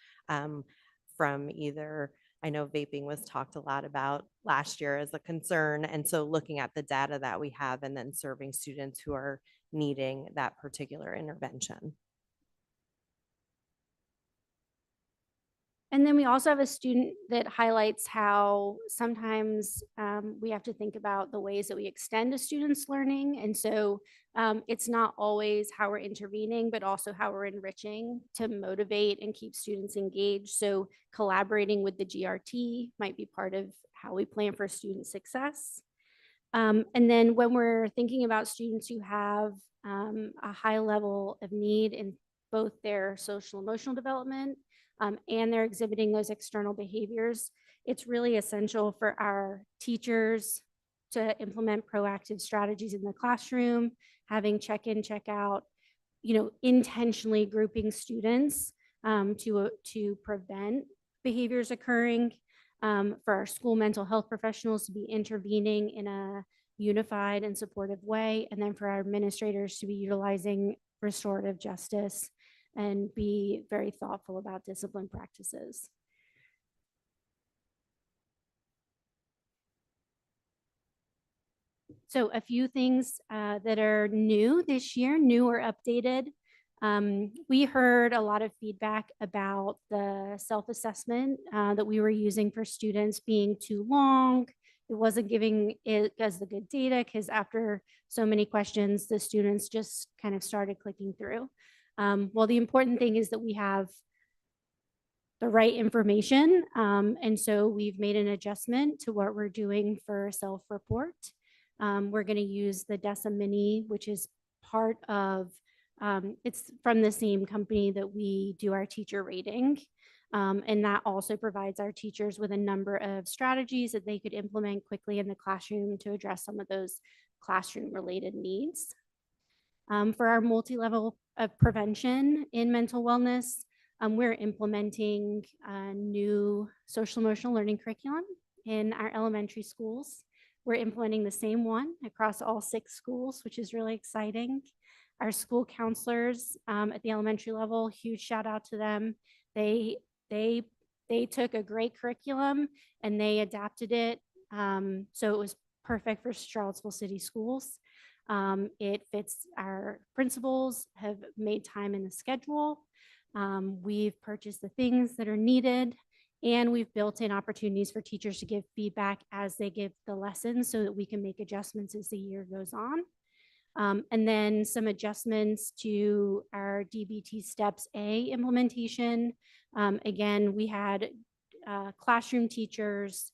from either, I know vaping was talked a lot about last year as a concern. And so looking at the data that we have and then serving students who are needing that particular intervention. And then we also have a student that highlights how sometimes we have to think about the ways that we extend a student's learning. And so it's not always how we're intervening, but also how we're enriching to motivate and keep students engaged. So collaborating with the GRT might be part of how we plan for student success. And then when we're thinking about students who have a high level of need in both their social emotional development and they're exhibiting those external behaviors, it's really essential for our teachers to implement proactive strategies in the classroom, having check-in, check-out, you know, intentionally grouping students to prevent behaviors occurring, for our school mental health professionals to be intervening in a unified and supportive way, and then for our administrators to be utilizing restorative justice and be very thoughtful about discipline practices. So a few things that are new this year, new or updated. We heard a lot of feedback about the self-assessment that we were using for students being too long. It wasn't giving it as the good data because after so many questions, the students just kind of started clicking through. Well, the important thing is that we have the right information. And so we've made an adjustment to what we're doing for self-report. We're going to use the DESA Mini, which is part of, it's from the same company that we do our teacher rating. And that also provides our teachers with a number of strategies that they could implement quickly in the classroom to address some of those classroom related needs. For our multi-level of prevention in mental wellness, we're implementing a new social emotional learning curriculum in our elementary schools. We're implementing the same one across all 6 schools, which is really exciting. Our school counselors at the elementary level, huge shout out to them. They took a great curriculum and they adapted it. So it was perfect for Charlottesville City Schools. It fits our principals have made time in the schedule. We've purchased the things that are needed, and we've built in opportunities for teachers to give feedback as they give the lessons so that we can make adjustments as the year goes on. And then some adjustments to our DBT Steps A implementation. Again, we had classroom teachers,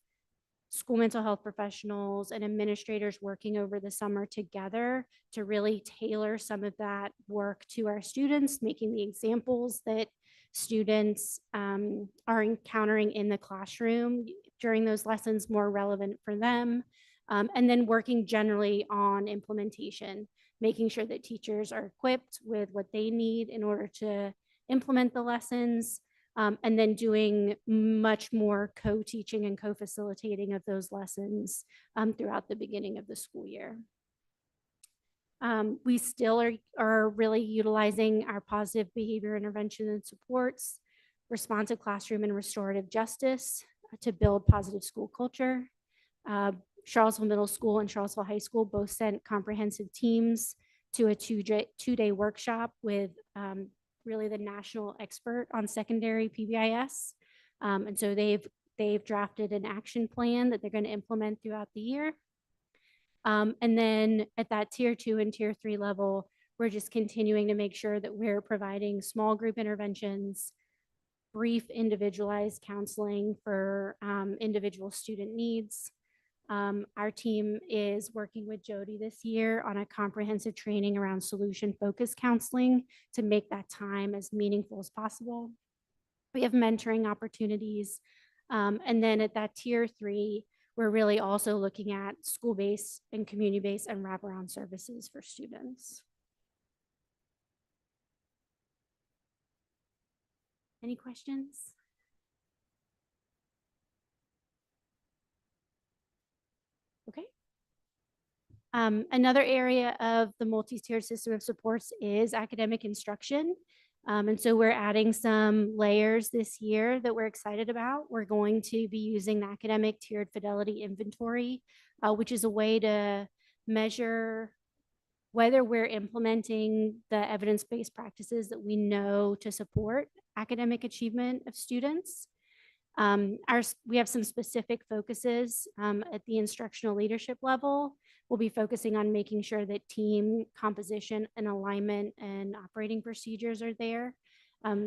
school mental health professionals, and administrators working over the summer together to really tailor some of that work to our students, making the examples that students are encountering in the classroom during those lessons more relevant for them. And then working generally on implementation, making sure that teachers are equipped with what they need in order to implement the lessons, and then doing much more co-teaching and co-facilitating of those lessons throughout the beginning of the school year. We still are really utilizing our positive behavior intervention and supports, responsive classroom and restorative justice to build positive school culture. Charlottesville Middle School and Charlottesville High School both sent comprehensive teams to a two-day workshop with really the national expert on secondary PBIS. And so they've drafted an action plan that they're going to implement throughout the year. And then at that tier 2 and tier 3 level, we're just continuing to make sure that we're providing small group interventions, brief individualized counseling for individual student needs. Our team is working with Jody this year on a comprehensive training around solution-focused counseling to make that time as meaningful as possible. We have mentoring opportunities. And then at that tier 3, we're really also looking at school-based and community-based and wraparound services for students. Any questions? Okay. Another area of the multi-tiered system of supports is academic instruction. And so we're adding some layers this year that we're excited about. We're going to be using the academic tiered fidelity inventory, which is a way to measure whether we're implementing the evidence-based practices that we know to support academic achievement of students. We have some specific focuses at the instructional leadership level. We'll be focusing on making sure that team composition and alignment and operating procedures are there.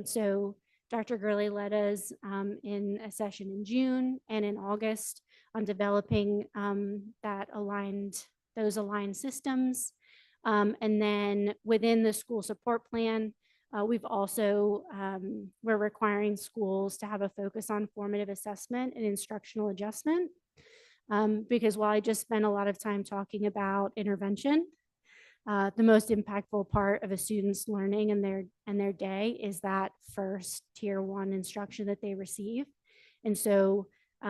So Dr. Gurley led us in a session in June and in August on developing those aligned systems. And then within the school support plan, we're requiring schools to have a focus on formative assessment and instructional adjustment. Because while I just spent a lot of time talking about intervention, the most impactful part of a student's learning and their day is that first tier 1 instruction that they receive. And so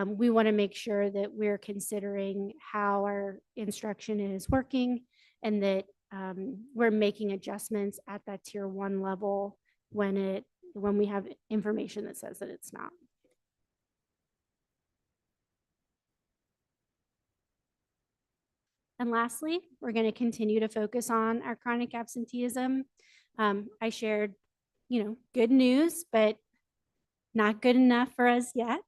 we want to make sure that we're considering how our instruction is working and that we're making adjustments at that tier 1 level when we have information that says that it's not. And lastly, we're going to continue to focus on our chronic absenteeism. I shared, good news, but not good enough for us yet.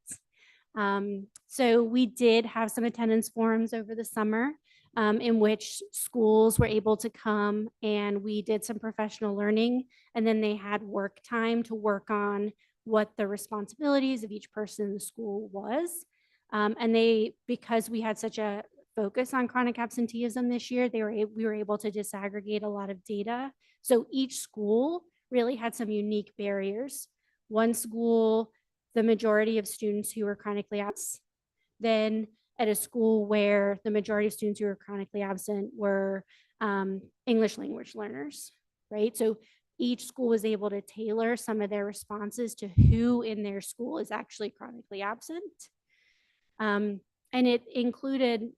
So we did have some attendance forums over the summer in which schools were able to come and we did some professional learning, and then they had work time to work on what the responsibilities of each person in the school was. And because we had such a focus on chronic absenteeism this year, we were able to disaggregate a lot of data. So each school really had some unique barriers. One school, the majority of students who were chronically absent. Then at a school where the majority of students who were chronically absent were English language learners, right? So each school was able to tailor some of their responses to who in their school is actually chronically absent. And it included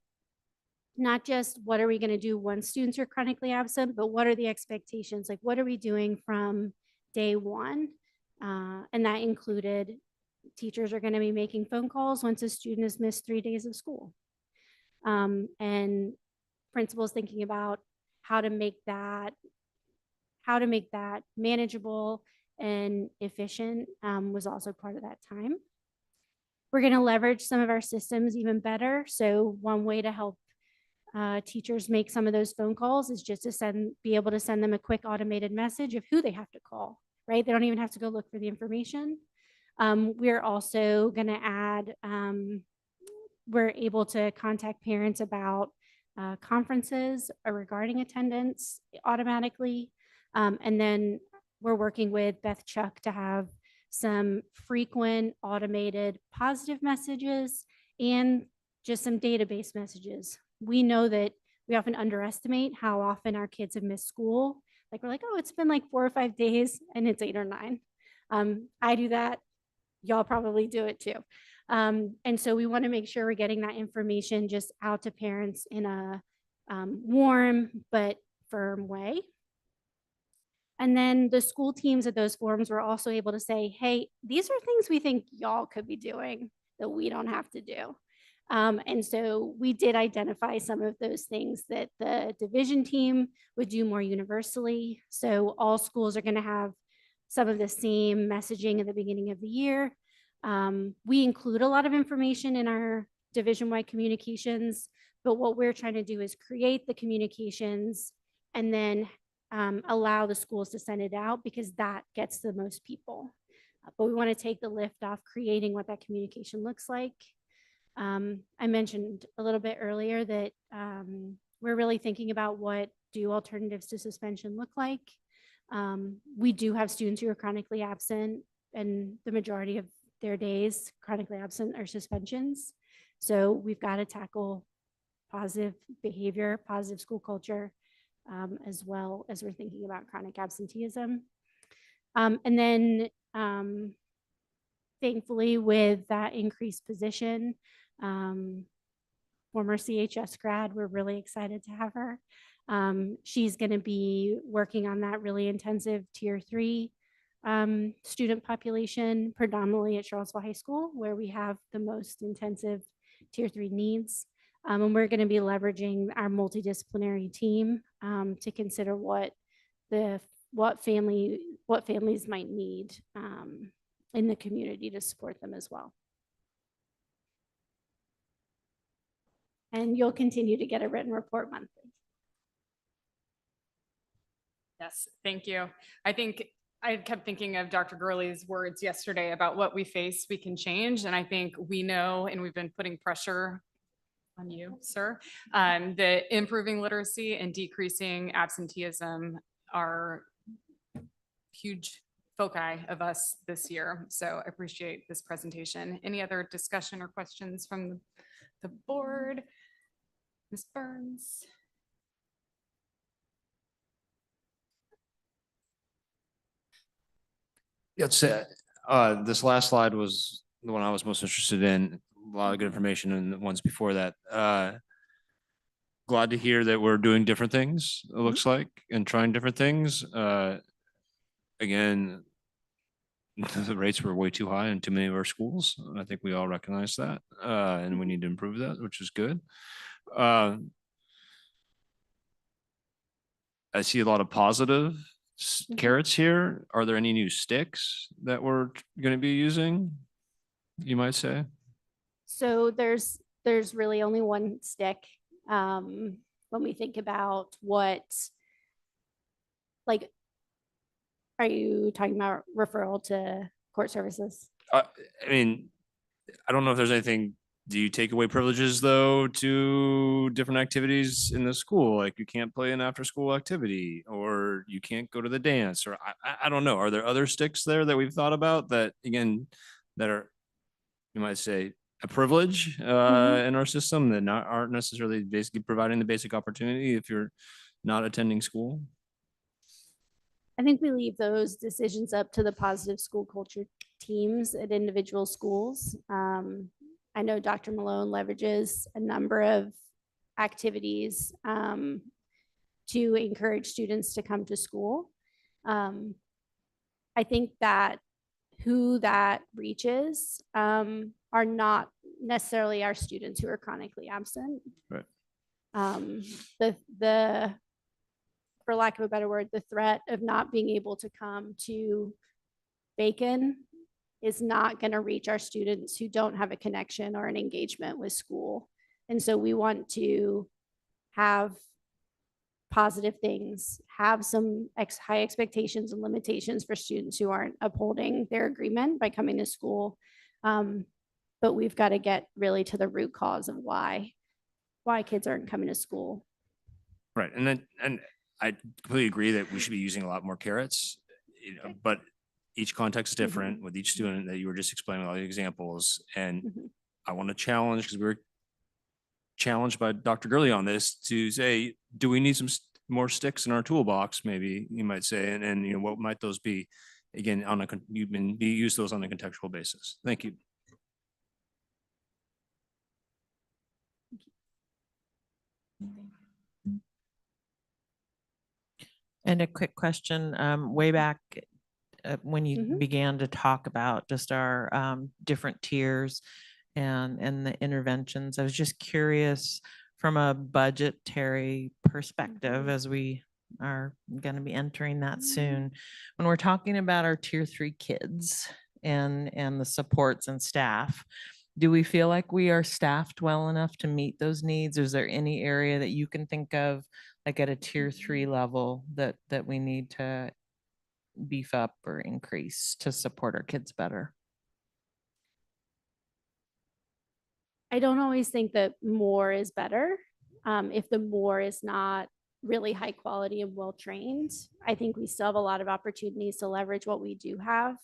not just what are we going to do when students are chronically absent, but what are the expectations? Like, what are we doing from day 1? And that included teachers are going to be making phone calls once a student has missed 3 days of school. And principals thinking about how to make that manageable and efficient was also part of that time. We're going to leverage some of our systems even better. So one way to help teachers make some of those phone calls is just to be able to send them a quick automated message of who they have to call, right? They don't even have to go look for the information. We're also going to add, we're able to contact parents about conferences regarding attendance automatically. And then we're working with Beth Chuck to have some frequent automated positive messages and just some database messages. We know that we often underestimate how often our kids have missed school. Like we're like, oh, it's been like 4 or 5 days and it's 8 or 9. I do that. Y'all probably do it too. And so we want to make sure we're getting that information just out to parents in a warm but firm way. And then the school teams at those forums were also able to say, hey, these are things we think y'all could be doing that we don't have to do. And so we did identify some of those things that the division team would do more universally. So all schools are going to have some of the same messaging at the beginning of the year. We include a lot of information in our division-wide communications, but what we're trying to do is create the communications and then allow the schools to send it out, because that gets the most people. But we want to take the lift off creating what that communication looks like. I mentioned a little bit earlier that we're really thinking about what do alternatives to suspension look like. We do have students who are chronically absent, and the majority of their days chronically absent are suspensions. So we've got to tackle positive behavior, positive school culture, as well as we're thinking about chronic absenteeism. And then thankfully, with that increased position, former CHS grad, we're really excited to have her. She's going to be working on that really intensive tier 3 student population, predominantly at Charlottesville High School, where we have the most intensive tier 3 needs. And we're going to be leveraging our multidisciplinary team to consider what families might need in the community to support them as well. And you'll continue to get a written report monthly. Yes, thank you. I think I kept thinking of Dr. Gurley's words yesterday about what we face, we can change. And I think we know, and we've been putting pressure on you, sir, that improving literacy and decreasing absenteeism are huge foci of us this year. So I appreciate this presentation. Any other discussion or questions from the board? Ms. Burns? It's, this last slide was the one I was most interested in. A lot of good information, and the ones before that. Glad to hear that we're doing different things, it looks like, and trying different things. Again, the rates were way too high in too many of our schools. I think we all recognize that, and we need to improve that, which is good. I see a lot of positive carrots here. Are there any new sticks that we're going to be using, you might say? So there's really only one stick when we think about what, like, are you talking about referral to court services? I mean, I don't know if there's anything. Do you take away privileges though to different activities in the school? Like you can't play an after school activity, or you can't go to the dance, or I don't know. Are there other sticks there that we've thought about that, again, that are, you might say, a privilege in our system that aren't necessarily basically providing the basic opportunity if you're not attending school? I think we leave those decisions up to the positive school culture teams at individual schools. I know Dr. Malone leverages a number of activities to encourage students to come to school. I think that who that reaches are not necessarily our students who are chronically absent. Right. The for lack of a better word, the threat of not being able to come to Bacon is not going to reach our students who don't have a connection or an engagement with school. And so we want to have positive things, have some high expectations and limitations for students who aren't upholding their agreement by coming to school. But we've got to get really to the root cause of why kids aren't coming to school. Right. And I completely agree that we should be using a lot more carrots, but each context is different with each student that you were just explaining all the examples. And I want to challenge, because we were challenged by Dr. Gurley on this, to say, do we need some more sticks in our toolbox? Maybe you might say, and you know, what might those be? Again, you can use those on a contextual basis. Thank you. And a quick question, way back when you Mhm. began to talk about just our different tiers and the interventions, I was just curious from a budgetary perspective, as we are going to be entering that soon, when we're talking about our tier 3 kids and the supports and staff, do we feel like we are staffed well enough to meet those needs? Is there any area that you can think of, like at a tier 3 level, that we need to beef up or increase to support our kids better? I don't always think that more is better. If the more is not really high quality and well trained, I think we still have a lot of opportunities to leverage what we do have.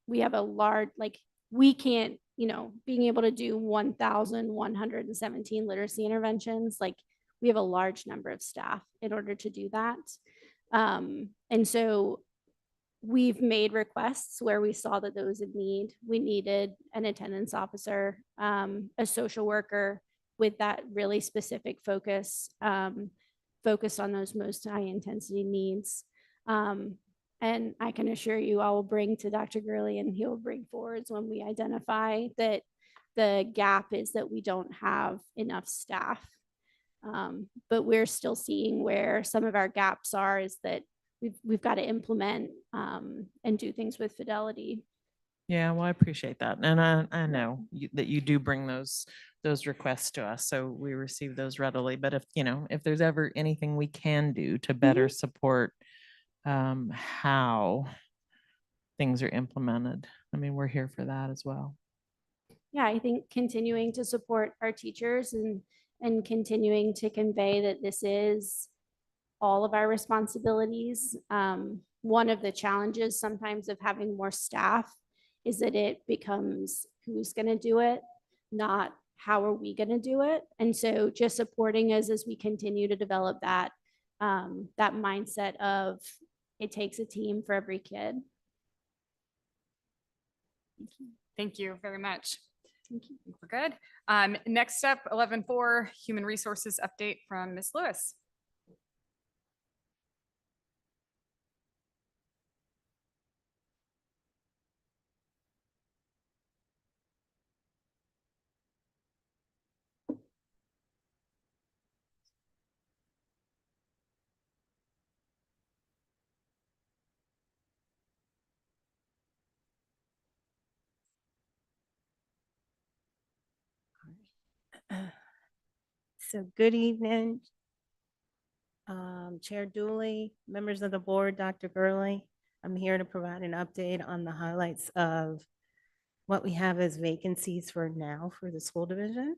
We have a large, like, we can't, being able to do 1,117 literacy interventions, like, we have a large number of staff in order to do that. And so we've made requests where we saw that those in need. We needed an attendance officer, a social worker with that really specific focus, focused on those most high intensity needs. And I can assure you, I will bring to Dr. Gurley and he'll bring forwards when we identify that the gap is that we don't have enough staff. But we're still seeing where some of our gaps are is that we've got to implement and do things with fidelity. Yeah, well, I appreciate that. And I know that you do bring those requests to us, so we receive those readily. But if there's ever anything we can do to better support how things are implemented, I mean, we're here for that as well. Yeah, I think continuing to support our teachers and continuing to convey that this is all of our responsibilities. One of the challenges sometimes of having more staff is that it becomes who's going to do it, not how are we going to do it. And so just supporting us as we continue to develop that mindset of it takes a team for every kid. Thank you very much. Thank you. We're good. Next up, 11.4, Human Resources Update from Ms. Lewis. So good evening, Chair Dooley, members of the board, Dr. Gurley. I'm here to provide an update on the highlights of what we have as vacancies for now for the school division.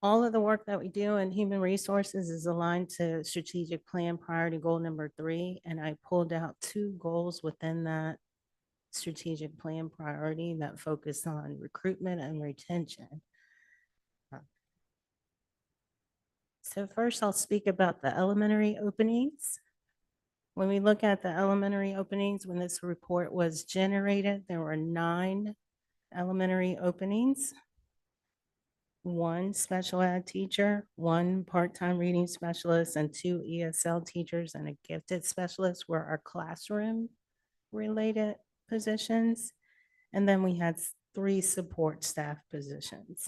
All of the work that we do in human resources is aligned to strategic plan priority goal number 3, and I pulled out 2 goals within that strategic plan priority that focus on recruitment and retention. So first I'll speak about the elementary openings. When we look at the elementary openings, when this report was generated, there were 9 elementary openings. 1 special ed teacher, 1 part-time reading specialist, and 2 ESL teachers and a gifted specialist were our classroom related positions. And then we had 3 support staff positions.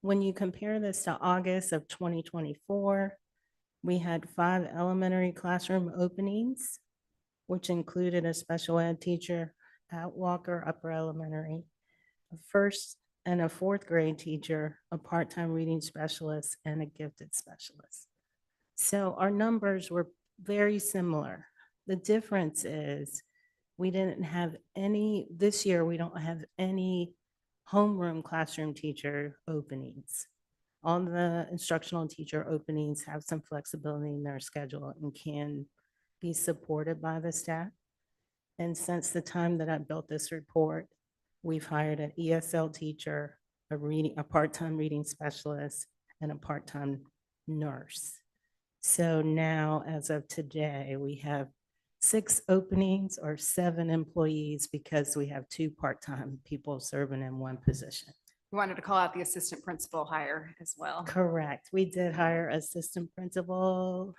When you compare this to August of 2024, we had 5 elementary classroom openings, which included a special ed teacher at Walker Upper Elementary, a 1st and a 4th grade teacher, a part-time reading specialist, and a gifted specialist. So our numbers were very similar. The difference is we didn't have any, this year we don't have any homeroom classroom teacher openings. All the instructional teacher openings have some flexibility in their schedule and can be supported by the staff. And since the time that I built this report, we've hired an ESL teacher, a part-time reading specialist, and a part-time nurse. So now, as of today, we have 6 openings or 7 employees because we have 2 part-time people serving in 1 position. We wanted to call out the assistant principal hire as well. Correct. We did hire assistant principal.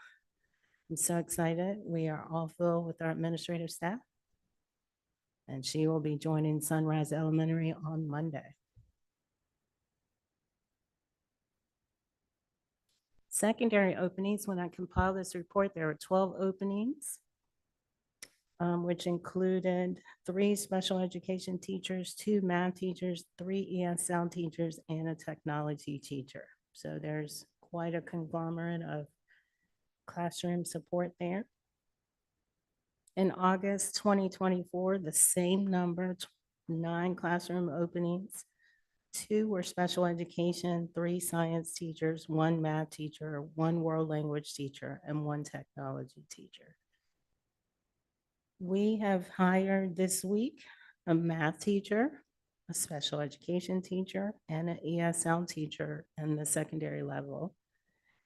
I'm so excited. We are all full with our administrative staff. And she will be joining Sunrise Elementary on Monday. Secondary openings, when I compiled this report, there were 12 openings, which included 3 special education teachers, 2 math teachers, 3 ESL teachers, and a technology teacher. So there's quite a conglomerate of classroom support there. In August 2024, the same number, 9 classroom openings. 2 were special education, 3 science teachers, 1 math teacher, 1 world language teacher, and 1 technology teacher. We have hired this week a math teacher, a special education teacher, and an ESL teacher in the secondary level.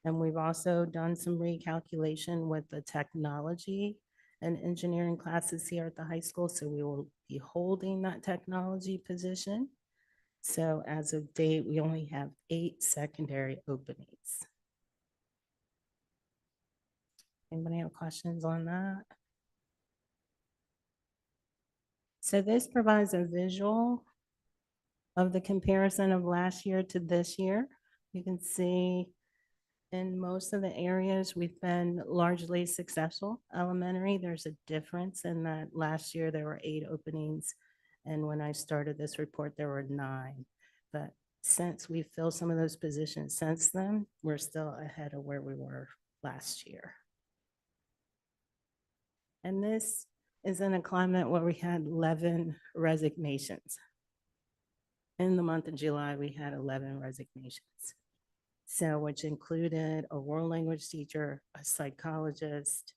And we've also done some recalculation with the technology and engineering classes here at the high school. So we will be holding that technology position. So as of date, we only have 8 secondary openings. Anybody have questions on that? So this provides a visual of the comparison of last year to this year. You can see in most of the areas, we've been largely successful. Elementary, there's a difference in that last year there were 8 openings. And when I started this report, there were 9. But since we filled some of those positions since then, we're still ahead of where we were last year. And this is in a climate where we had 11 resignations. In the month of July, we had 11 resignations. So which included a world language teacher, a psychologist,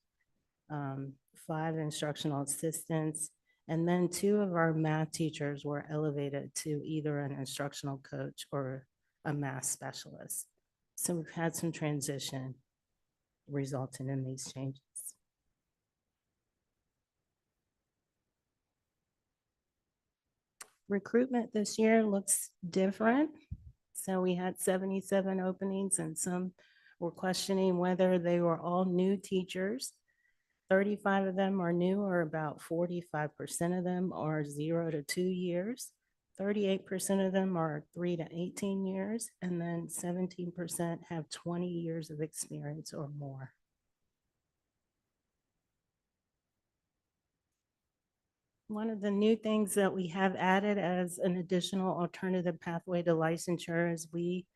5 instructional assistants, and then 2 of our math teachers were elevated to either an instructional coach or a math specialist. So we've had some transition resulting in these changes. Recruitment this year looks different. So we had 77 openings and some were questioning whether they were all new teachers. 35 of them are new, or about 45% of them are 0 to 2 years. 38% of them are 3 to 18 years, and then 17% have 20 years of experience or more. One of the new things that we have added as an additional alternative pathway to licensure is we,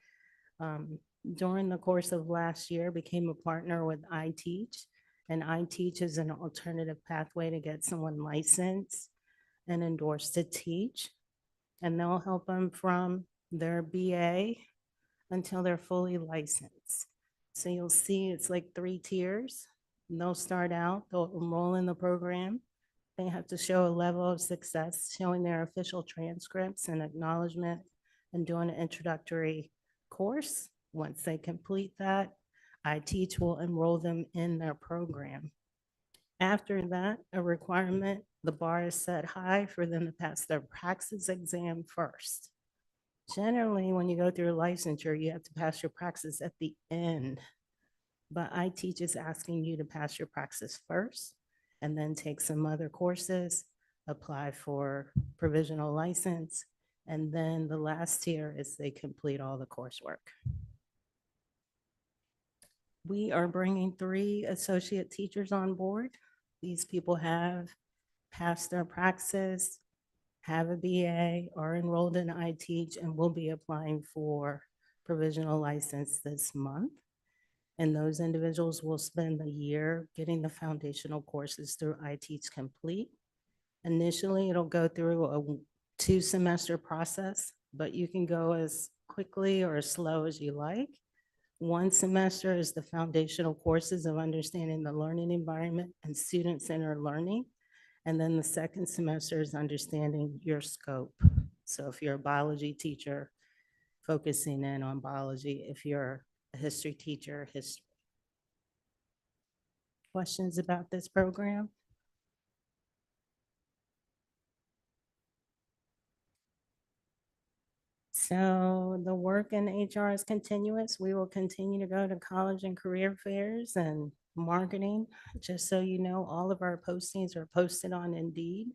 during the course of last year, became a partner with iTeach. And iTeach is an alternative pathway to get someone licensed and endorsed to teach. And they'll help them from their BA until they're fully licensed. So you'll see it's like 3 tiers. And they'll start out, they'll enroll in the program. They have to show a level of success, showing their official transcripts and acknowledgement and doing an introductory course. Once they complete that, iTeach will enroll them in their program. After that, a requirement, the bar is set high for them to pass their praxis exam first. Generally, when you go through licensure, you have to pass your praxis at the end. But iTeach is asking you to pass your praxis first and then take some other courses, apply for provisional license, and then the last tier is they complete all the coursework. We are bringing 3 associate teachers on board. These people have passed their praxis, have a BA, are enrolled in iTeach, and will be applying for provisional license this month. And those individuals will spend a year getting the foundational courses through iTeach Complete. Initially, it'll go through a 2-semester process, but you can go as quickly or as slow as you like. 1 semester is the foundational courses of understanding the learning environment and student-centered learning. And then the 2nd semester is understanding your scope. So if you're a biology teacher, focusing in on biology. If you're a history teacher, history. Questions about this program? So the work in HR is continuous. We will continue to go to college and career fairs and marketing. Just so you know, all of our postings are posted on Indeed.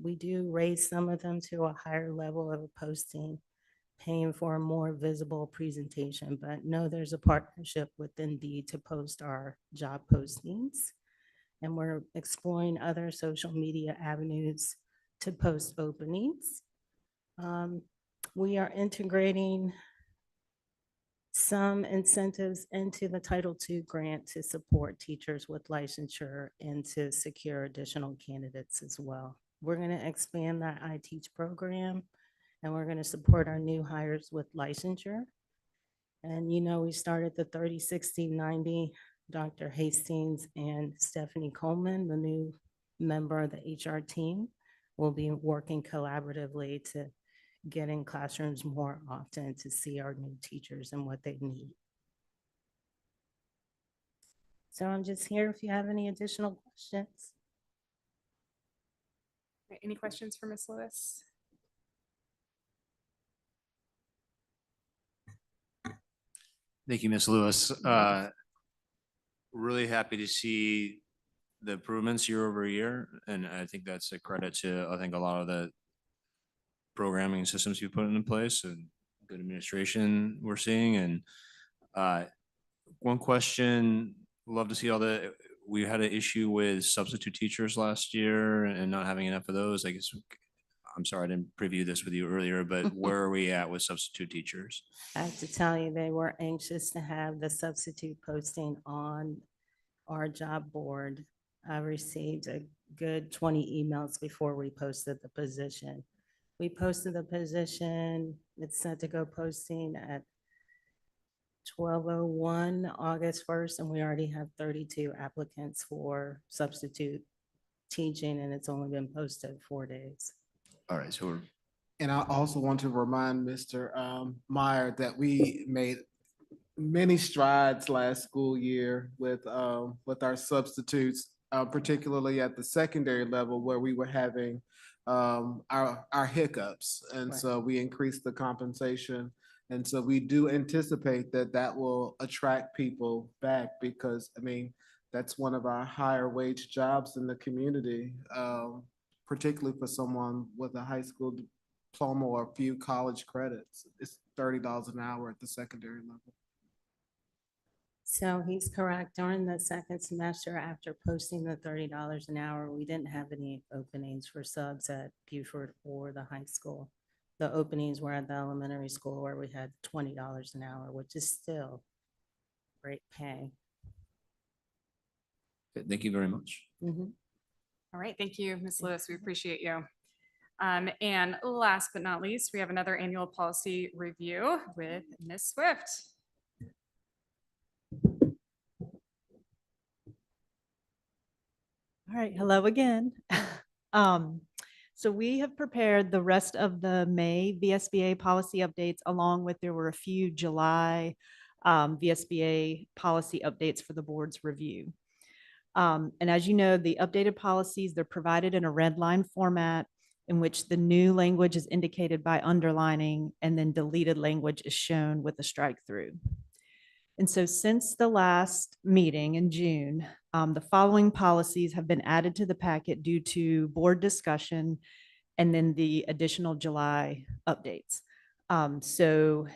We do raise some of them to a higher level of a posting, paying for a more visible presentation, but no, there's a partnership with Indeed to post our job postings. And we're exploring other social media avenues to post openings. We are integrating some incentives into the Title II grant to support teachers with licensure and to secure additional candidates as well. We're going to expand that I Teach program, and we're going to support our new hires with licensure. And you know, we started the 30, 60, 90. Dr. Hastings and Stephanie Coleman, the new member of the HR team, will be working collaboratively to get in classrooms more often to see our new teachers and what they need. So I'm just here if you have any additional questions. Any questions for Ms. Lewis? Thank you, Ms. Lewis. Really happy to see the improvements year over year. And I think that's a credit to, I think, a lot of the programming systems you put in place and good administration we're seeing. And one question, love to see we had an issue with substitute teachers last year and not having enough of those. I guess, I'm sorry, I didn't preview this with you earlier, but where are we at with substitute teachers? I have to tell you, they were anxious to have the substitute posting on our job board. I received a good 20 emails before we posted the position. We posted the position, it's set to go posting at 12:01 August 1st, and we already have 32 applicants for substitute teaching, and it's only been posted 4 days. All right, so we're. And I also want to remind Mr. Meyer that we made many strides last school year with our substitutes, particularly at the secondary level where we were having our hiccups. And Right. so we increased the compensation. And so we do anticipate that that will attract people back because, I mean, that's one of our higher wage jobs in the community, particularly for someone with a high school diploma or a few college credits. It's $30 an hour at the secondary level. So he's correct. During the second semester, after posting the $30 an hour, we didn't have any openings for subs at Buford or the high school. The openings were at the elementary school where we had $20 an hour, which is still great pay. Thank you very much. Mhm. All right, thank you, Ms. Lewis. We appreciate you. And last but not least, we have another annual policy review with Ms. Swift. All right, hello again. So we have prepared the rest of the May VSBA policy updates along with there were a few July VSBA policy updates for the board's review. And as you know, the updated policies, they're provided in a red line format in which the new language is indicated by underlining and then deleted language is shown with a strike through. And so since the last meeting in June, the following policies have been added to the packet due to board discussion and then the additional July updates. So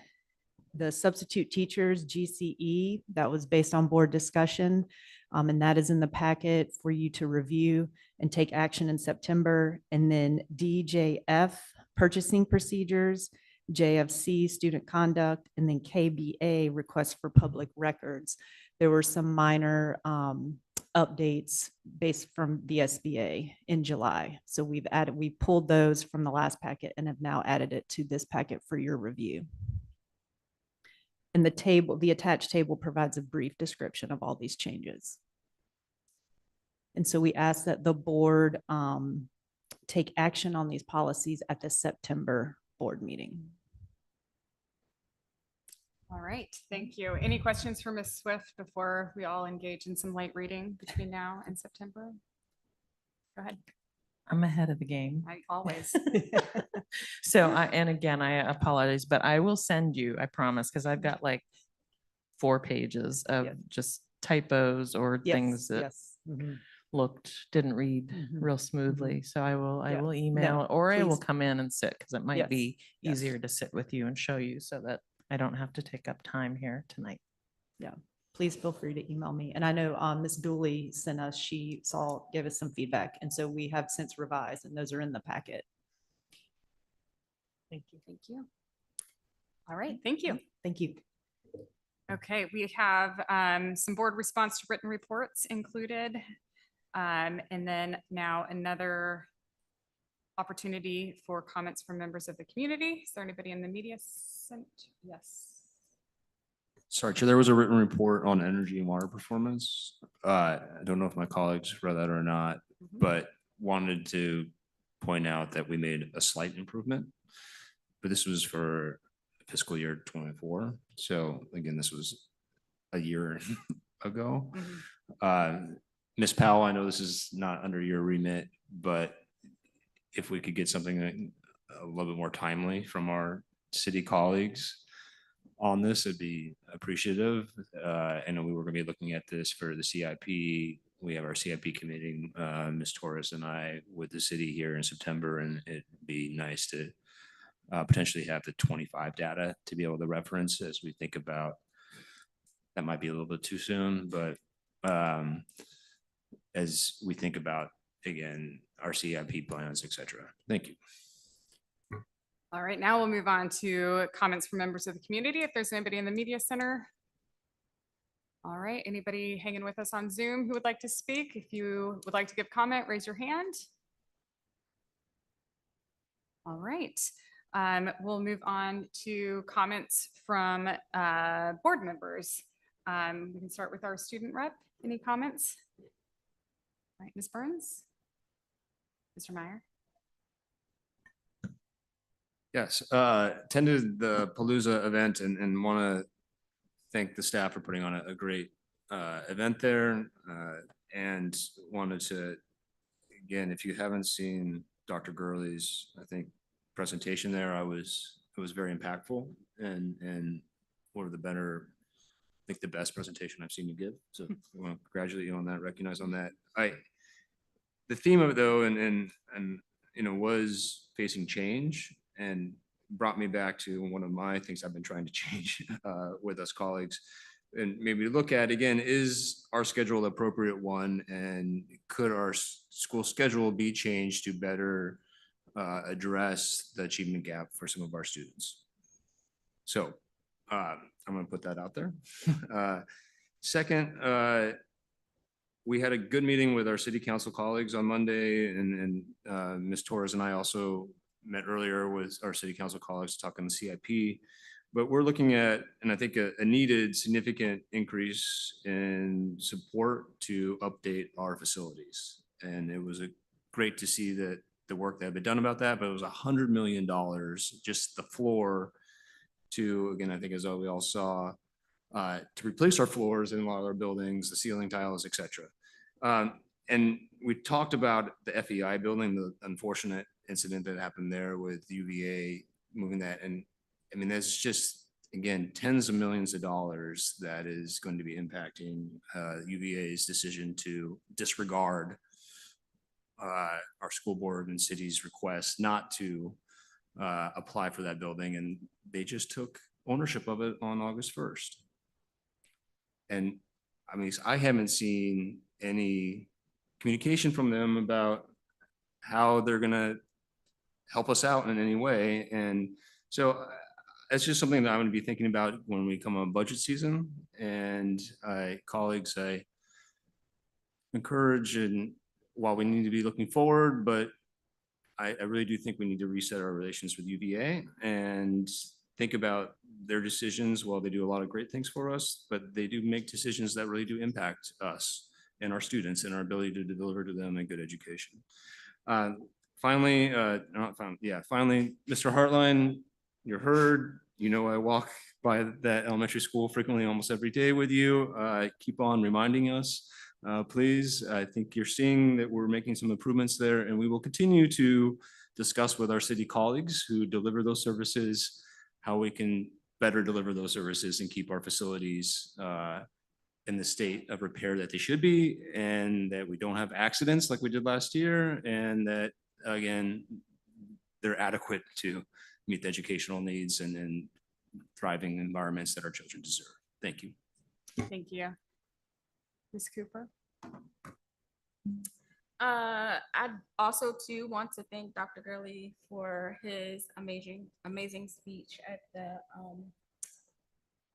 the substitute teachers, GCE, that was based on board discussion, and that is in the packet for you to review and take action in September. And then DJF, purchasing procedures, JFC, student conduct, and then KBA, request for public records. There were some minor updates based from the SBA in July. So we pulled those from the last packet and have now added it to this packet for your review. And the attached table provides a brief description of all these changes. And so we ask that the board take action on these policies at the September board meeting. All right, thank you. Any questions for Ms. Swift before we all engage in some light reading between now and September? Go ahead. I'm ahead of the game. I always. So and again, I apologize, but I will send you, I promise, because I've got like 4 pages of just typos or things that didn't read real smoothly. So I will email or I will come in and sit because it might be easier to sit with you and show you so that I don't have to take up time here tonight. Yeah, please feel free to email me. And I know Ms. Dooley sent us, gave us some feedback. And so we have since revised and those are in the packet. Thank you. Thank you. All right. Thank you. Thank you. Okay, we have some board response to written reports included. And then now another opportunity for comments from members of the community. Is there anybody in the media sent? Yes. Sorry, Chair, there was a written report on energy and water performance. I don't know if my colleagues read that or not, but wanted to point out that we made a slight improvement. But this was for fiscal year 24. So again, this was a year ago. Ms. Powell, I know this is not under your remit, but if we could get something a little bit more timely from our city colleagues on this, it'd be appreciative. I know we were going to be looking at this for the CIP. We have our CIP committee, Ms. Torres and I, with the city here in September, and it'd be nice to potentially have the 25 data to be able to reference as we think about. That might be a little bit too soon, but as we think about, again, our CIP plans, et cetera. Thank you. All right, now we'll move on to comments from members of the community. If there's anybody in the media center. All right, anybody hanging with us on Zoom who would like to speak? If you would like to give comment, raise your hand. All right, we'll move on to comments from board members. We can start with our student rep. Any comments? All right, Ms. Burns? Mr. Meyer? Yes, attended the Palooza event and want to thank the staff for putting on a great event there, and wanted to, again, if you haven't seen Dr. Gurley's, I think, presentation there, it was very impactful and one of the better, I think the best presentation I've seen you give. So I want to congratulate you on that, recognize on that. The theme of it though, and you know, was facing change and brought me back to one of my things I've been trying to change with us colleagues. And maybe look at again, is our schedule the appropriate one? And could our school schedule be changed to better address the achievement gap for some of our students? So I'm going to put that out there. Second, we had a good meeting with our city council colleagues on Monday, and Ms. Torres and I also met earlier with our city council colleagues talking the CIP. But we're looking at, and I think a needed significant increase in support to update our facilities. And it was great to see that the work that had been done about that, but it was $100 million, just the floor to, again, I think as we all saw, to replace our floors in a lot of our buildings, the ceiling tiles, et cetera. And we talked about the FEI building, the unfortunate incident that happened there with UVA moving that. And I mean, that's just, again, tens of millions of dollars that is going to be impacting UVA's decision to disregard our school board and city's request not to apply for that building. And they just took ownership of it on August 1st. And I mean, I haven't seen any communication from them about how they're going to help us out in any way. And so it's just something that I'm going to be thinking about when we come on budget season. And colleagues, I encourage, and while we need to be looking forward, but I really do think we need to reset our relations with UVA and think about their decisions. While they do a lot of great things for us, but they do make decisions that really do impact us and our students and our ability to deliver to them a good education. Finally, Mr. Hartline, you're heard. You know, I walk by that elementary school frequently, almost every day with you. Keep on reminding us please. I think you're seeing that we're making some improvements there, and we will continue to discuss with our city colleagues who deliver those services, how we can better deliver those services and keep our facilities in the state of repair that they should be, and that we don't have accidents like we did last year, and that, again, they're adequate to meet the educational needs and thriving environments that our children deserve. Thank you. Thank you. Ms. Cooper? I also too want to thank Dr. Gurley for his amazing speech at the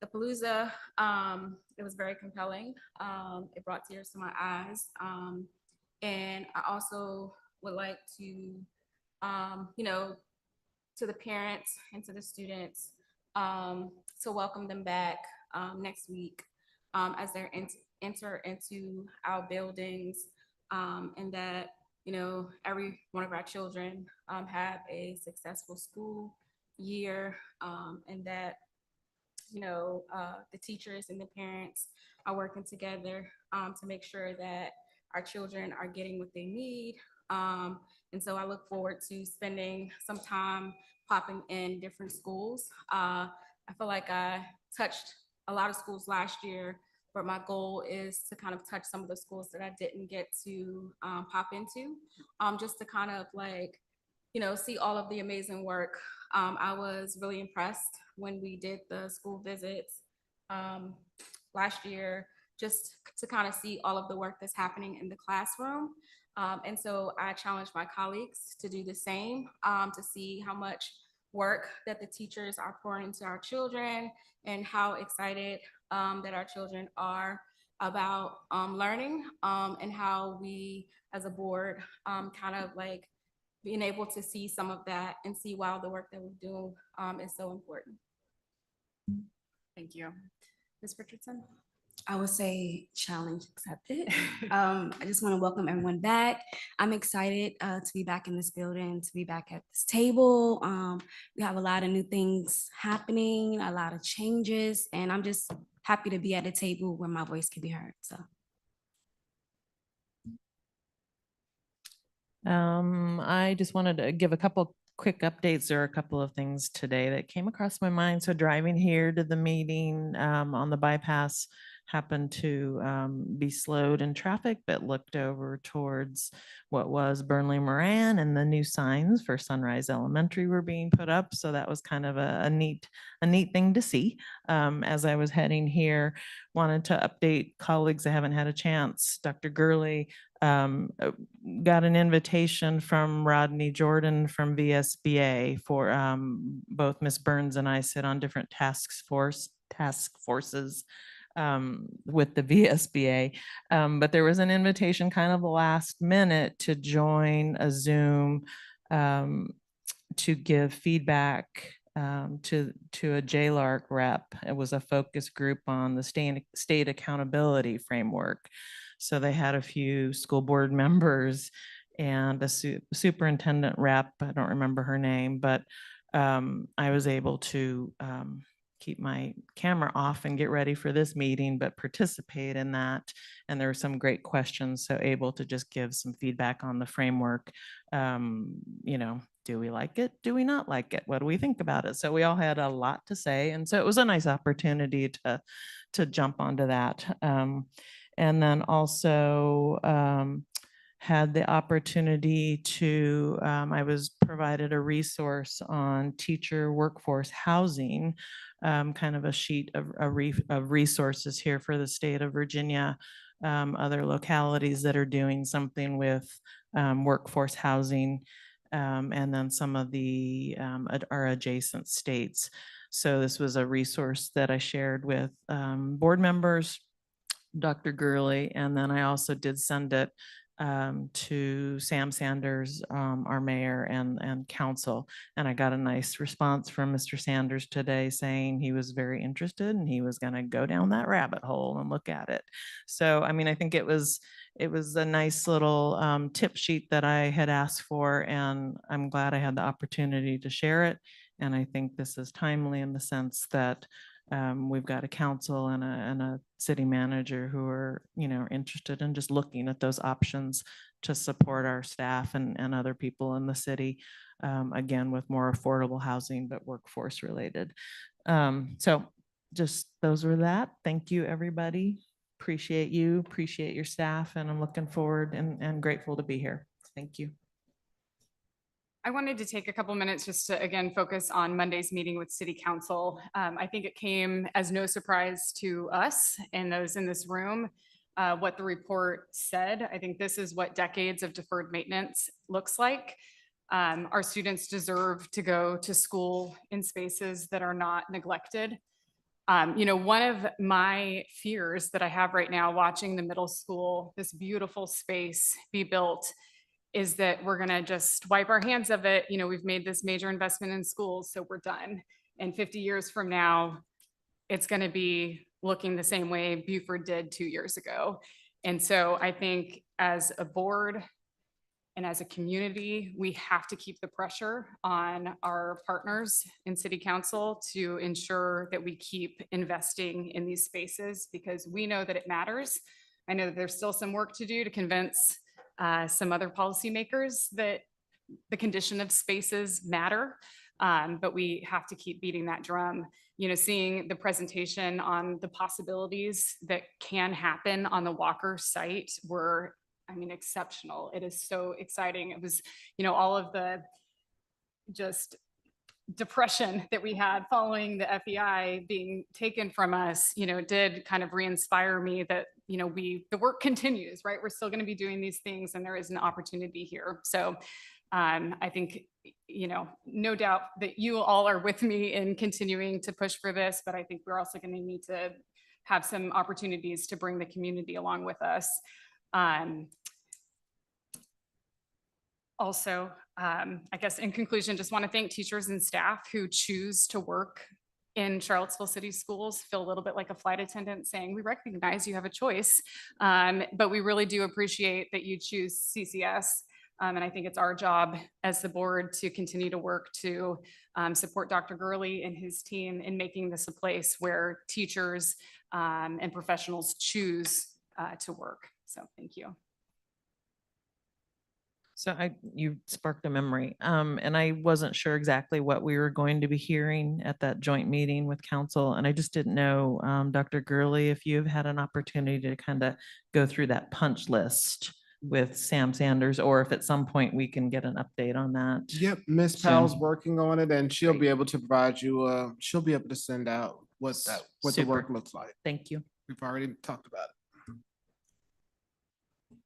Palooza. It was very compelling. It brought tears to my eyes. And I also would like to, you know, to the parents and to the students, to welcome them back next week as they enter into our buildings, and that, you know, every one of our children have a successful school year, and that, you know, the teachers and the parents are working together to make sure that our children are getting what they need. And so I look forward to spending some time popping in different schools. I feel like I touched a lot of schools last year, but my goal is to kind of touch some of the schools that I didn't get to pop into, just to kind of like, you know, see all of the amazing work. I was really impressed when we did the school visits last year, just to kind of see all of the work that's happening in the classroom. And so I challenge my colleagues to do the same, to see how much work that the teachers are pouring into our children and how excited that our children are about learning, and how we as a board kind of like being able to see some of that and see why the work that we do is so important. Thank you. Ms. Richardson? I would say challenge accepted. I just want to welcome everyone back. I'm excited to be back in this building, to be back at this table. We have a lot of new things happening, a lot of changes, and I'm just happy to be at a table where my voice can be heard. So. I just wanted to give a couple quick updates. There are a couple of things today that came across my mind. So driving here to the meeting on the bypass, happened to be slowed in traffic, but looked over towards what was Burnley Moran, and the new signs for Sunrise Elementary were being put up. So that was kind of a neat thing to see. As I was heading here, wanted to update colleagues. I haven't had a chance. Dr. Gurley got an invitation from Rodney Jordan from VSBA for both Ms. Burns and I sit on different task forces with the VSBA. But there was an invitation kind of the last minute to join a Zoom to give feedback to a JLARC rep. It was a focus group on the state accountability framework. So they had a few school board members and a superintendent rep. I don't remember her name, but I was able to keep my camera off and get ready for this meeting, but participate in that. And there were some great questions, so able to just give some feedback on the framework. You know, do we like it? Do we not like it? What do we think about it? So we all had a lot to say. And so it was a nice opportunity to jump onto that. And then also had the opportunity to, I was provided a resource on teacher workforce housing, kind of a sheet of resources here for the state of Virginia, other localities that are doing something with workforce housing, and then some of the our adjacent states. So this was a resource that I shared with board members, Dr. Gurley, and then I also did send it to Sam Sanders, our mayor and council. And I got a nice response from Mr. Sanders today saying he was very interested and he was going to go down that rabbit hole and look at it. So, I mean, I think it was a nice little tip sheet that I had asked for, and I'm glad I had the opportunity to share it. And I think this is timely in the sense that We've got a council and a city manager who are, interested in just looking at those options to support our staff and other people in the city, again, with more affordable housing, but workforce related. So just those were that. Thank you, everybody. Appreciate you, appreciate your staff, and I'm looking forward and grateful to be here. Thank you. I wanted to take a couple minutes just to, again, focus on Monday's meeting with City Council. I think it came as no surprise to us and those in this room what the report said. I think this is what decades of deferred maintenance looks like. Our students deserve to go to school in spaces that are not neglected. One of my fears that I have right now watching the middle school, this beautiful space be built, is that we're gonna just wipe our hands of it. We've made this major investment in schools, so we're done. And 50 years from now, it's gonna be looking the same way Buford did 2 years ago. And so I think as a board and as a community, we have to keep the pressure on our partners in city council to ensure that we keep investing in these spaces because we know that it matters. I know that there's still some work to do to convince some other policymakers that the condition of spaces matter, but we have to keep beating that drum. Seeing the presentation on the possibilities that can happen on the Walker site were, exceptional. It is so exciting. It was, all of the just depression that we had following the FEI being taken from us, did kind of re-inspire me that, the work continues, right? We're still going to be doing these things and there is an opportunity here. So I think, no doubt that you all are with me in continuing to push for this, but I think we're also going to need to have some opportunities to bring the community along with us. Also, I guess in conclusion, just want to thank teachers and staff who choose to work in Charlottesville City Schools. Feel a little bit like a flight attendant saying, we recognize you have a choice, but we really do appreciate that you choose CCS. And I think it's our job as the board to continue to work to support Dr. Gurley and his team in making this a place where teachers and professionals choose to work. So thank you. So you sparked a memory, and I wasn't sure exactly what we were going to be hearing at that joint meeting with council. And I just didn't know, Dr. Gurley, if you've had an opportunity to kind of go through that punch list with Sam Sanders, or if at some point we can get an update on that. Yep, Miss soon. Powell's working on it and she'll be able to provide you, she'll be able to send out what the Super. work looks like. Thank you. We've already talked about it.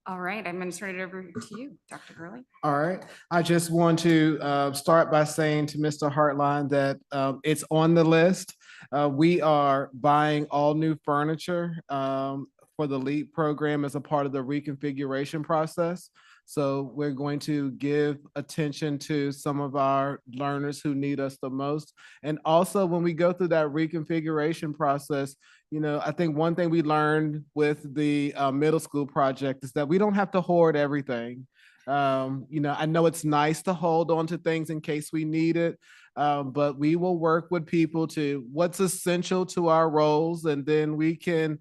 All right, I'm going to turn it over to you, Dr. Gurley. All right, I just want to start by saying to Mr. Hartline that it's on the list. We are buying all new furniture for the LEAP program as a part of the reconfiguration process. So we're going to give attention to some of our learners who need us the most. And also when we go through that reconfiguration process, I think one thing we learned with the middle school project is that we don't have to hoard everything. I know it's nice to hold on to things in case we need it, but we will work with people to what's essential to our roles, and then we can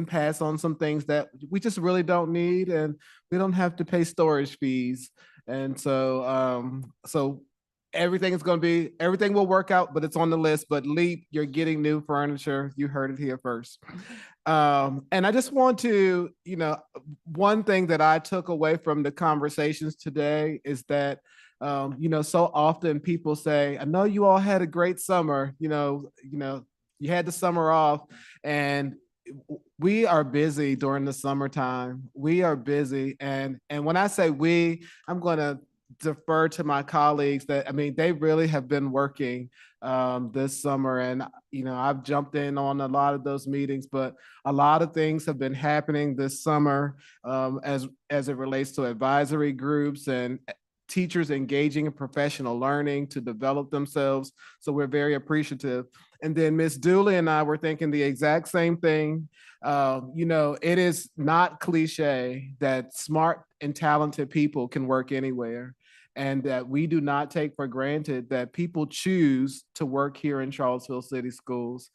pass on some things that we just really don't need, and we don't have to pay storage fees. And so everything will work out, but it's on the list. But LEAP, you're getting new furniture. You heard it here first. And I just want to, one thing that I took away from the conversations today is that, so often people say, I know you all had a great summer, you had the summer off, and we are busy during the summertime. We are busy. And when I say we, I'm going to defer to my colleagues that, they really have been working this summer. And, I've jumped in on a lot of those meetings, but a lot of things have been happening this summer as it relates to advisory groups and teachers engaging in professional learning to develop themselves. So we're very appreciative. And then Ms. Dooley and I were thinking the exact same thing. It is not cliche that smart and talented people can work anywhere. and that we do not take for granted that people choose to work here in Charlottesville City Schools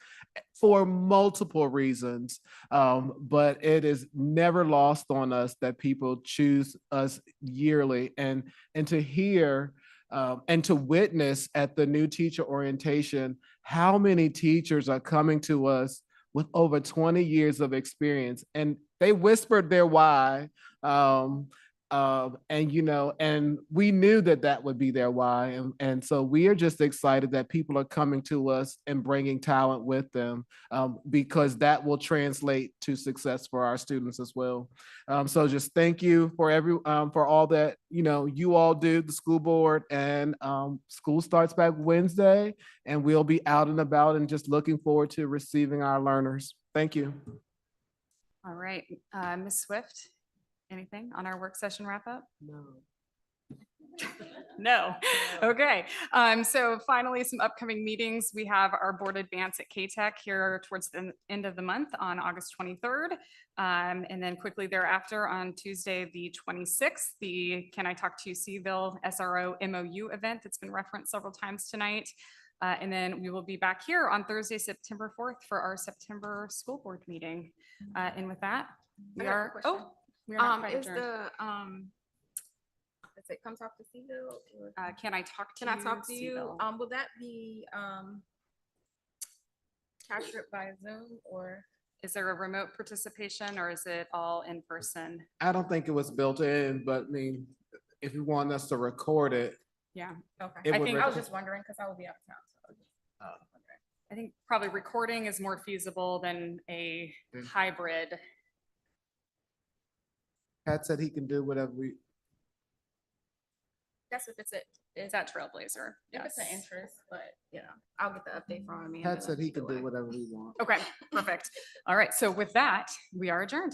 for multiple reasons. But it is never lost on us that people choose us yearly, and to hear and to witness at the new teacher orientation how many teachers are coming to us with over 20 years of experience, and they whispered their why. And we knew that that would be their why. And so we are just excited that people are coming to us and bringing talent with them, because that will translate to success for our students as well. So just thank you for all that, you all do, the school board, and school starts back Wednesday, and we'll be out and about and just looking forward to receiving our learners. Thank you. All right, Ms. Swift, anything on our work session wrap up? No. No. Okay. So finally, some upcoming meetings. We have our board advance at K-Tech here towards the end of the month on August 23rd. And then quickly thereafter on Tuesday, the 26th, the Can I Talk to You Seville SRO MOU event that's been referenced several times tonight. And then we will be back here on Thursday, September 4th for our September school board meeting. And with that, we are, we are not quite Is adjourned. Is it Come Talk to Seville? Can I talk to Can you? I talk to you? Seville? Will that be captured by Zoom, or? Is there a remote participation, or is it all in person? I don't think it was built in, but I mean, if you want us to record it. Yeah, okay. It I would think I was just wondering because I will be out of town. So I think probably recording is more feasible than a hybrid. Pat said he can do whatever that's if it's Is that Trailblazer? if it's an Yes. interest, but I'll get the update from me. Pat said he could do whatever we want. Okay, perfect. All right, so with that, we are adjourned.